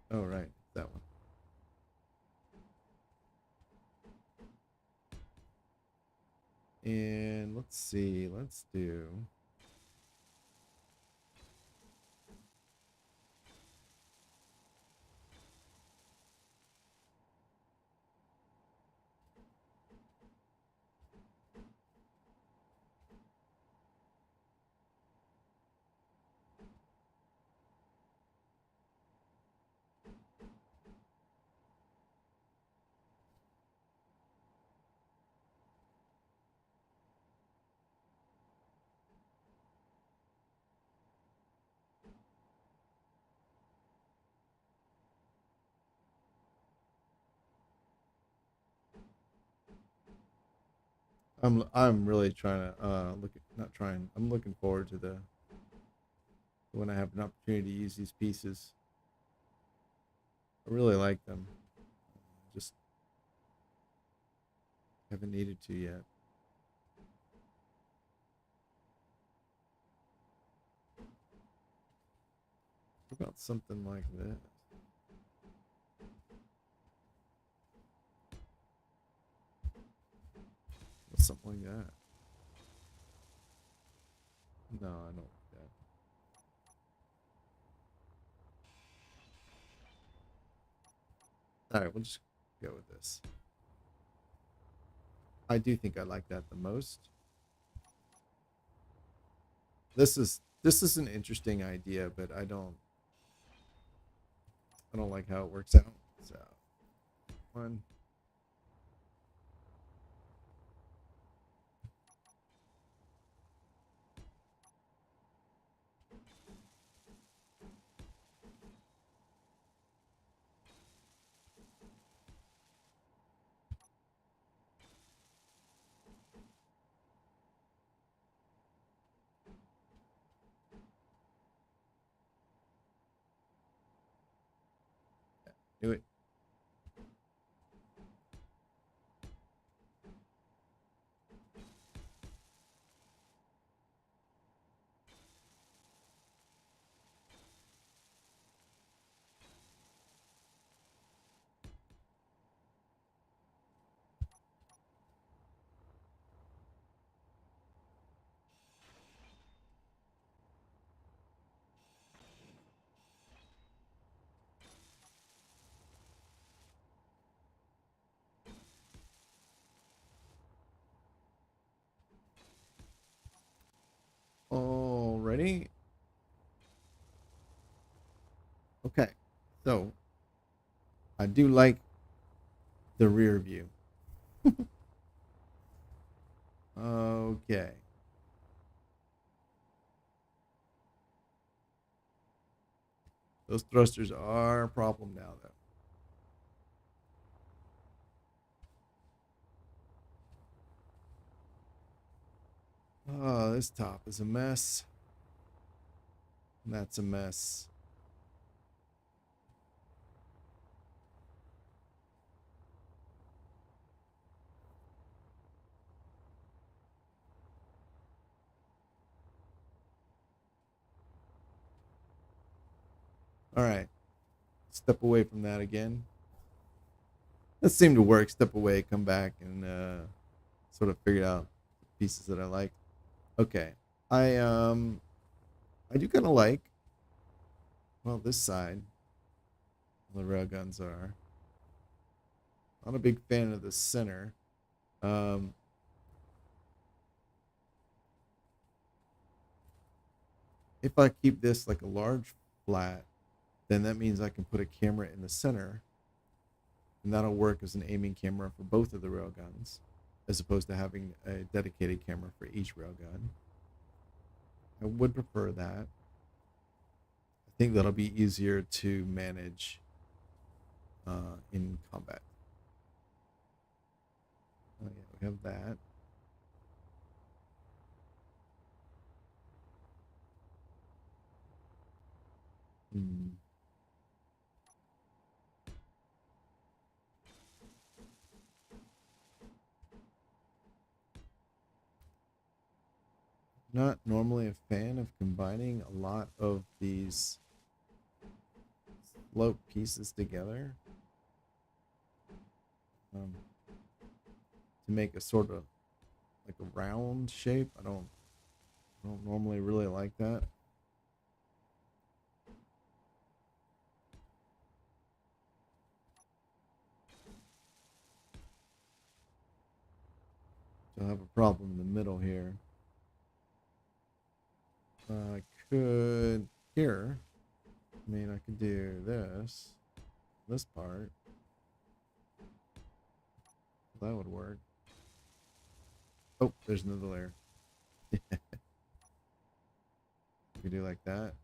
Oh, right, that one. And let's see, let's do. I'm really trying to not trying. I'm looking forward to the when I have an opportunity to use these pieces. I really like them. Just haven't needed to yet. What about something like this? What's something like that? No, I don't like that. All right, we'll just go with this. I do think I like that the most. This This is an interesting idea, but I don't like how it works out. So one. Do it. Alrighty. Okay. So I do like the rear view. Okay. Those thrusters are a problem now, though. Oh, this top is a mess. And that's a mess. All right. Step away from that again. That seemed to work. Step away, come back, and sort of figure out pieces that I like. Okay. I do kind of like, well, this side. The railguns are. Not a big fan of the center. If I keep this like a large flat, then that means I can put a camera in the center, and that'll work as an aiming camera for both of the railguns, as opposed to having a dedicated camera for each railgun. I would prefer that. I think that'll be easier to manage in combat. Oh yeah, we have that. Hmm. Not normally a fan of combining a lot of these slope pieces together to make a sort of like a round shape. I don't normally really like that. So I have a problem in the middle here. I could here. I mean, I could do this part. That would work. Oh, there's another layer. You could do like that.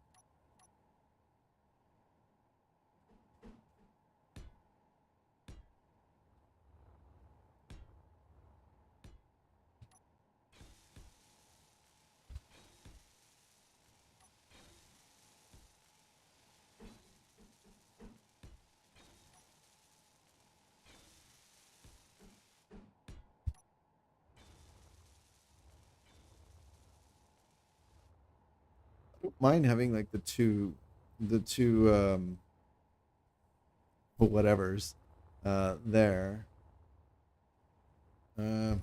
I don't mind having like the two whatevers there. Uh,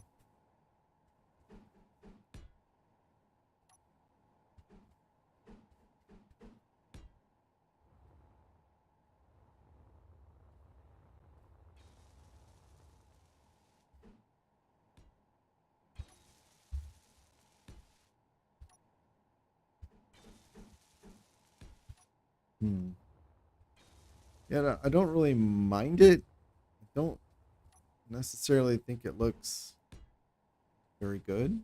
Hmm. Yeah, I don't really mind it. I don't necessarily think it looks very good.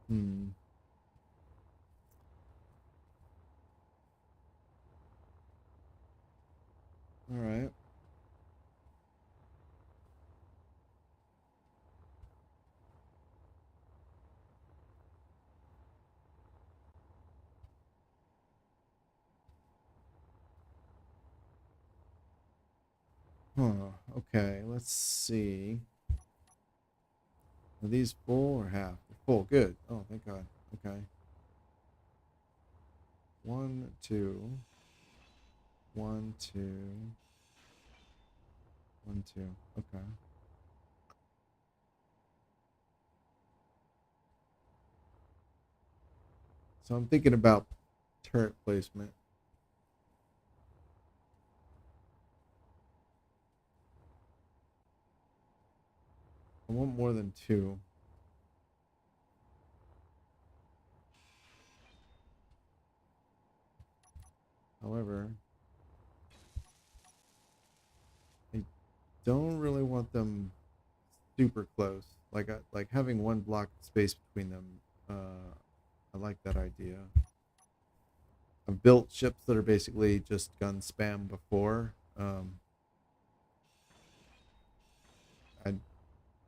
Hmm. All right. Huh. Okay. Let's see. Are these full or half? They're full. Good. Oh, thank God. Okay. One, two. One, two. One, two. Okay. So I'm thinking about turret placement. I want more than two. However, I don't really want them super close. Like having one block of space between them. I like that idea. I've built ships that are basically just gun spam before. I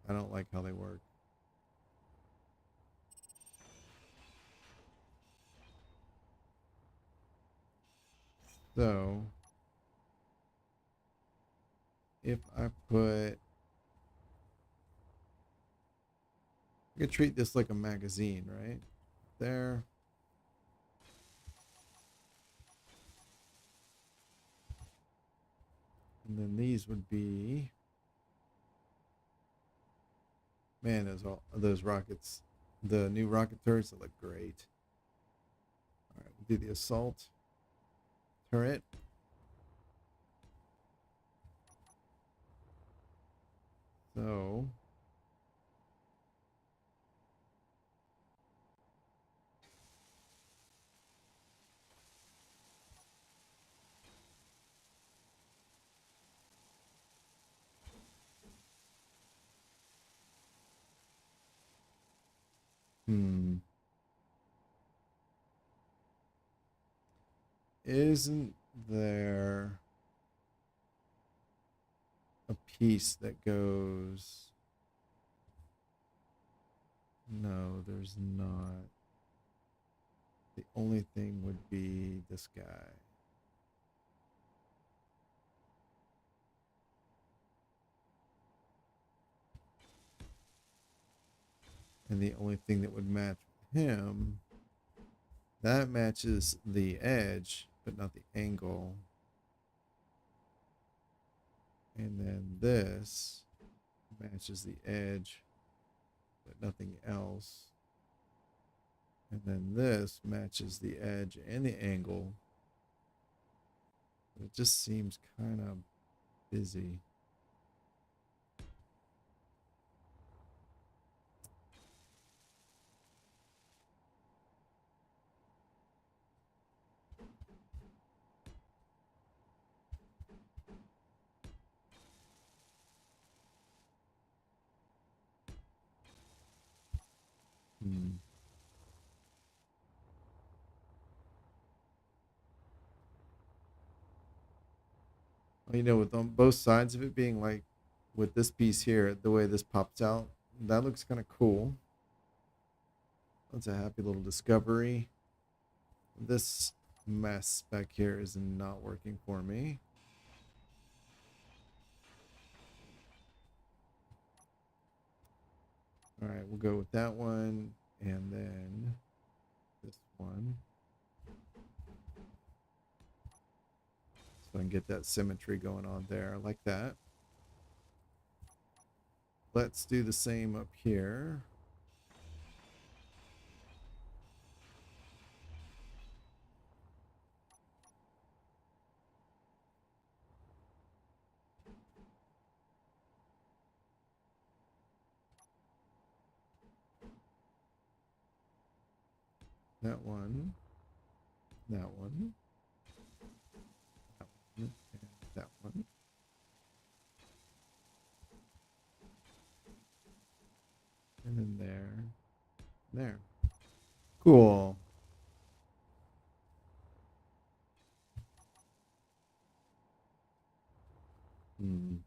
I don't like how they work. So if I could treat this like a magazine, right? There. And then these would be, man, those rockets, the new rocket turrets that look great. All right, we'll do the assault turret. So hmm. Isn't there a piece that goes? No, there's not. The only thing would be this guy. And the only thing that would match him, that matches the edge, but not the angle. And then this matches the edge, but nothing else. And then this matches the edge and the angle. It just seems kind of busy. Hmm. Well, with on both sides of it being like with this piece here, the way this pops out, that looks kind of cool. That's a happy little discovery. This mess back here is not working for me. All right, we'll go with that one and then this one. So I can get that symmetry going on there. I like that. Let's do the same up here. That one. That one. That one. And that one. And then there. There. Cool. Hmm.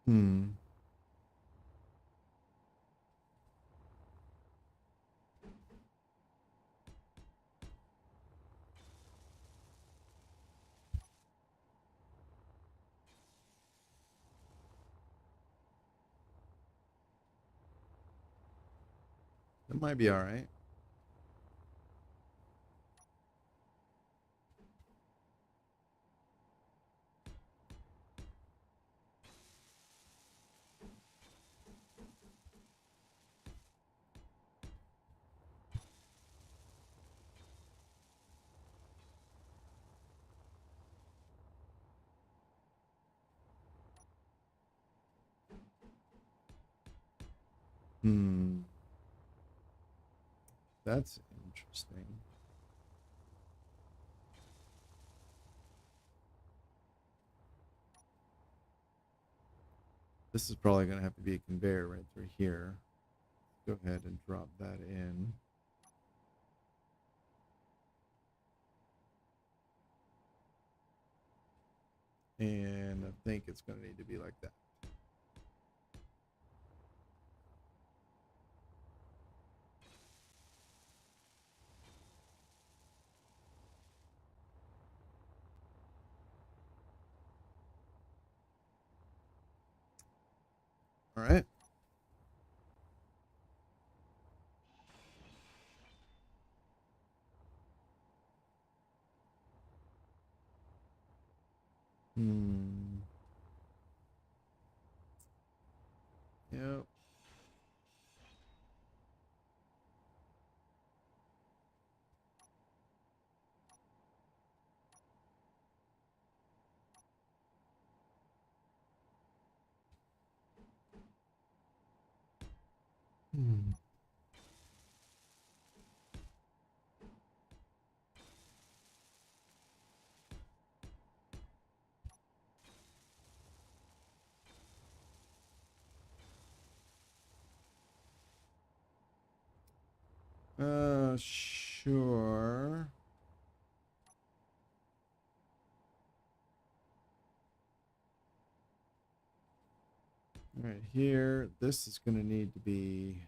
Hmm. That might be all right. Hmm. That's interesting. This is probably going to have to be a conveyor right through here. Go ahead and drop that in. And I think it's going to need to be like that. All right. Hmm. Yep. Hmm. Sure. All right, here, this is going to need to be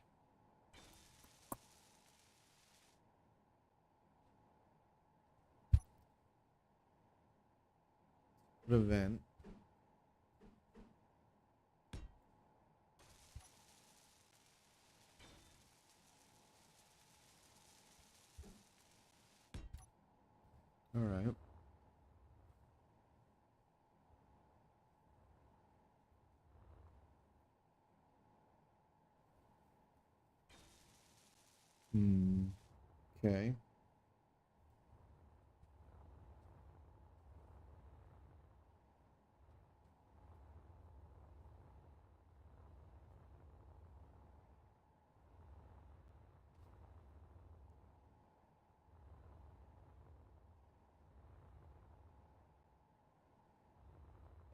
a vent. All right. Hmm. Okay.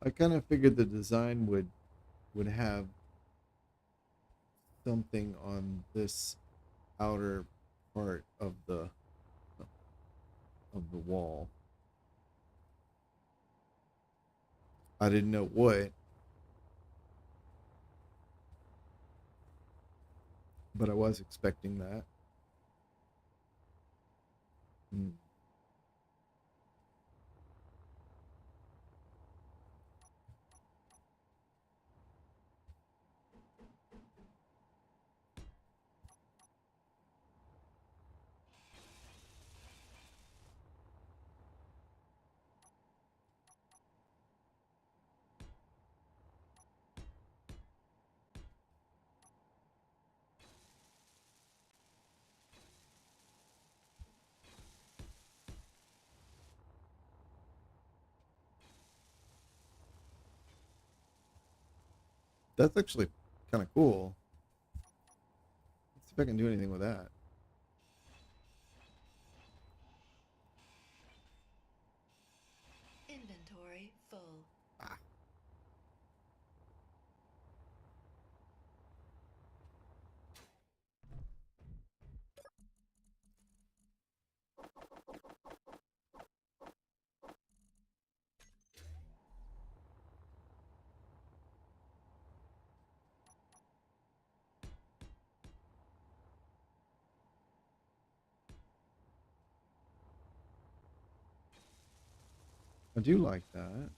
I kind of figured the design would have something on this outer part of the wall. I didn't know what, but I was expecting that. Hmm. That's actually kind of cool. Let's see if I can do anything with that. Inventory full. Ah. I do like that.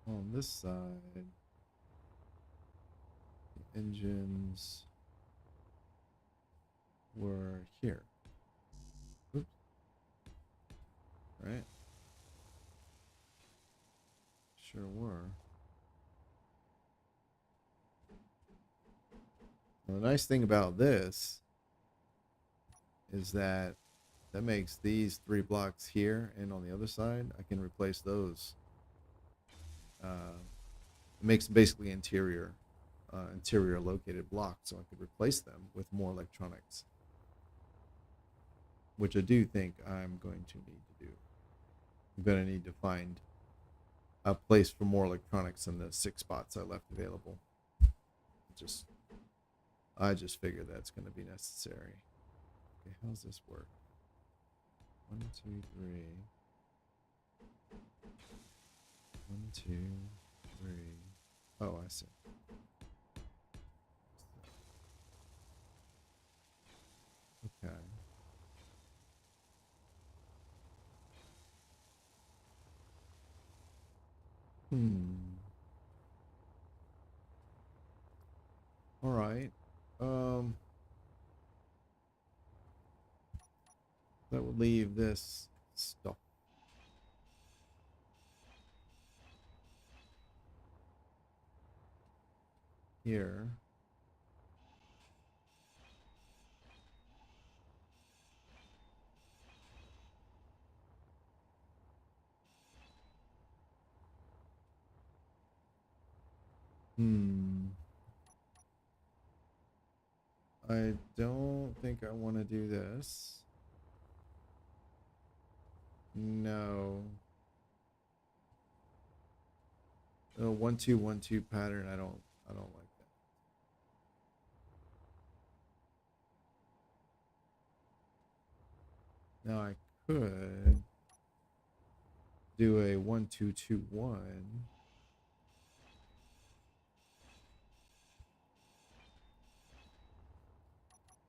On this side, the engines were here. Oops. Right? Sure were. Well, the nice thing about this is that that makes these 3 blocks here and on the other side, I can replace those. It makes basically interior located blocks, so I could replace them with more electronics, which I do think I'm going to need to do. I'm going to need to find a place for more electronics in the 6 spots I left available. I just figured that's going to be necessary. Okay, how's this work? 1, 2, 3. 1, 2, 3. Oh, I see. Okay. All right. That would leave this stuff here. I don't think I want to do this. No. A 1 2 1 2 pattern. I don't like that. Now I could do a 1 2 2 1.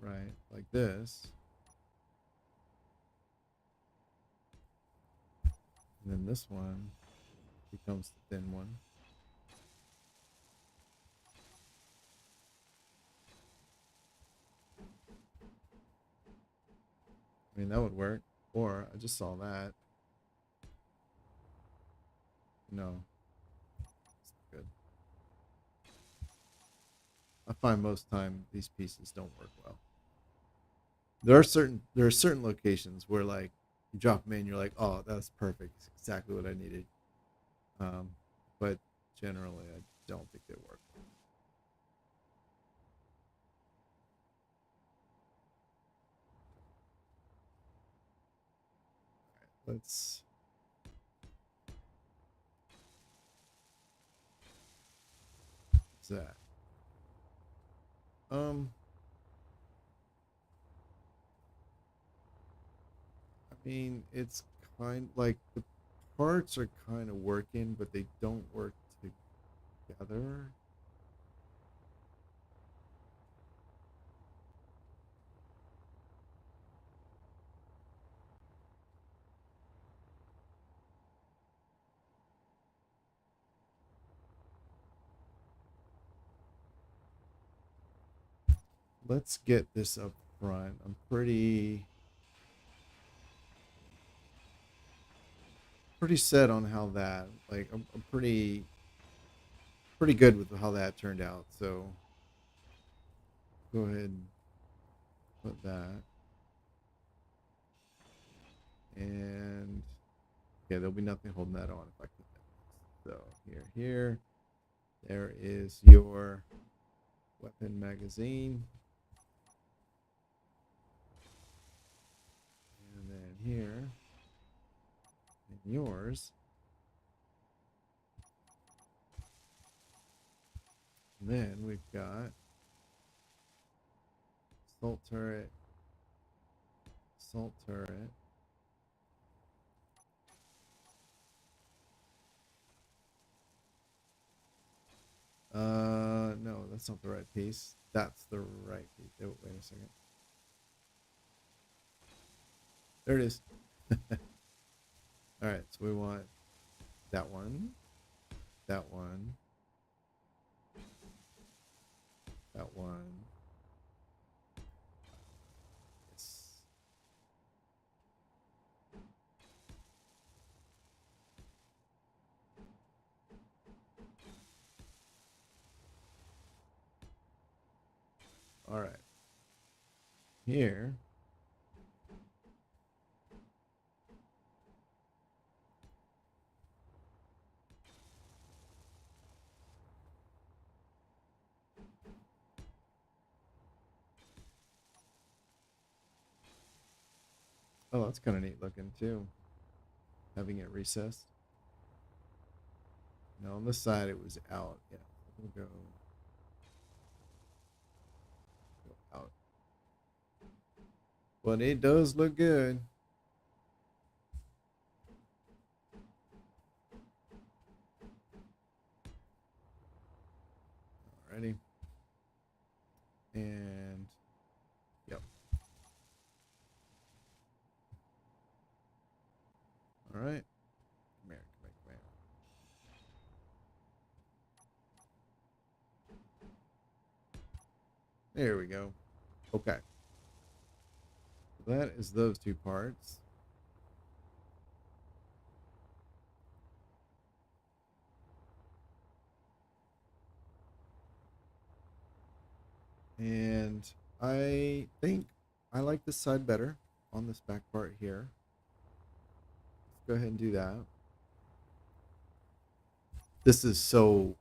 Right, like this. And then this one becomes the thin one. I mean, that would work. Or I just saw that. No. It's not good. I find most time these pieces don't work well. There are certain locations where like you drop them in, you're like, oh, that's perfect. It's exactly what I needed. But generally I don't think they work. Let's what's that? I mean, it's kind like the parts are kind of working, but they don't work together. Let's get this up front. I'm pretty set on how that like I'm pretty good with how that turned out. So go ahead and put that. And yeah, there'll be nothing holding that on if I put that. So here, there is your weapon magazine. And then here, and yours. And then we've got assault turret, assault turret. No, that's not the right piece. That's the right piece. Oh, wait a second. There it is. All right, so we want that one, that one, that one. Yes. All right. Here. Oh, that's kind of neat looking too. Having it recessed. Now on this side it was out. Yeah, we'll go out. But it does look good. Alrighty. And yep. All right. Come here, come here, come here. There we go. Okay. That is those two parts. And I think I like this side better on this back part here. Let's go ahead and do that. This is so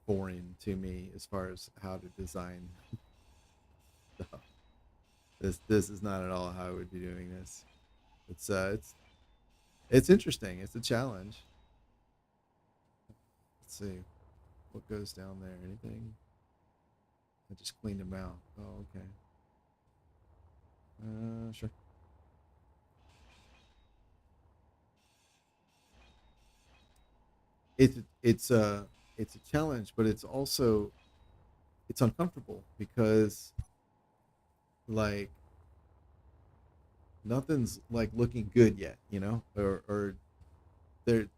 foreign to me as far as how to design stuff. This is not at all how I would be doing this. It's interesting. It's a challenge. Let's see what goes down there. Anything? I just cleaned them out. Oh, okay. Sure. It's a challenge, but it's also it's uncomfortable because like nothing's like looking good yet, you know, or there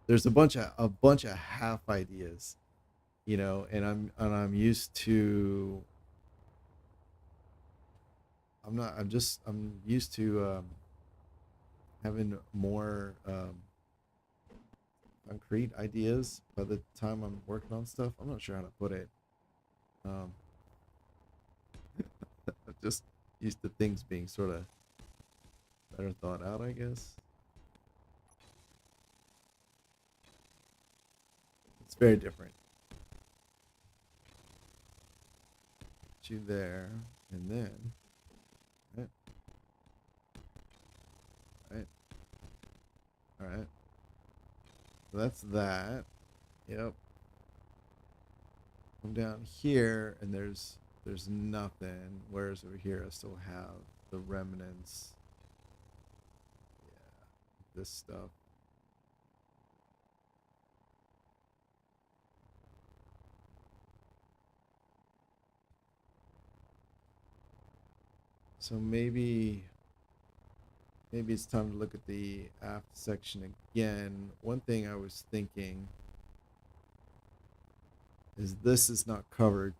there's a bunch of half ideas, you know, and I'm used to I'm used to having more concrete ideas by the time I'm working on stuff. I'm not sure how to put it. Um, I'm just used to things being sort of better thought out, I guess. It's very different. Put you there, and then, right, right, all right. So that's that. Yep. Come down here, and there's nothing. Whereas over here, I still have the remnants. Yeah, this stuff. So maybe it's time to look at the aft section again. One thing I was thinking is this is not covered.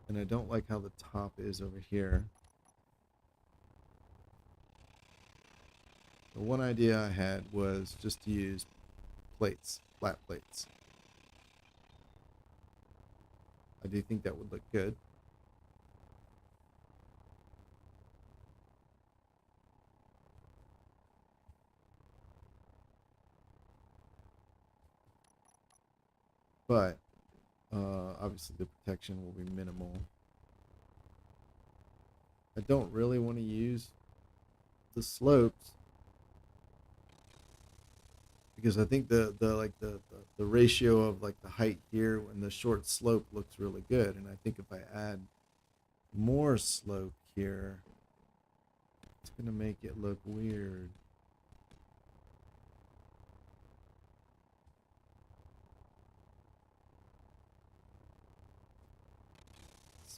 And I don't like how the top is over here. The one idea I had was just to use plates, flat plates. I do think that would look good. but obviously the protection will be minimal. I don't really want to use the slopes because I think the ratio of like the height here and the short slope looks really good, and I think if I add more slope here, it's gonna make it look weird.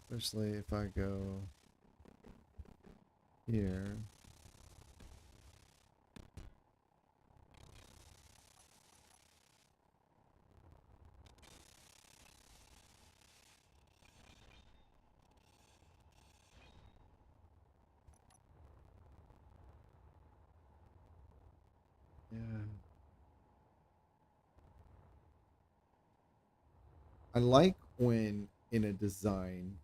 Especially if I go here. Yeah. I like when in a design,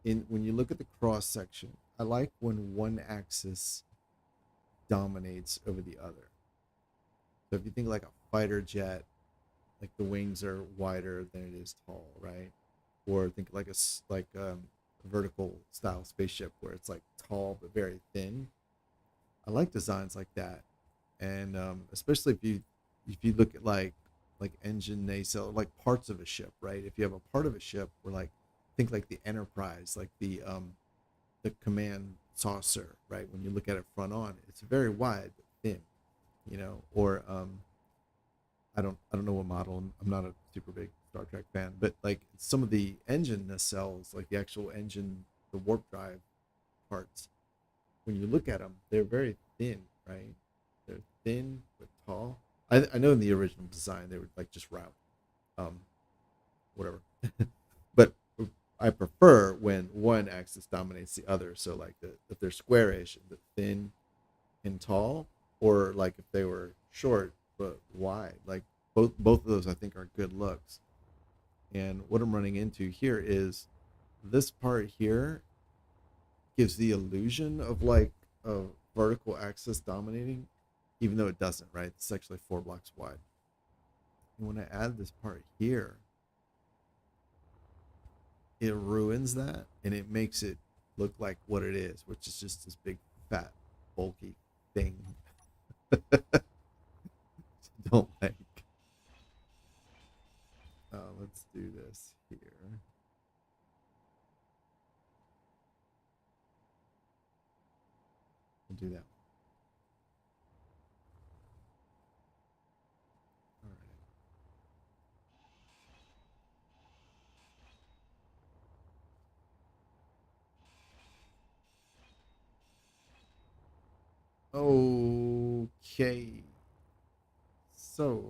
when you look at the cross section, I like when one axis dominates over the other. So if you think like a fighter jet, like the wings are wider than it is tall, right? Or think like a vertical style spaceship where it's like tall but very thin. I like designs like that, and especially if you look at like engine nacelle, like parts of a ship, right? If you have a part of a ship where like think like the Enterprise, like the command saucer, right? When you look at it front on, it's very wide but thin, or I don't know what model. I'm not a super big Star Trek fan, but like some of the engine nacelles, like the actual engine, the warp drive parts, when you look at them, they're very thin, right? They're thin but tall. I know in the original design they were like just round, um, whatever. But I prefer when one axis dominates the other. So like if they're squarish, but thin and tall, or like if they were short but wide, like both of those I think are good looks. And what I'm running into here is this part here gives the illusion of like a vertical axis dominating, even though it doesn't, right? It's actually 4 blocks wide. And when I add this part here, it ruins that and it makes it look like what it is, which is just this big, fat, bulky thing. Don't like. Let's do this here. We'll do that. All right. Okay. So,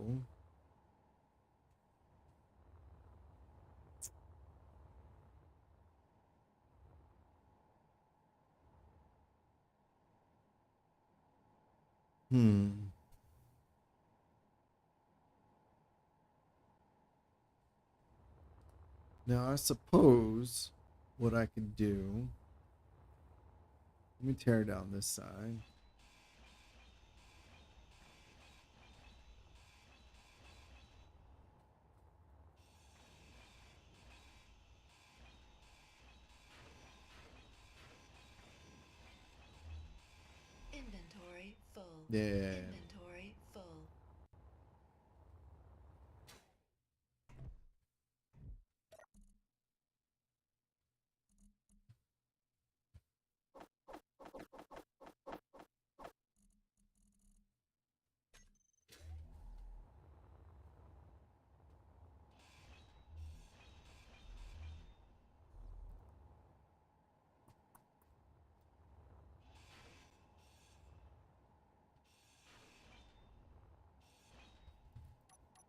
hmm. Now, I suppose what I could do, let me tear down this side. Inventory full. Yeah. Inventory full.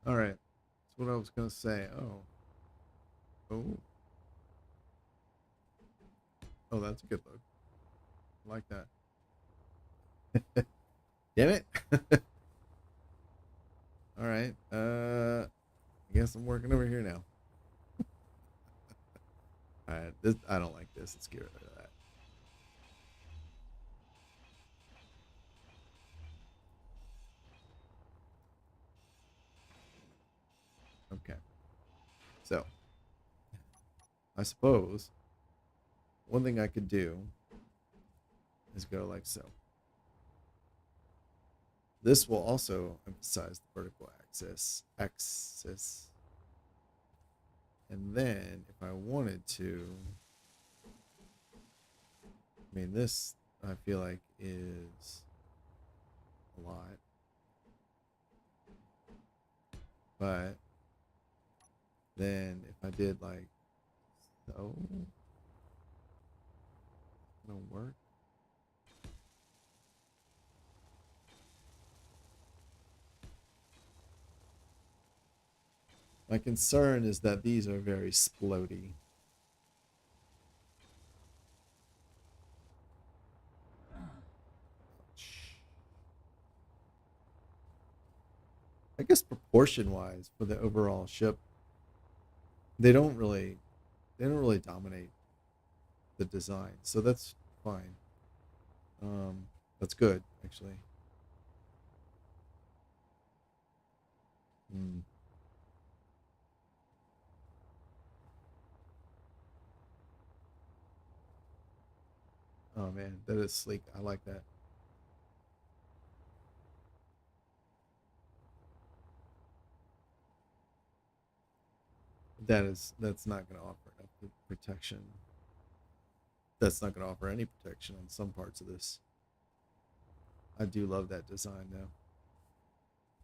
All right. That's what I was going to say. Oh. Oh. Oh, that's a good look. I like that. Damn it. All right. I guess I'm working over here now. All right. This I don't like this. Let's get rid of that. Okay. So, I suppose one thing I could do is go like so. This will also emphasize the vertical axis. And then if I wanted to, I mean, this I feel like is a lot. But then if I did like so, it'll work. My concern is that these are very splody. I guess proportion wise for the overall ship, they don't really dominate the design. So that's fine. That's good actually. Hmm. Oh man, that is sleek. I like that. That's not going to offer enough protection. That's not going to offer any protection on some parts of this. I do love that design though.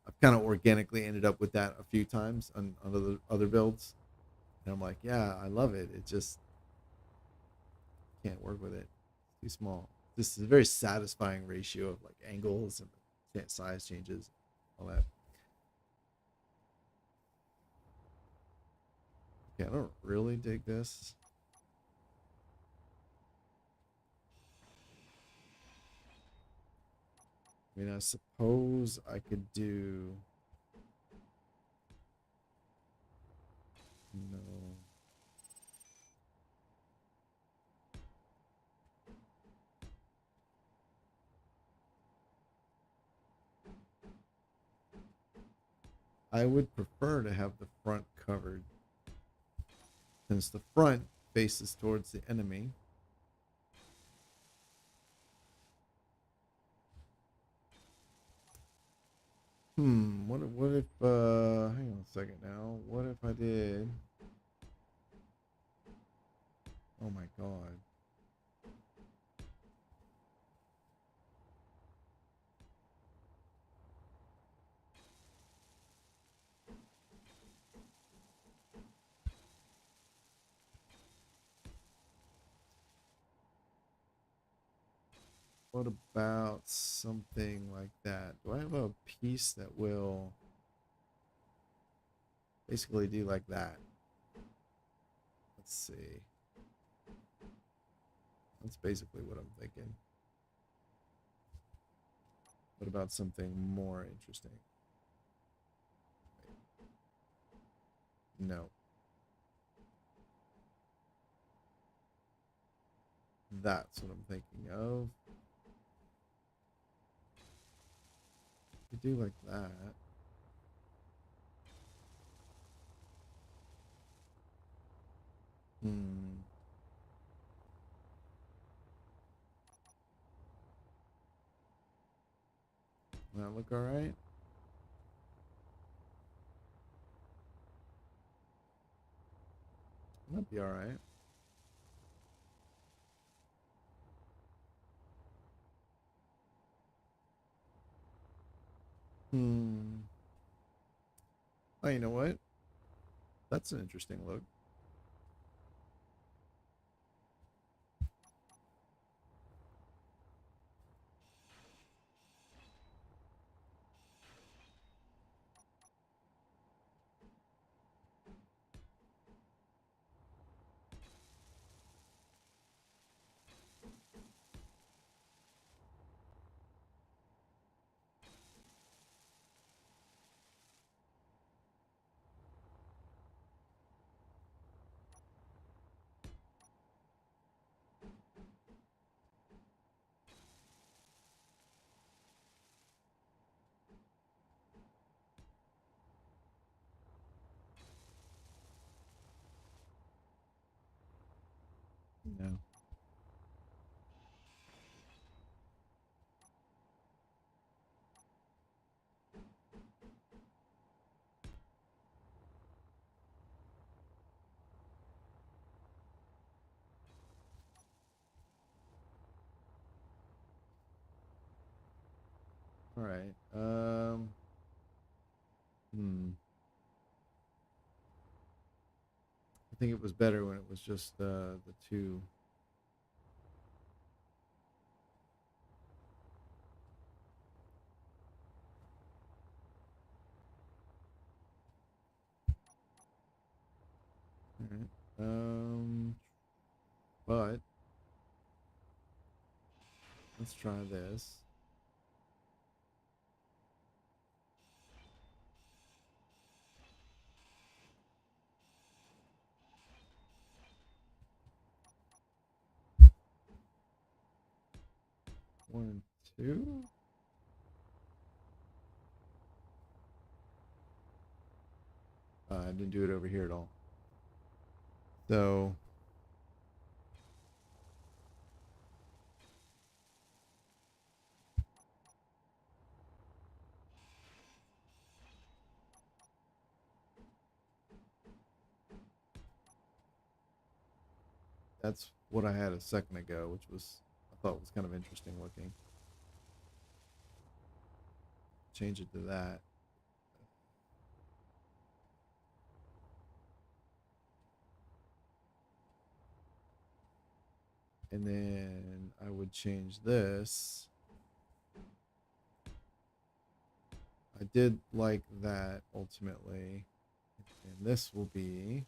I've kind of organically ended up with that a few times on other builds, and I'm like, yeah, I love it. It just can't work with it. It's too small. This is a very satisfying ratio of like angles and size changes, all that. Okay, I don't really dig this. I mean, I suppose I could do no. I would prefer to have the front covered, since the front faces towards the enemy. What if hang on a second now. What if I did, oh my god. What about something like that? Do I have a piece that will basically do like that? Let's see. That's basically what I'm thinking. What about something more interesting? No. That's what I'm thinking of. You do like that. Hmm. That look all right? That'd be all right. Hmm. Oh, you know what? That's an interesting look. All right. I think it was better when it was just the two. All right. But let's try this. One, two. I didn't do it over here at all. So that's what I had a second ago, which was I thought was kind of interesting looking. Change it to that. And then I would change this. I did like that ultimately. And this will be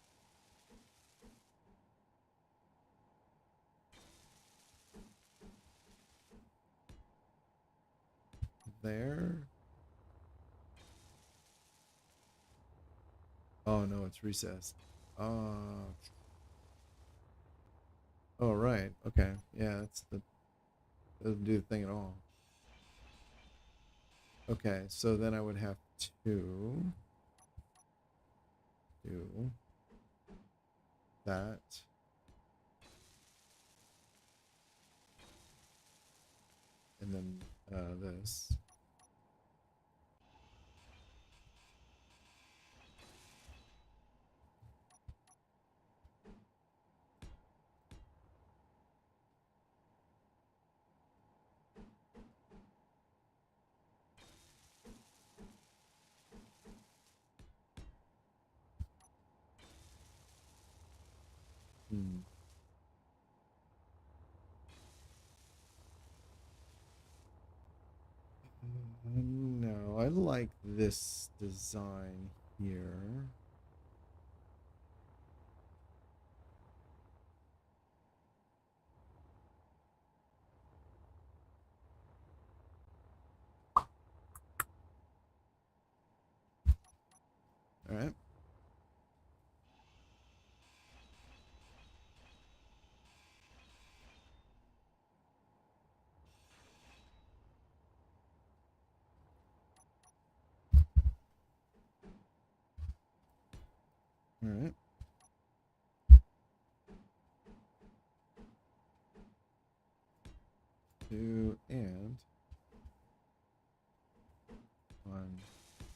there. Oh no, it's recessed. Oh right. Okay. Yeah, that's the doesn't do the thing at all. Okay, so then I would have to do that. And then this. Hmm. No, I like this design here. All right. All right. Two and one,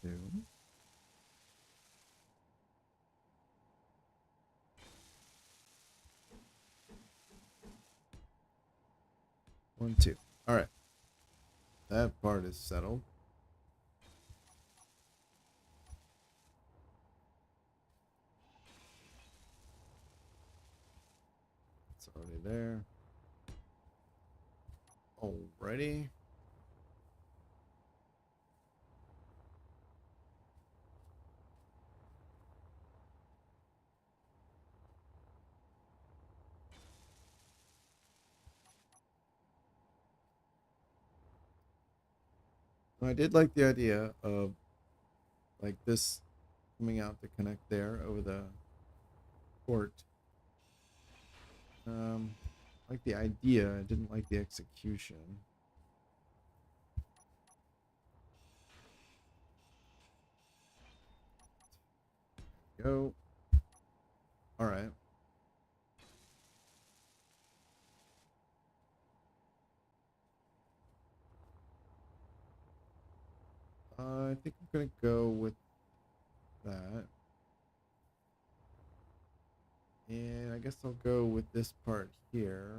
two. One, two. All right. That part is settled. It's already there. Alrighty. I did like the idea of like this coming out to connect there over the port. Like the idea, I didn't like the execution. Go. All right. I think I'm gonna go with that. And I guess I'll go with this part here.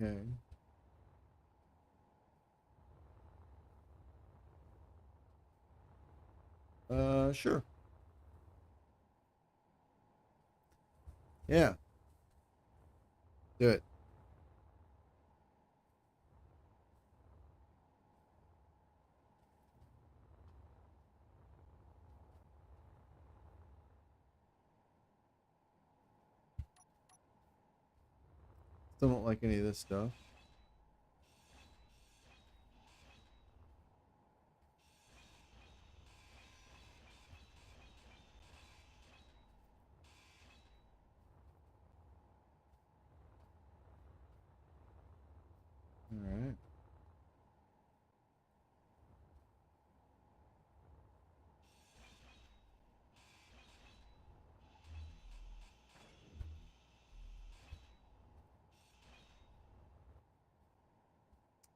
Okay. Sure. Yeah. Do it. Still don't like any of this stuff. All right.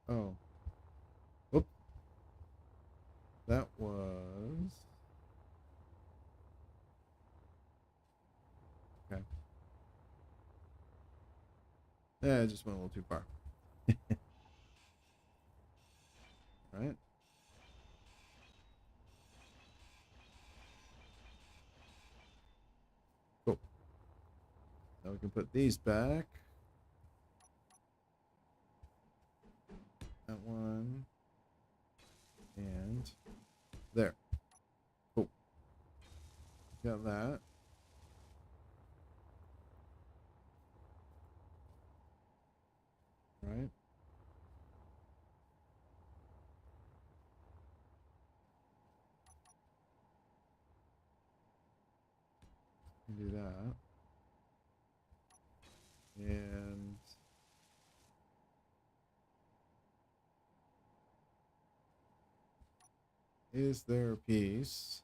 Oh. Whoop. That was. Okay. Yeah, it just went a little too far. All right. Cool. Now we can put these back. That one. And there. Cool. Got that. Right. Do that. And is there a piece?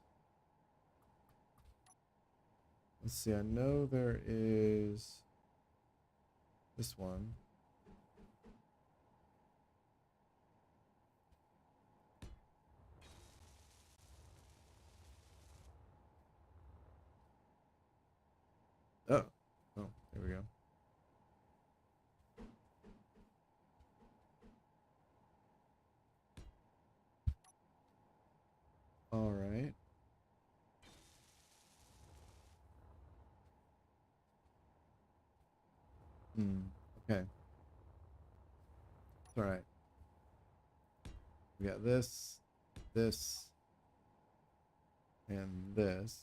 Let's see. I know there is this one. Oh. Oh, there we go. All right. Okay. All right. We got this, this, and this.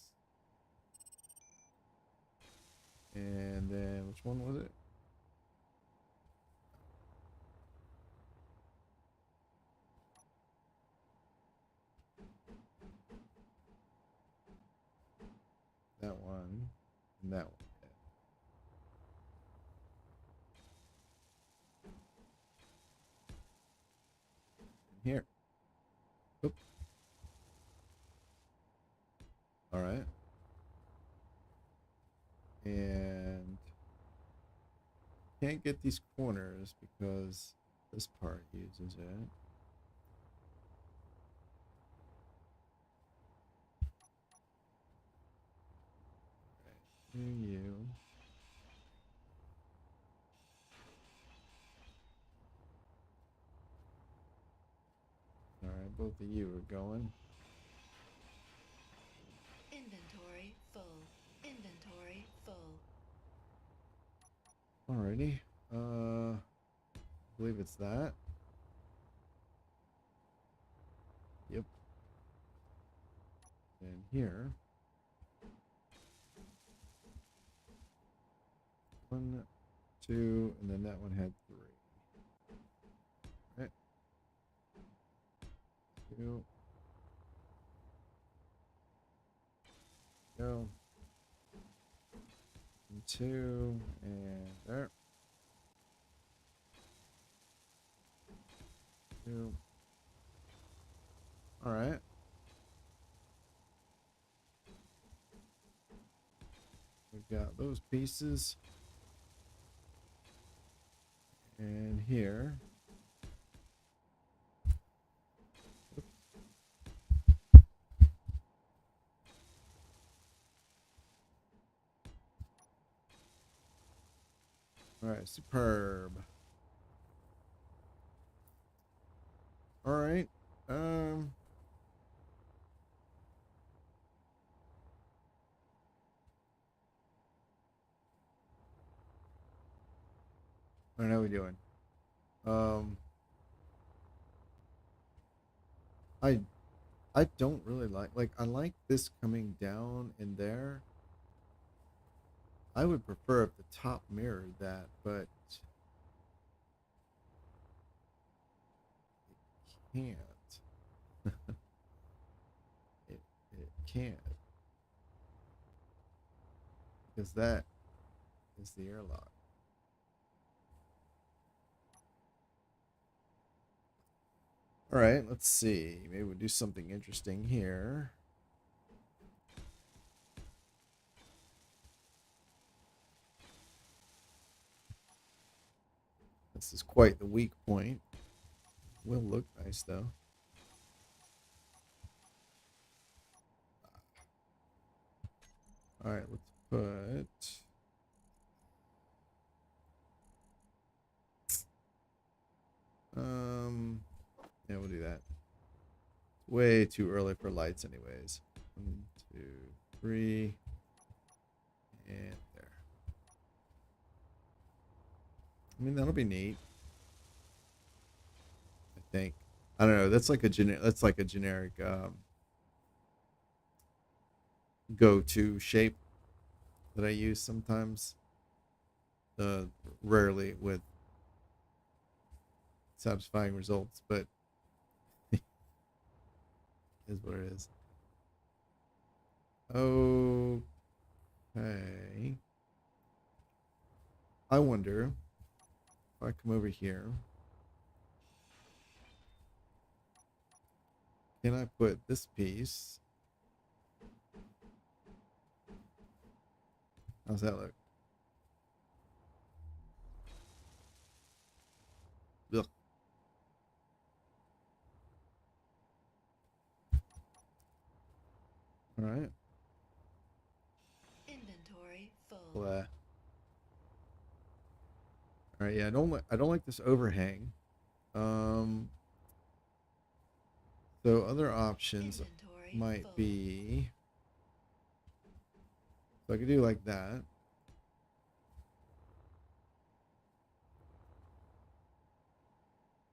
And then which one was it? That one and that one. Here. Oop. All right. And can't get these corners because this part uses it. Right. You. All right, both of you are going. Inventory full. Inventory full. Alrighty. I believe it's that. Yep. And here. 1, 2, and then that one had 3. Right. 2. Go. And 2, and there. 2. All right. We've got those pieces. And here. All right, superb. All right. Um. I don't know how we doing. Um. I I don't really like I like this coming down in there. I would prefer if the top mirrored that, but it can't. It can't because that is the airlock. All right, let's see. Maybe we'll do something interesting here. This is quite the weak point. Will look nice though. All right, let's put yeah, we'll do that. Way too early for lights anyways. 1, 2, 3, and there. I mean, that'll be neat. I think. I don't know. That's like a generic go-to shape that I use sometimes. Rarely with satisfying results, but is what it is. Okay. I wonder if I come over here, can I put this piece? How's that look? Ugh. All right. Inventory full. Blah. All right. Yeah, I don't like this overhang. So other options Inventory might full. be. So I could do like that.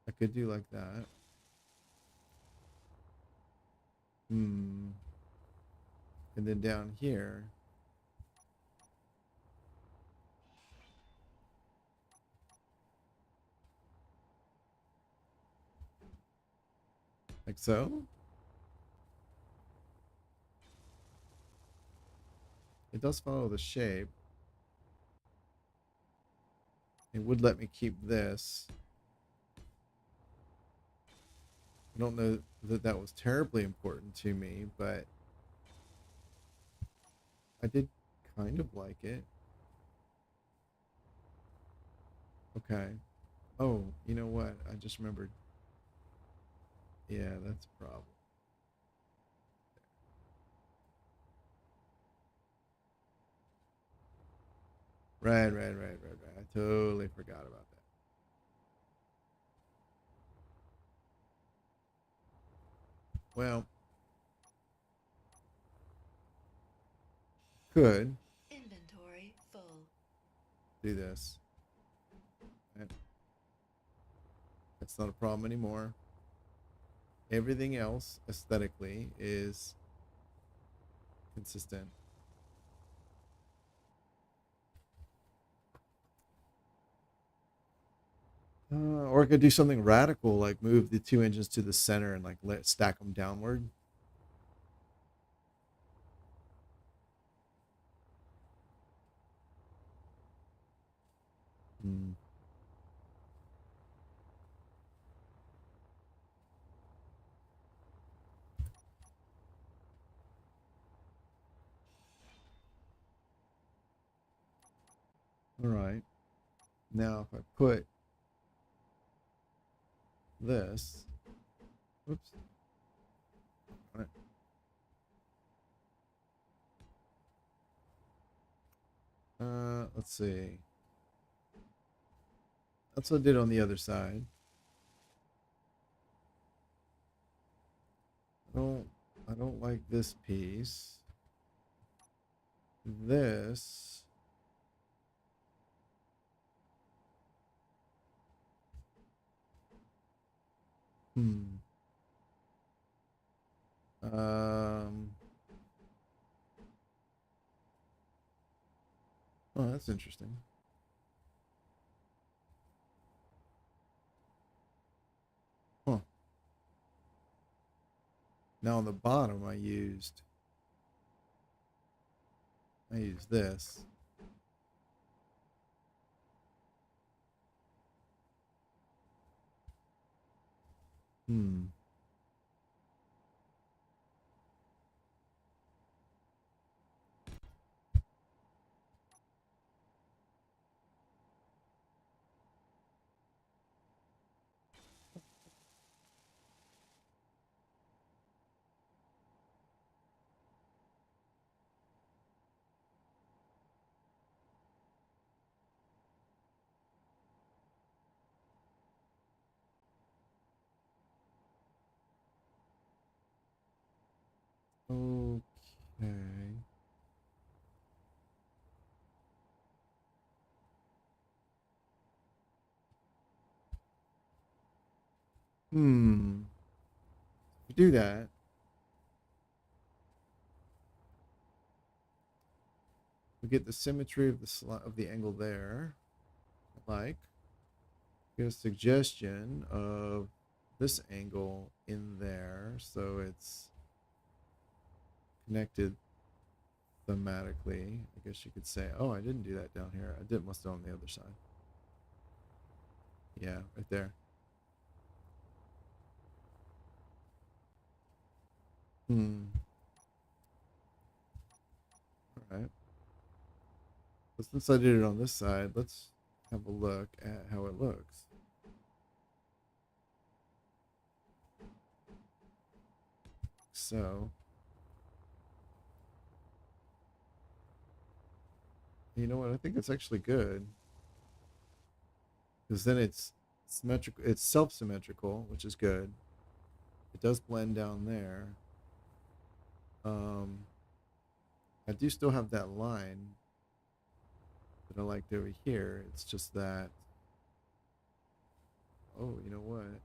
I could do like that. And then down here. Like so. It does follow the shape. It would let me keep this. I don't know that that was terribly important to me, but I did kind of like it. Okay. Oh, you know what? I just remembered. Yeah, that's a problem. Right. I totally forgot about that. Well, could Inventory full. do this. Right. That's not a problem anymore. Everything else aesthetically is consistent. Or I could do something radical, like move the two engines to the center and like stack them downward. Hmm. All right. Now, if I put this, oops. All right. Let's see. That's what I did on the other side. don't I don't like this piece. This. Hmm. Oh, that's interesting. Huh. Now on the bottom I used this. Hmm. Okay. Hmm. If you do that, we get the symmetry of the angle there. Like, get a suggestion of this angle in there, so it's connected thematically. I guess you could say, oh, I didn't do that down here. I did must have on the other side. Yeah, right there. Hmm. All right. But since I did it on this side, let's have a look at how it looks. So, you know what? I think it's actually good because then it's symmetrical. It's self-symmetrical, which is good. It does blend down there. Um, I do still have that line that I liked over here. It's just that. Oh, you know what?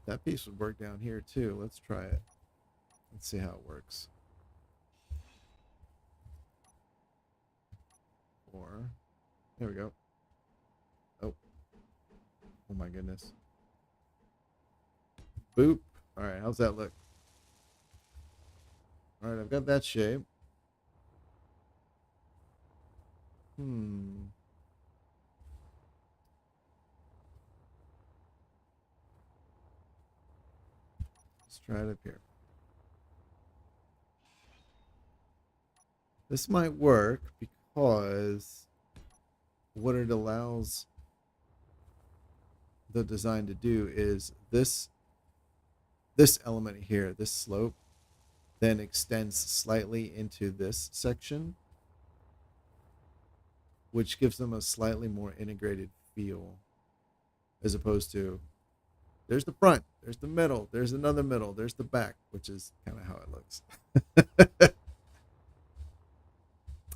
That piece would work down here too. Let's try it. Let's see how it works. Or, there we go. Oh, oh my goodness. Boop. All right, how's that look? All right, I've got that shape. Hmm. Let's try it up here. This might work because what it allows the design to do is this element here, this slope, then extends slightly into this section, which gives them a slightly more integrated feel as opposed to there's the front, there's the middle, there's another middle, there's the back, which is kind of how it looks.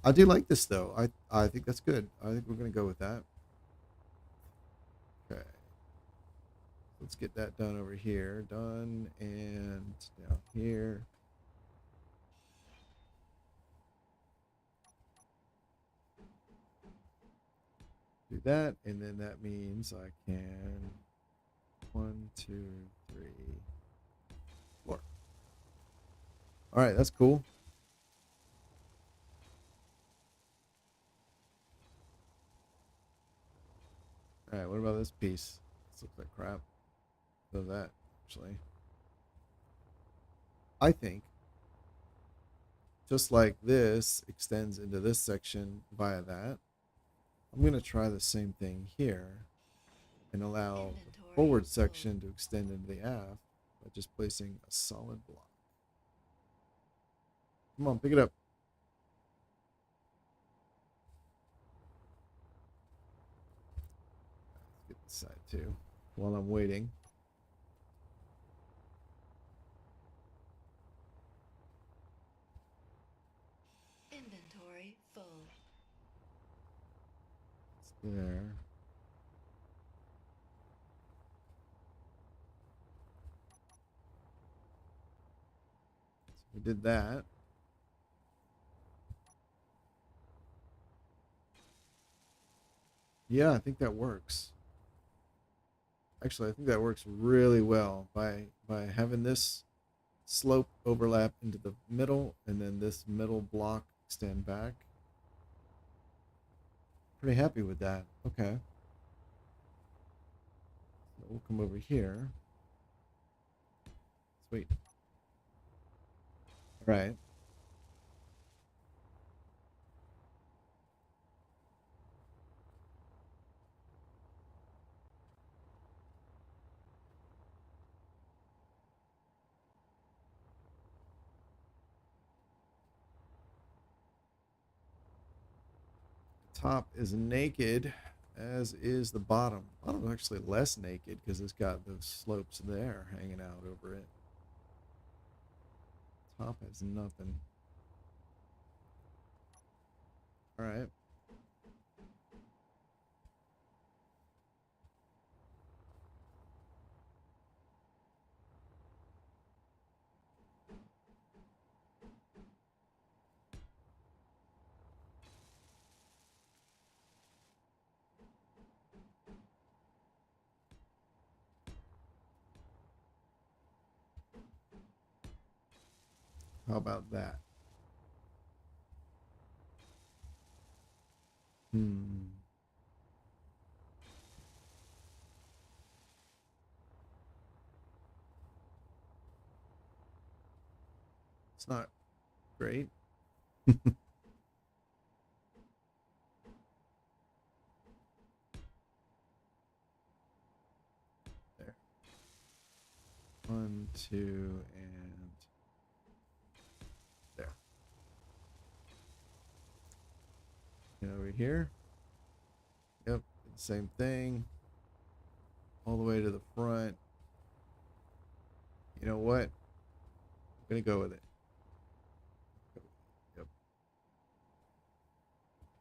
I do like this though. I think that's good. I think we're gonna go with that. Okay. Let's get that done over here. Done and down here. Do that, and then that means I can 1, 2, 3, 4. All right, that's cool. All right, what about this piece? This looks like crap. So that actually, I think, just like this extends into this section via that, I'm going to try the same thing here and allow the forward section to extend into the aft by just placing a solid block. Come on, pick it up. Let's get this side too while I'm waiting. there. So we did that. Yeah, I think that works. Actually, I think that works really well by having this slope overlap into the middle and then this middle block extend back. Pretty happy with that. Okay. So we'll come over here. Sweet. All right. Top is naked, as is the bottom. Bottom is actually less naked because it's got those slopes there hanging out over it. Top has nothing. All right. How about that? It's not great. There. 1, 2, and there. And over here. Yep, same thing. All the way to the front. You know what? I'm gonna go with it. Yep.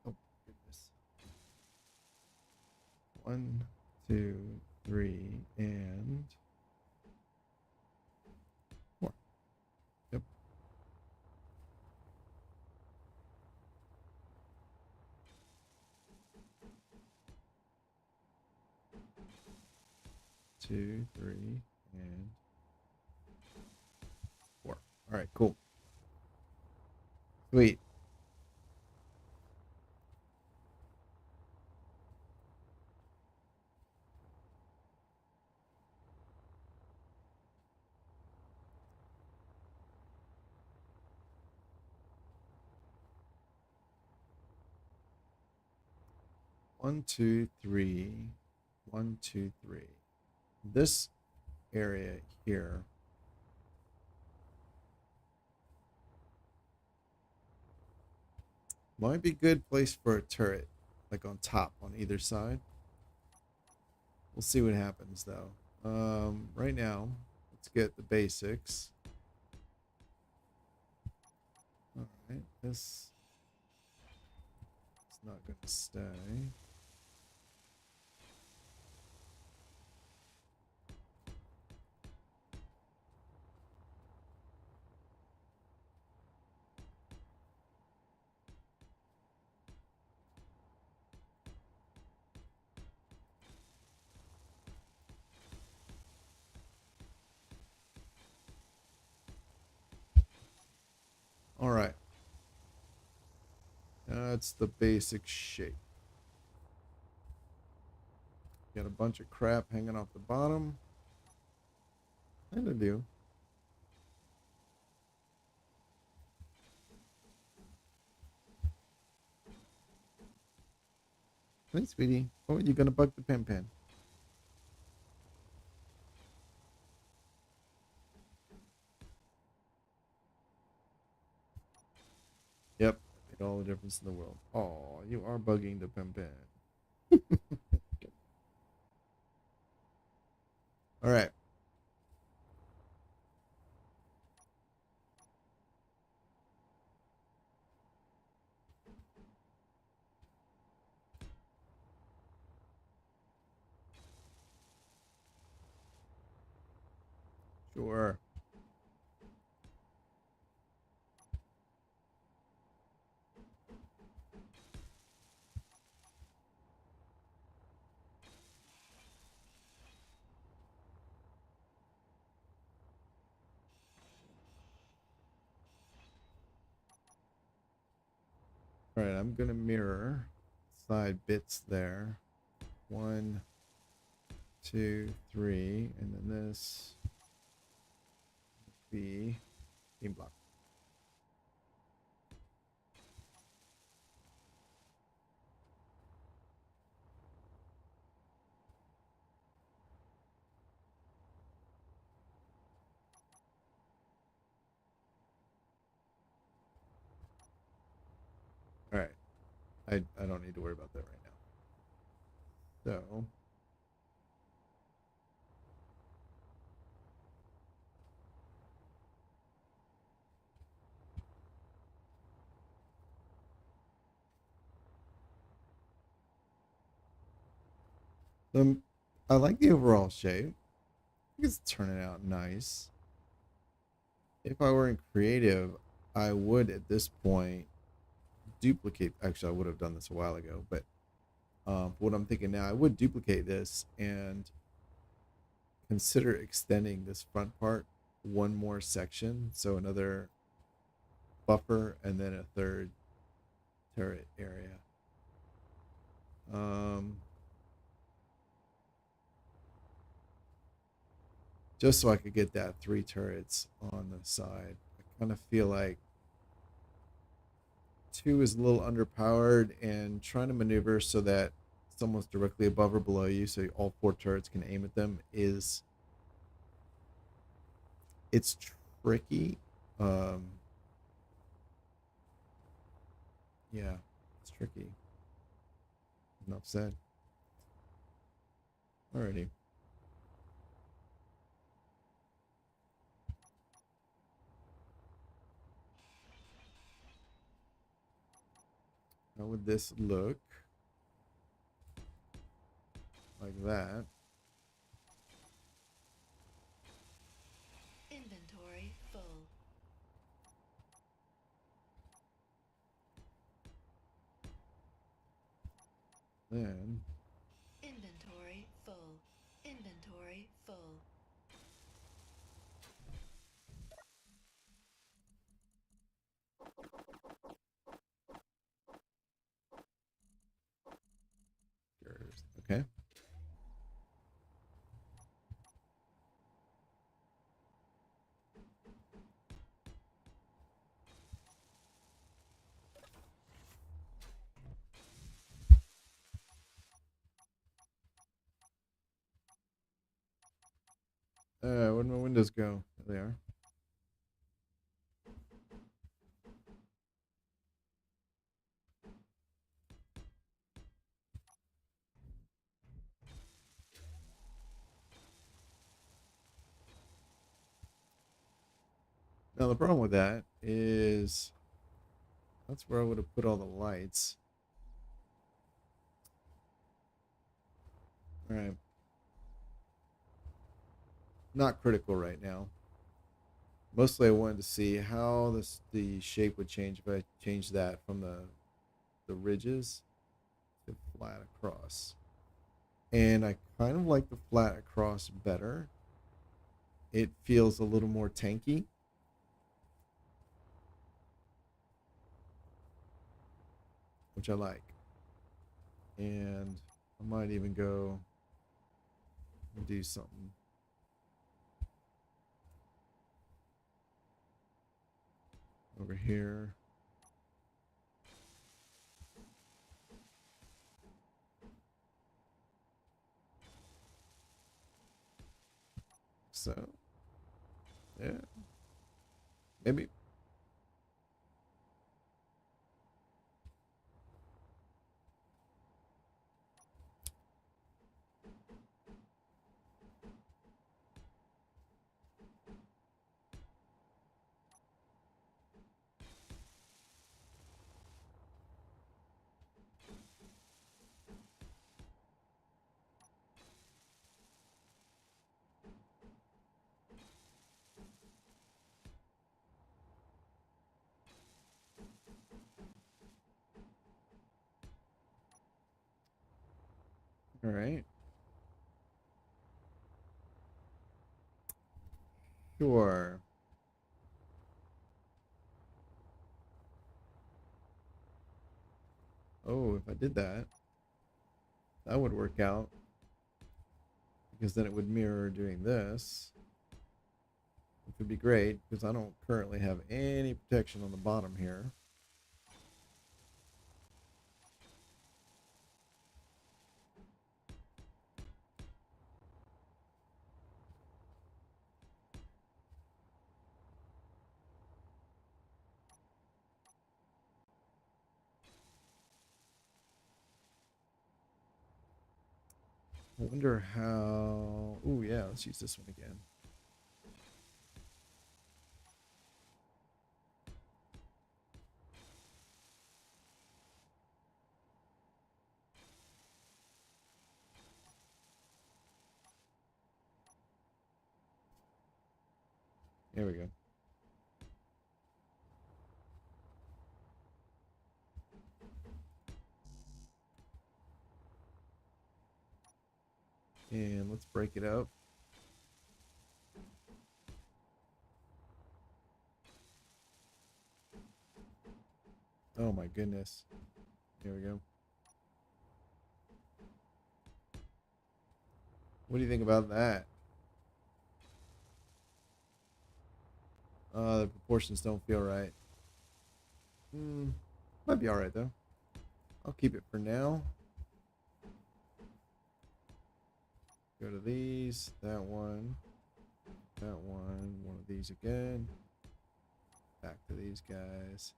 Oh goodness. 1, 2, 3, and 4. Yep. Two, 3, and 4. All right, cool. Sweet. One, two, three. 1, 2, 3. This area here might be a good place for a turret, like on top on either side. We'll see what happens though. Right now, let's get the basics. All right, this is not going to stay. All right. That's the basic shape. Got a bunch of crap hanging off the bottom. And I do. Thanks, sweetie. Oh, you're gonna bug the pen. Yep, made all the difference in the world. Oh, you are bugging the pen. All right. Sure. All right, I'm gonna mirror side bits there. 1, 2, 3, and then this be beam block. All right, I don't need to worry about that right now. So I like the overall shape. I think it's turning out nice. If I were in creative, I would at this point duplicate. Actually, I would have done this a while ago, but what I'm thinking now, I would duplicate this and consider extending this front part one more section. So another buffer and then a third turret area. Just so I could get that 3 turrets on the side. I kind of feel like 2 is a little underpowered, and trying to maneuver so that someone's directly above or below you so all 4 turrets can aim at them is it's tricky. Yeah, it's tricky. Enough said. Alrighty. How would this look? Like that. Inventory full. Then Inventory full. Inventory full. okay. Where'd my windows go? There they are. Now the problem with that is that's where I would have put all the lights. All right. Not critical right now. Mostly I wanted to see how the shape would change if I changed that from the ridges to flat across. And I kind of like the flat across better. It feels a little more tanky. Which I like. And I might even go and do something. Over here. So, yeah. Maybe. All right. Sure. Oh, if I did that, that would work out because then it would mirror doing this, which would be great because I don't currently have any protection on the bottom here. I wonder how. Oh, yeah, let's use this one again. There we go. And let's break it up. Oh my goodness. There we go. What do you think about that? The proportions don't feel right. Might be alright though. I'll keep it for now. Go to these, that one, one of these again. Back to these guys.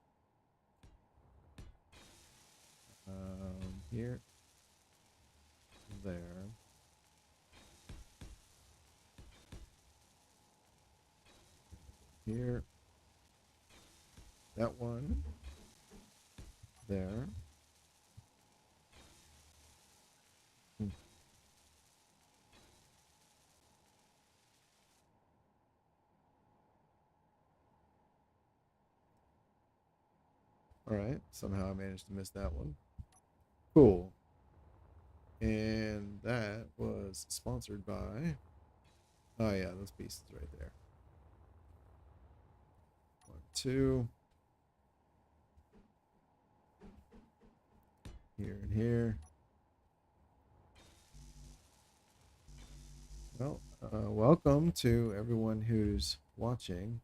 Here, there. Here, that one, there. All right, somehow I managed to miss that one. Cool. And that was sponsored by. Oh yeah, those pieces right there. 1, 2. Here and here. Well, welcome to everyone who's watching.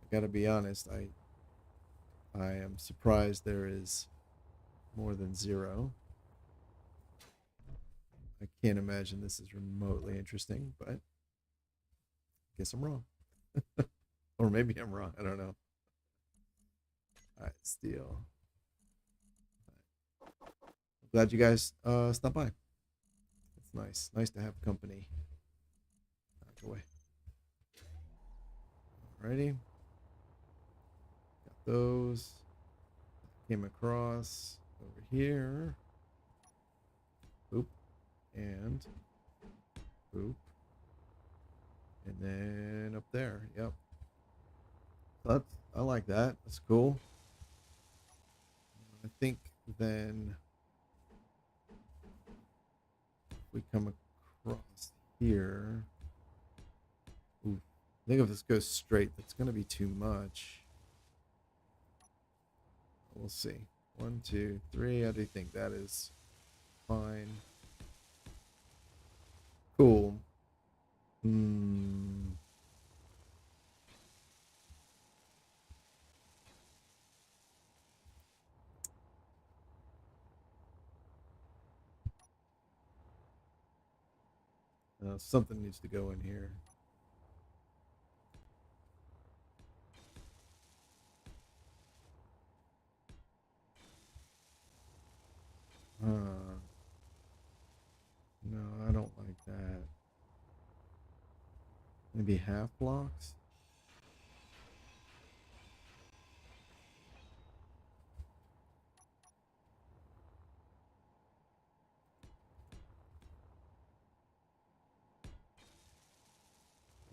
I gotta be honest, I am surprised there is more than 0. I can't imagine this is remotely interesting, but I guess I'm wrong. Or maybe I'm wrong. I don't know. All right, steal. Glad you guys stopped by. It's nice. Nice to have company. Back away. Alrighty. Got those. Came across over here. Boop. And boop. And then up there. Yep. That's, I like that. That's cool. I think then if we come across here. Ooh, I think if this goes straight, that's going to be too much. We'll see. 1, 2, 3. I do think that is fine. Cool. Something needs to go in here. No, I don't like that. Maybe half blocks?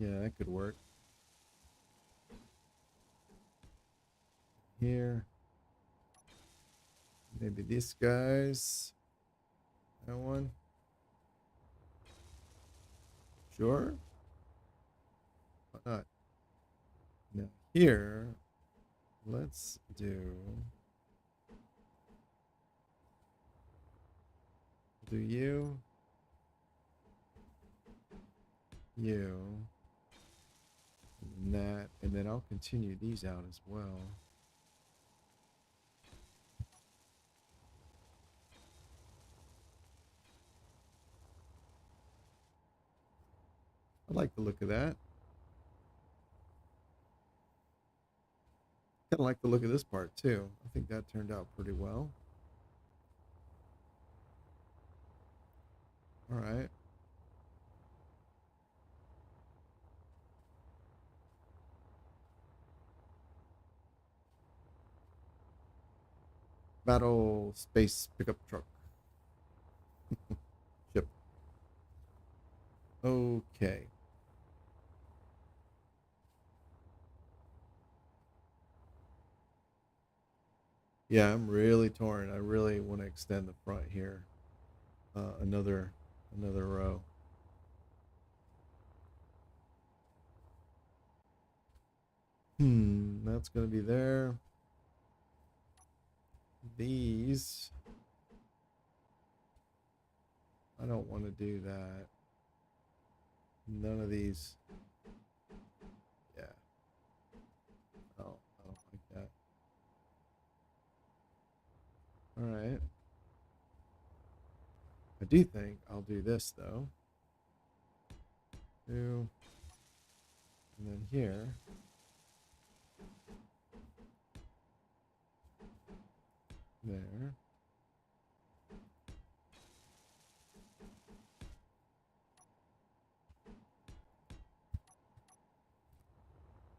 Yeah, that could work. Here. Maybe these guys. That one. Sure. Why not? Now here, let's do you, and that, and then I'll continue these out as well. I like the look of that. Kind of like the look of this part too. I think that turned out pretty well. All right. Battle space pickup truck. Ship. Okay. Yeah, I'm really torn. I really want to extend the front here. Another row. That's gonna be there. These, I don't want to do that. None of these. Yeah. Oh, I don't like that. All right. I do think I'll do this though. Two. And then here. There.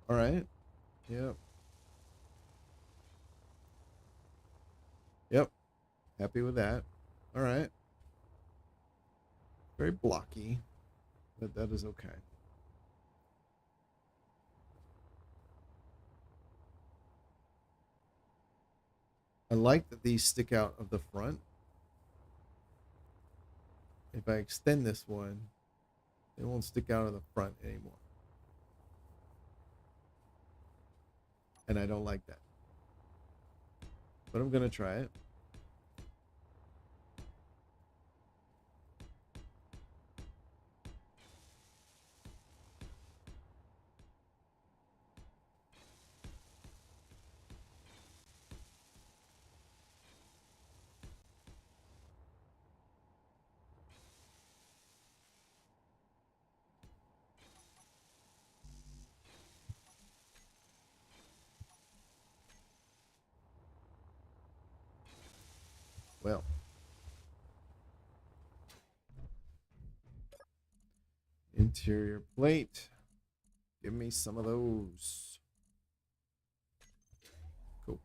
All right. Yep. Yep. Happy with that. All right. Very blocky, but that is okay. I like that these stick out of the front. If I extend this one, it won't stick out of the front anymore. And I don't like that. But I'm going to try it. Well, interior plate. Give me some of those. Cool.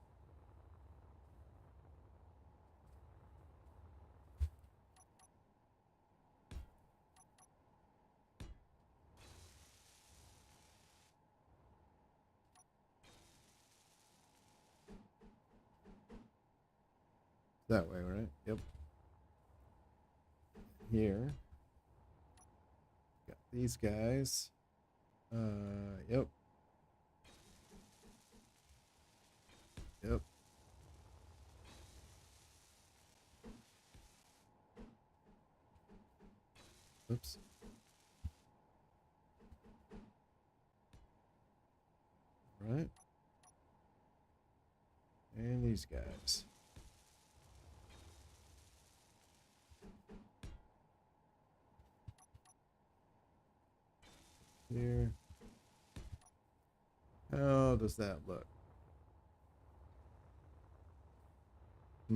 That way, right? Yep. Here. Got these guys. Yep. Yep. Oops. Right. And these guys. Here. How does that look? I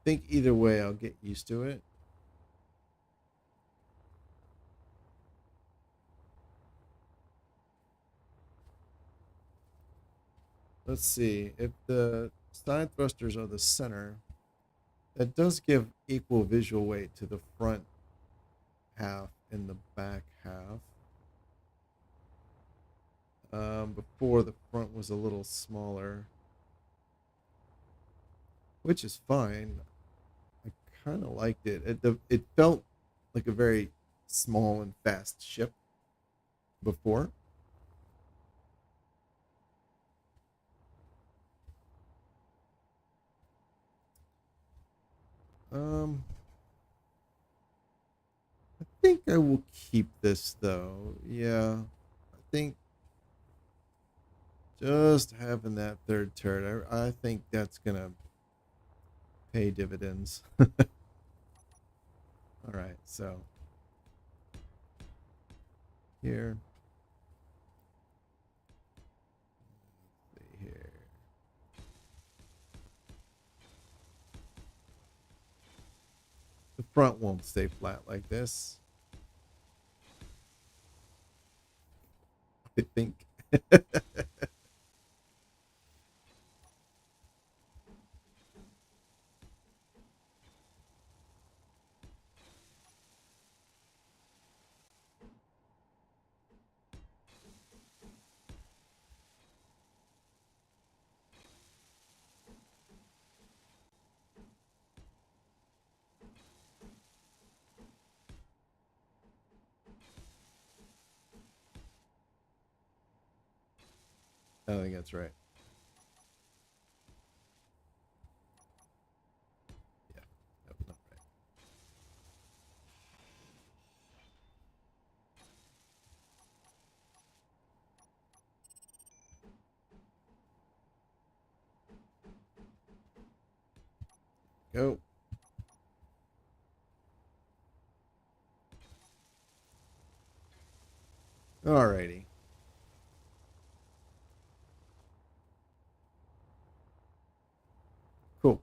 think either way I'll get used to it. Let's see. If the side thrusters are the center, that does give equal visual weight to the front half and the back half. Before the front was a little smaller, which is fine. I kind of liked it. It felt like a very small and fast ship before. Um, I think I will keep this though. Yeah, I think just having that third turret, I think that's gonna pay dividends. All right, so here, let's see here. The front won't stay flat like this, I think. I think that's right. Yeah, that was not right. Go. Alrighty. Cool.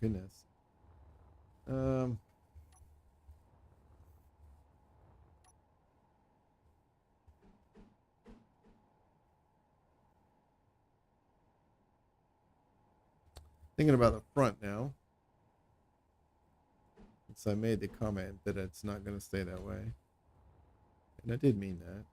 Goodness. Um, Thinking about the front now. Since I made the comment that it's not going to stay that way. And I did mean that.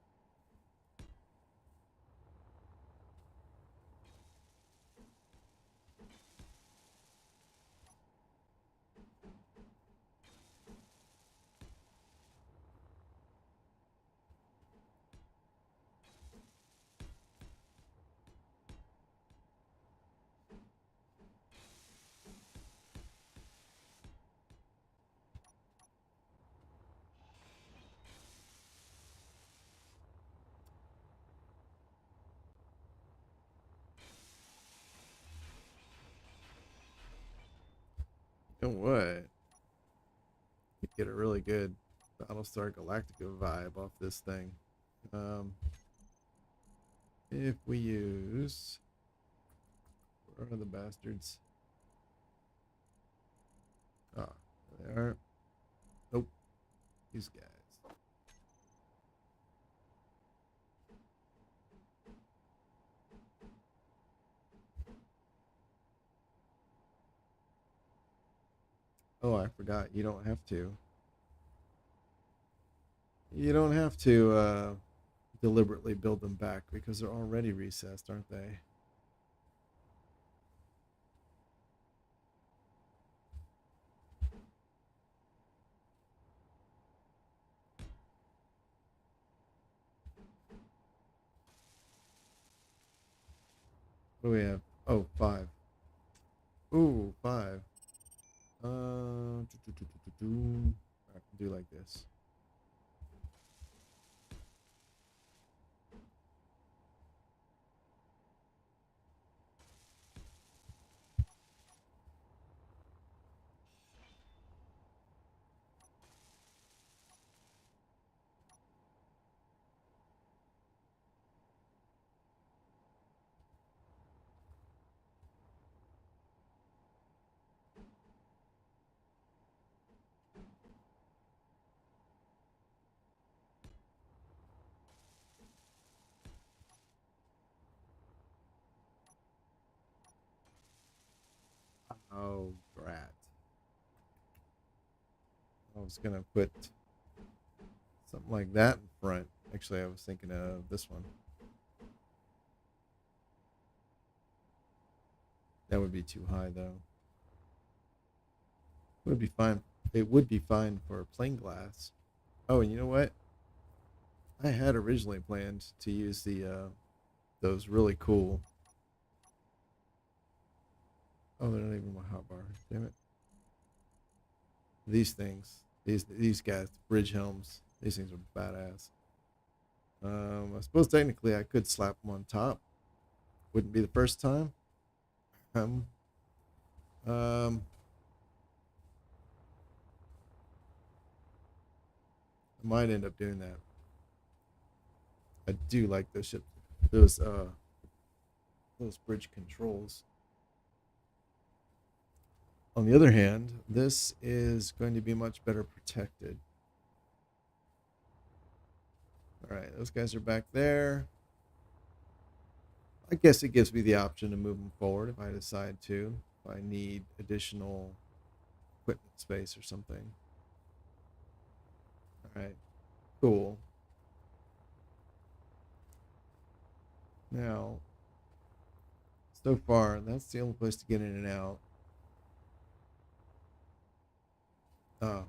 You know what? You get a really good Battlestar Galactica vibe off this thing. Um, if we use... Where are the bastards? Ah, there they are. Nope. These guys. Oh, I forgot. You don't have to. You don't have to deliberately build them back because they're already recessed, aren't they? What do we have? Oh, 5. Ooh, 5. I can do like this. Oh, brat. I was gonna put Something like that in front. Actually, I was thinking of this one. That would be too high, though. Would be fine. It would be fine for plain glass. Oh, and you know what? I had originally planned to use the those really cool. Oh, they're not even my hot bar. Damn it! These things, these guys, bridge helms. These things are badass. I suppose technically I could slap them on top. Wouldn't be the first time. Um, um, I might end up doing that. I do like those ship, those bridge controls. On the other hand, this is going to be much better protected. All right, those guys are back there. I guess it gives me the option to move them forward if I decide to, if I need additional equipment space or something. All right, cool. Now, so far, that's the only place to get in and out. Oh,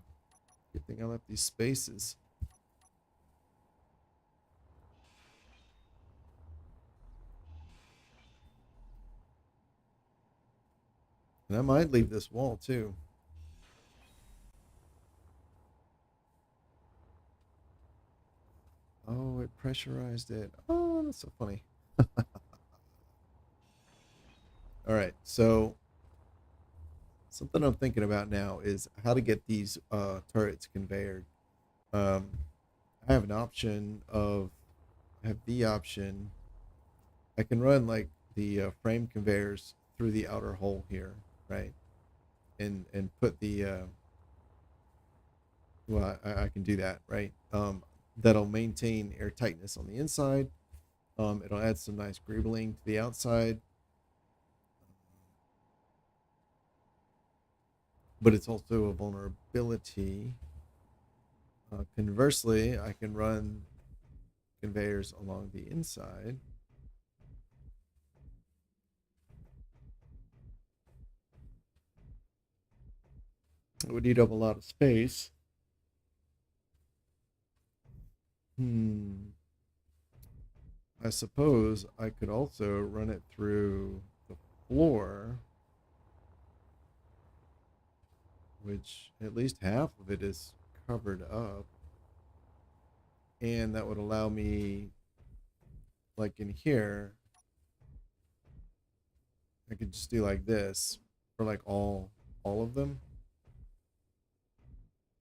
good thing I left these spaces. And I might leave this wall too. Oh, it pressurized it. Oh, that's so funny. All right, so something I'm thinking about now is how to get these turrets conveyored. Um, I have an option of, I have the option, I can run like the frame conveyors through the outer hole here, right? And put the, well, I can do that, right? That'll maintain air tightness on the inside. It'll add some nice greebling to the outside. But it's also a vulnerability. Conversely, I can run conveyors along the inside. It would eat up a lot of space. I suppose I could also run it through the floor, which at least half of it is covered up. And that would allow me, like in here, I could just do like this for like all of them.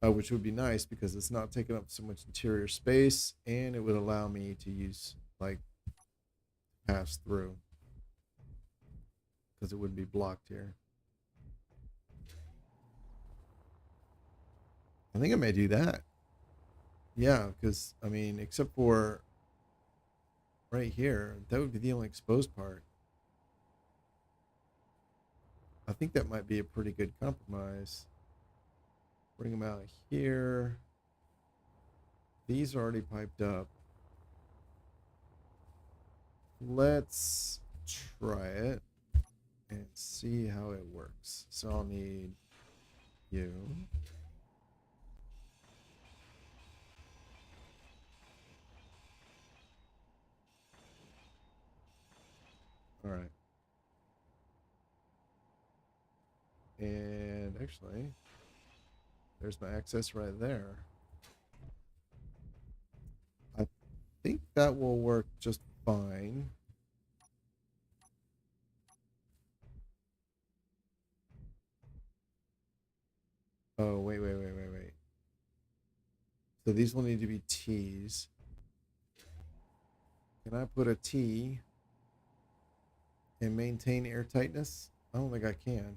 Which would be nice because it's not taking up so much interior space, and it would allow me to use like pass through because it wouldn't be blocked here. I think I may do that. Yeah, because I mean, except for right here, that would be the only exposed part. I think that might be a pretty good compromise. Bring them out here. These are already piped up. Let's try it and see how it works. So I'll need you. All right. And actually, there's my access right there. I think that will work just fine. Oh, wait. So these will need to be T's. Can I put a T and maintain air tightness? I don't think I can.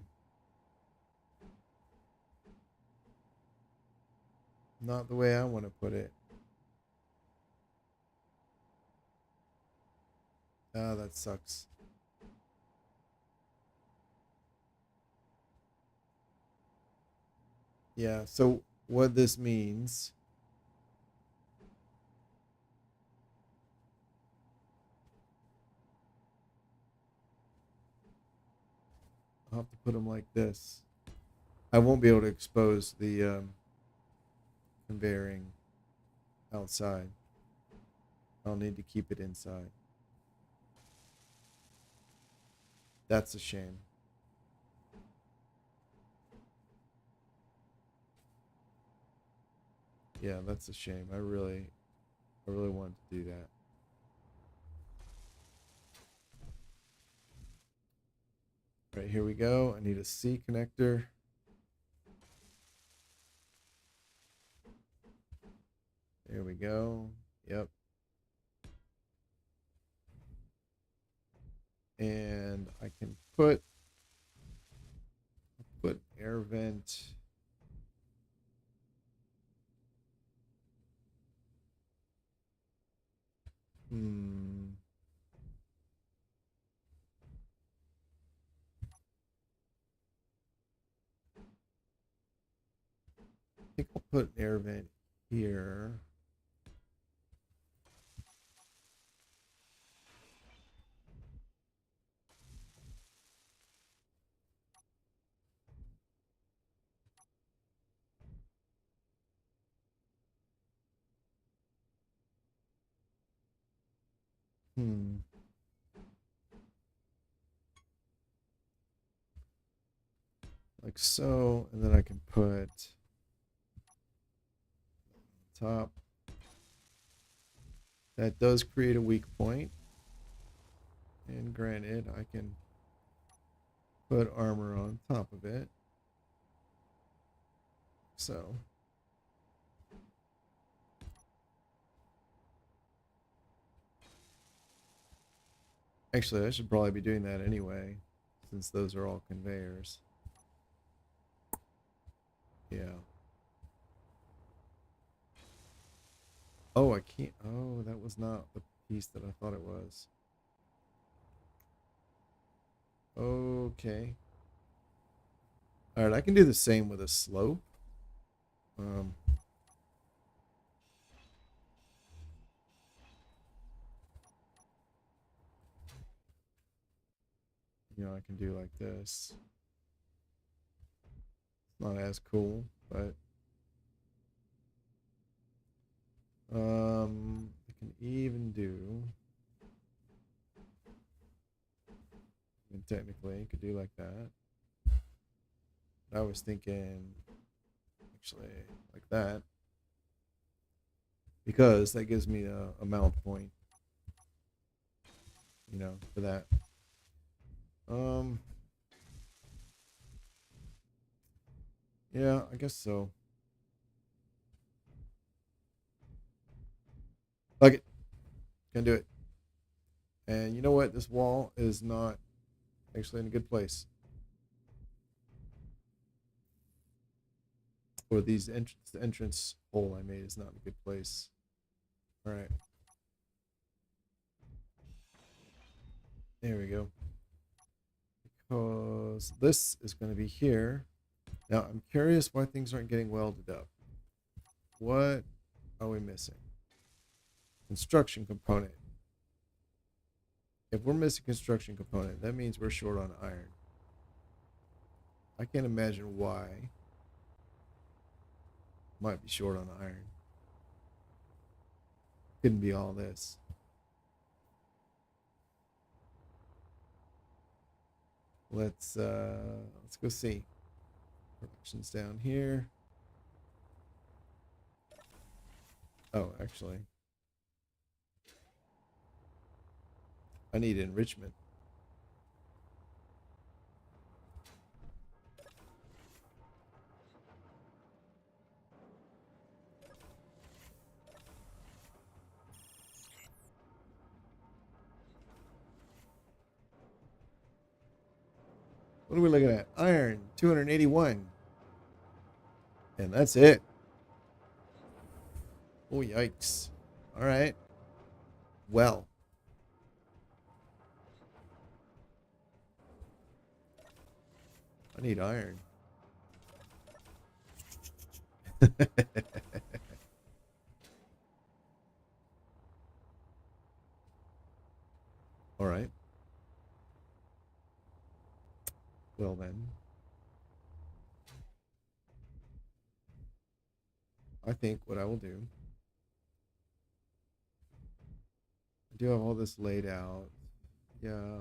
Not the way I want to put it. Ah, that sucks. Yeah, so what this means I'll have to put them like this. I won't be able to expose the conveying outside. I'll need to keep it inside. That's a shame. Yeah, that's a shame. I really wanted to do that. Right, here we go. I need a C connector. There we go. Yep. And I can put air vent. I think I'll put an air vent here. Like so, and then I can put top. That does create a weak point. And granted, I can put armor on top of it. So. Actually, I should probably be doing that anyway, since those are all conveyors. Yeah. Oh, I can't. Oh, that was not the piece that I thought it was. Okay. All right, I can do the same with a slope. You know, I can do like this. Not as cool, but I can even do. And technically, you could do like that. I was thinking, actually, like that, because that gives me a mount point. You know, for that. Yeah, I guess so. Like it. Can do it. And you know what? This wall is not actually in a good place. Or the entrance hole I made is not in a good place. All right. There we go. Because this is going to be here. Now, I'm curious why things aren't getting welded up. What are we missing? Construction component. If we're missing construction component, that means we're short on iron. I can't imagine why. Might be short on iron. Couldn't be all this. Let's go see. Production's down here. Oh, actually, I need enrichment. What are we looking at? Iron, 281. And that's it. Oh, yikes. All right. Well. I need iron. All right. Well then, I think what I will do, I do have all this laid out. Yeah.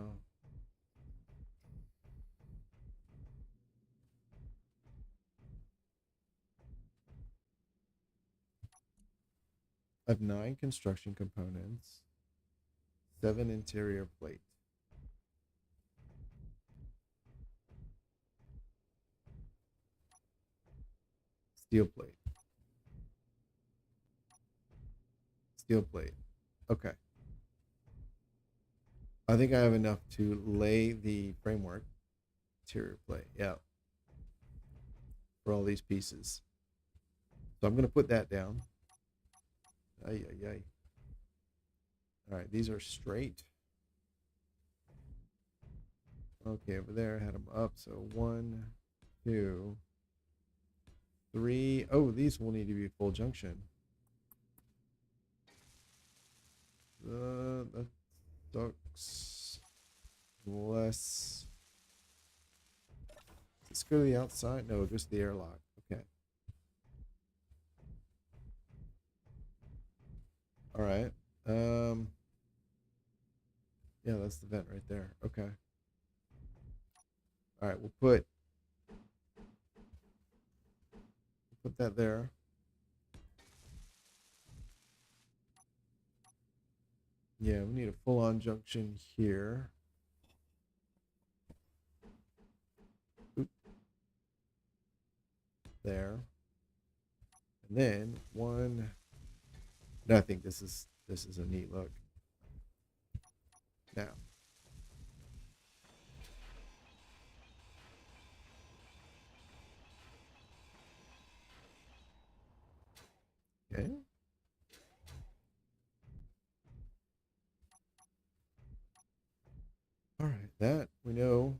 I have 9 construction components, 7 interior plate. Steel plate. Steel plate. Okay. I think I have enough to lay the framework. Interior plate. Yeah. For all these pieces. So I'm going to put that down. Ay, ay, ay. All right. These are straight. Okay. Over there, I had them up. So 1, 2, 3. Oh, these will need to be full junction. That sucks. Less. Let's go to the outside. No, just the airlock. Okay. All right. Yeah, that's the vent right there. Okay. All right, we'll put that there. Yeah, we need a full-on junction here. Oop. There. And then one. And I think this is a neat look. Now. Okay. All right, that we know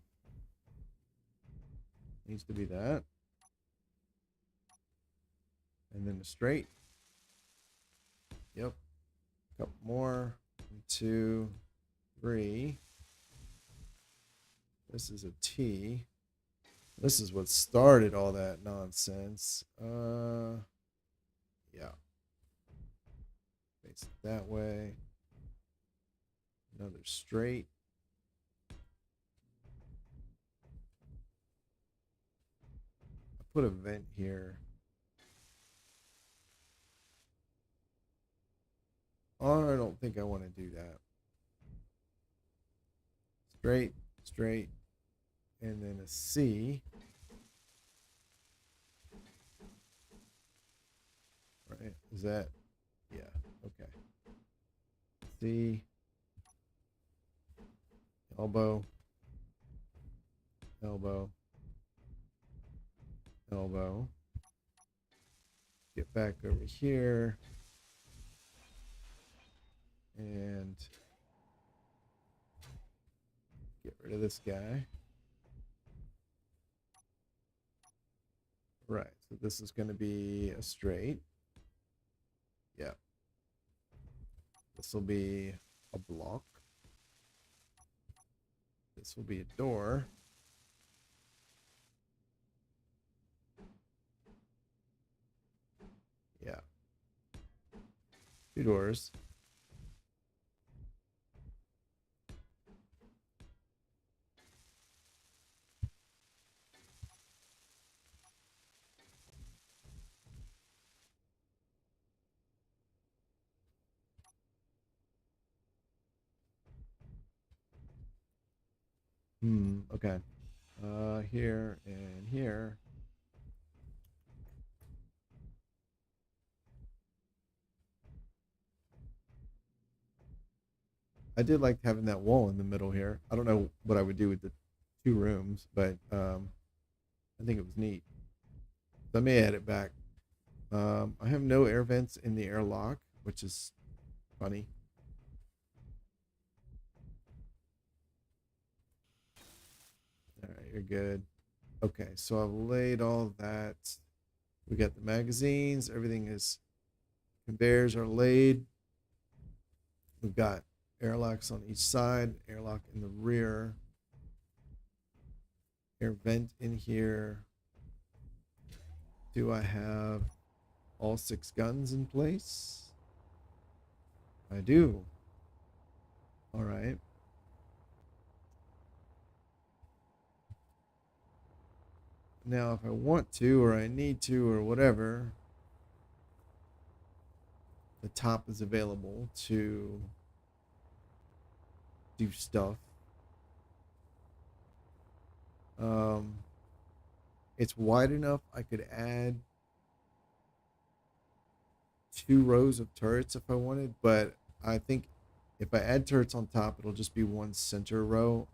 needs to be that. And then a straight. Yep. A couple more. 1, 2, 3. This is a T. This is what started all that nonsense. Yeah. Face it that way. Another straight. I put a vent here. Oh, I don't think I want to do that. Straight, straight, and then a C. Right? Is that? Yeah. Okay. C. Elbow. Elbow. Elbow. Get back over here. And get rid of this guy. Right, so this is going to be a straight. Yeah. This will be a block. This will be a door. Yeah. 2 doors. Okay. Here and here. I did like having that wall in the middle here. I don't know what I would do with the 2 rooms, but I think it was neat. So I may add it back. I have no air vents in the airlock, which is funny. All right, you're good. Okay, so I've laid all that. We got the magazines. Everything is, conveyors are laid. We've got airlocks on each side, airlock in the rear, air vent in here. Do I have all 6 guns in place? I do. All right. Now, if I want to, or I need to, or whatever, the top is available to do stuff. It's wide enough I could add 2 rows of turrets if I wanted, but I think if I add turrets on top, it'll just be one center row.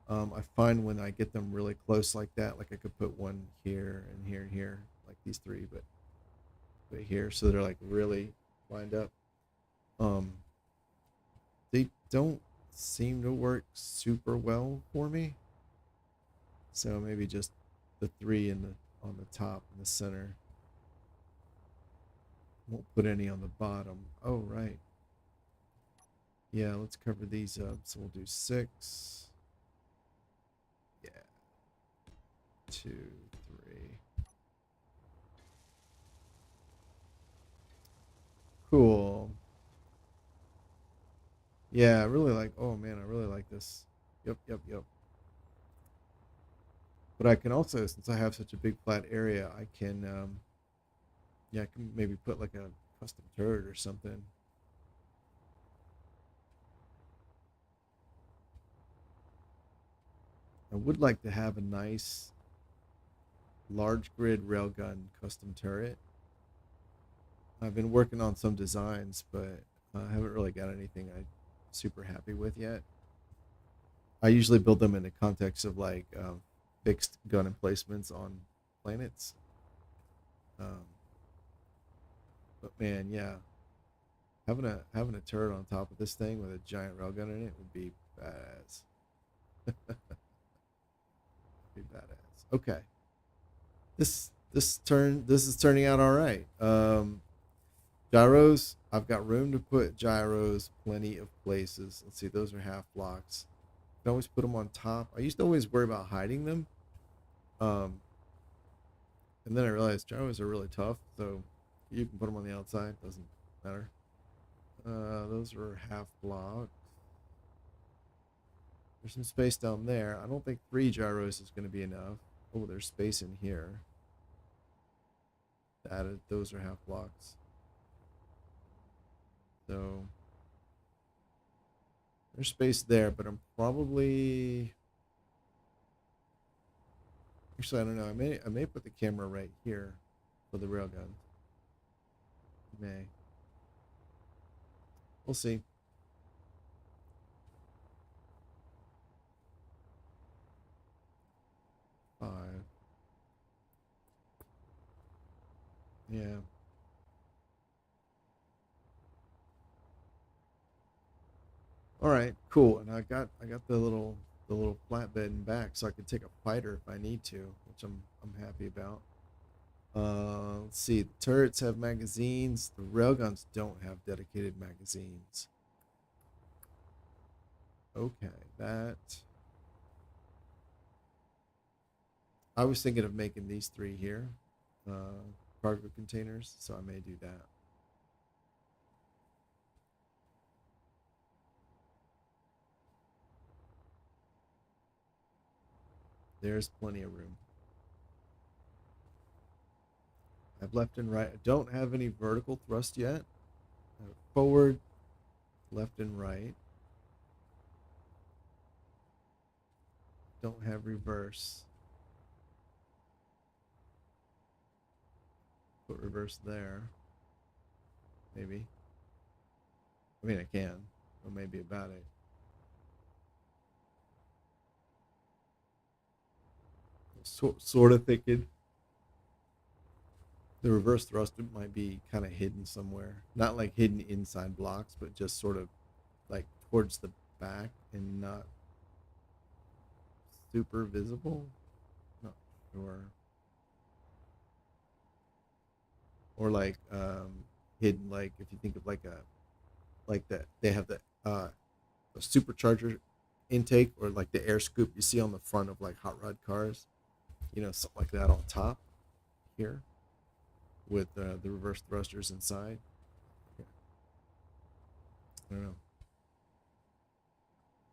I find when I get them really close like that, like I could put one here and here and here, like these 3, but here, so they're like really lined up. They don't seem to work super well for me, so maybe just the 3 on the top in the center. Won't put any on the bottom. Oh, right. Yeah, let's cover these up. So we'll do 6. Yeah. 2, 3. Cool. Yeah, I really like, oh man, I really like this. Yep. But I can also, since I have such a big flat area, I can, yeah, I can maybe put like a custom turret or something. I would like to have a nice large grid railgun custom turret. I've been working on some designs, but I haven't really got anything I'm super happy with yet. I usually build them in the context of like fixed gun emplacements on planets. But man, yeah, having a turret on top of this thing with a giant railgun in it would be badass. Be badass. Okay, this is turning out all right. Gyros, I've got room to put gyros plenty of places. Let's see, those are half blocks. I can always put them on top. I used to always worry about hiding them. And then I realized gyros are really tough, so you can put them on the outside, doesn't matter. Those are half blocks. There's some space down there. I don't think 3 gyros is going to be enough. Oh, there's space in here. Added, those are half blocks. So there's space there, but I'm probably, actually, I don't know. I may put the camera right here for the railgun. May. We'll see. Five. Yeah. All right, cool. And I got the little flatbed in back, so I can take a fighter if I need to, which I'm happy about. Let's see. The turrets have magazines. The railguns don't have dedicated magazines. Okay, that. I was thinking of making these 3 here, cargo containers, so I may do that. There's plenty of room. I have left and right. I don't have any vertical thrust yet. I have forward, left and right. Don't have reverse. Put reverse there. Maybe. I mean, I can. Or maybe about it. Sort of thinking the reverse thrust might be kind of hidden somewhere. Not like hidden inside blocks, but just sort of like towards the back and not super visible. Not sure. Or like hidden, like if you think of like that they have the a supercharger intake, or like the air scoop you see on the front of like hot rod cars. something like that on top here with the reverse thrusters inside. I don't know.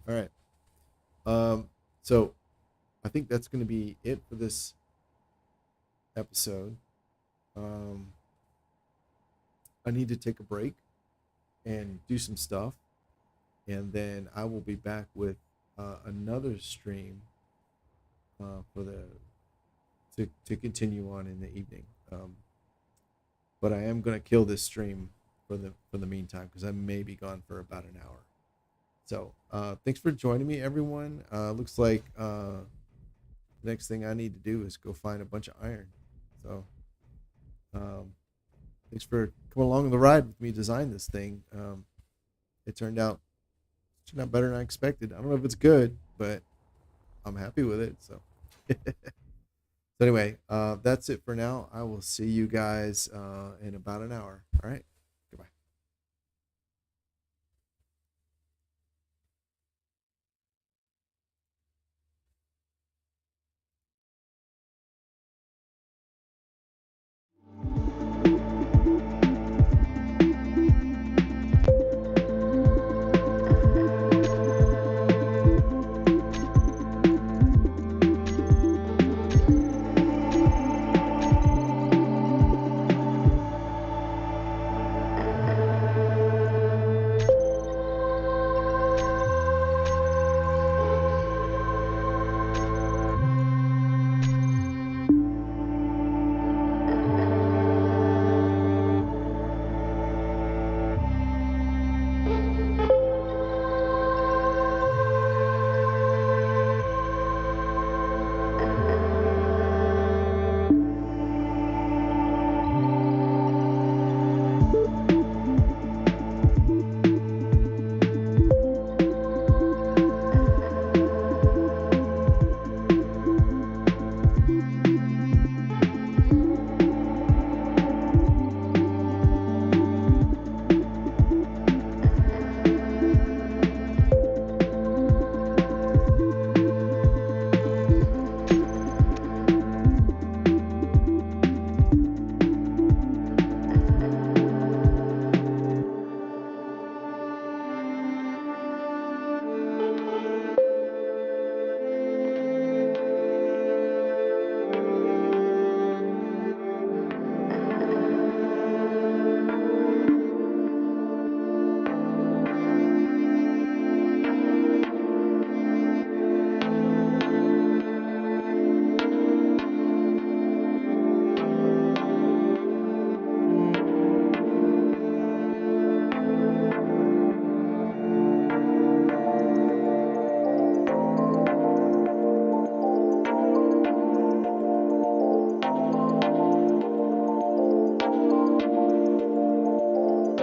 All right. So I think that's going to be it for this episode. I need to take a break and do some stuff, and then I will be back with another stream for to continue on in the evening. But I am going to kill this stream for the meantime, because I may be gone for about an hour. So thanks for joining me, everyone. Looks like the next thing I need to do is go find a bunch of iron. So thanks for coming along on the ride with me design this thing. It turned out better than I expected. I don't know if it's good, but I'm happy with it. So so anyway, that's it for now. I will see you guys in about an hour. All right.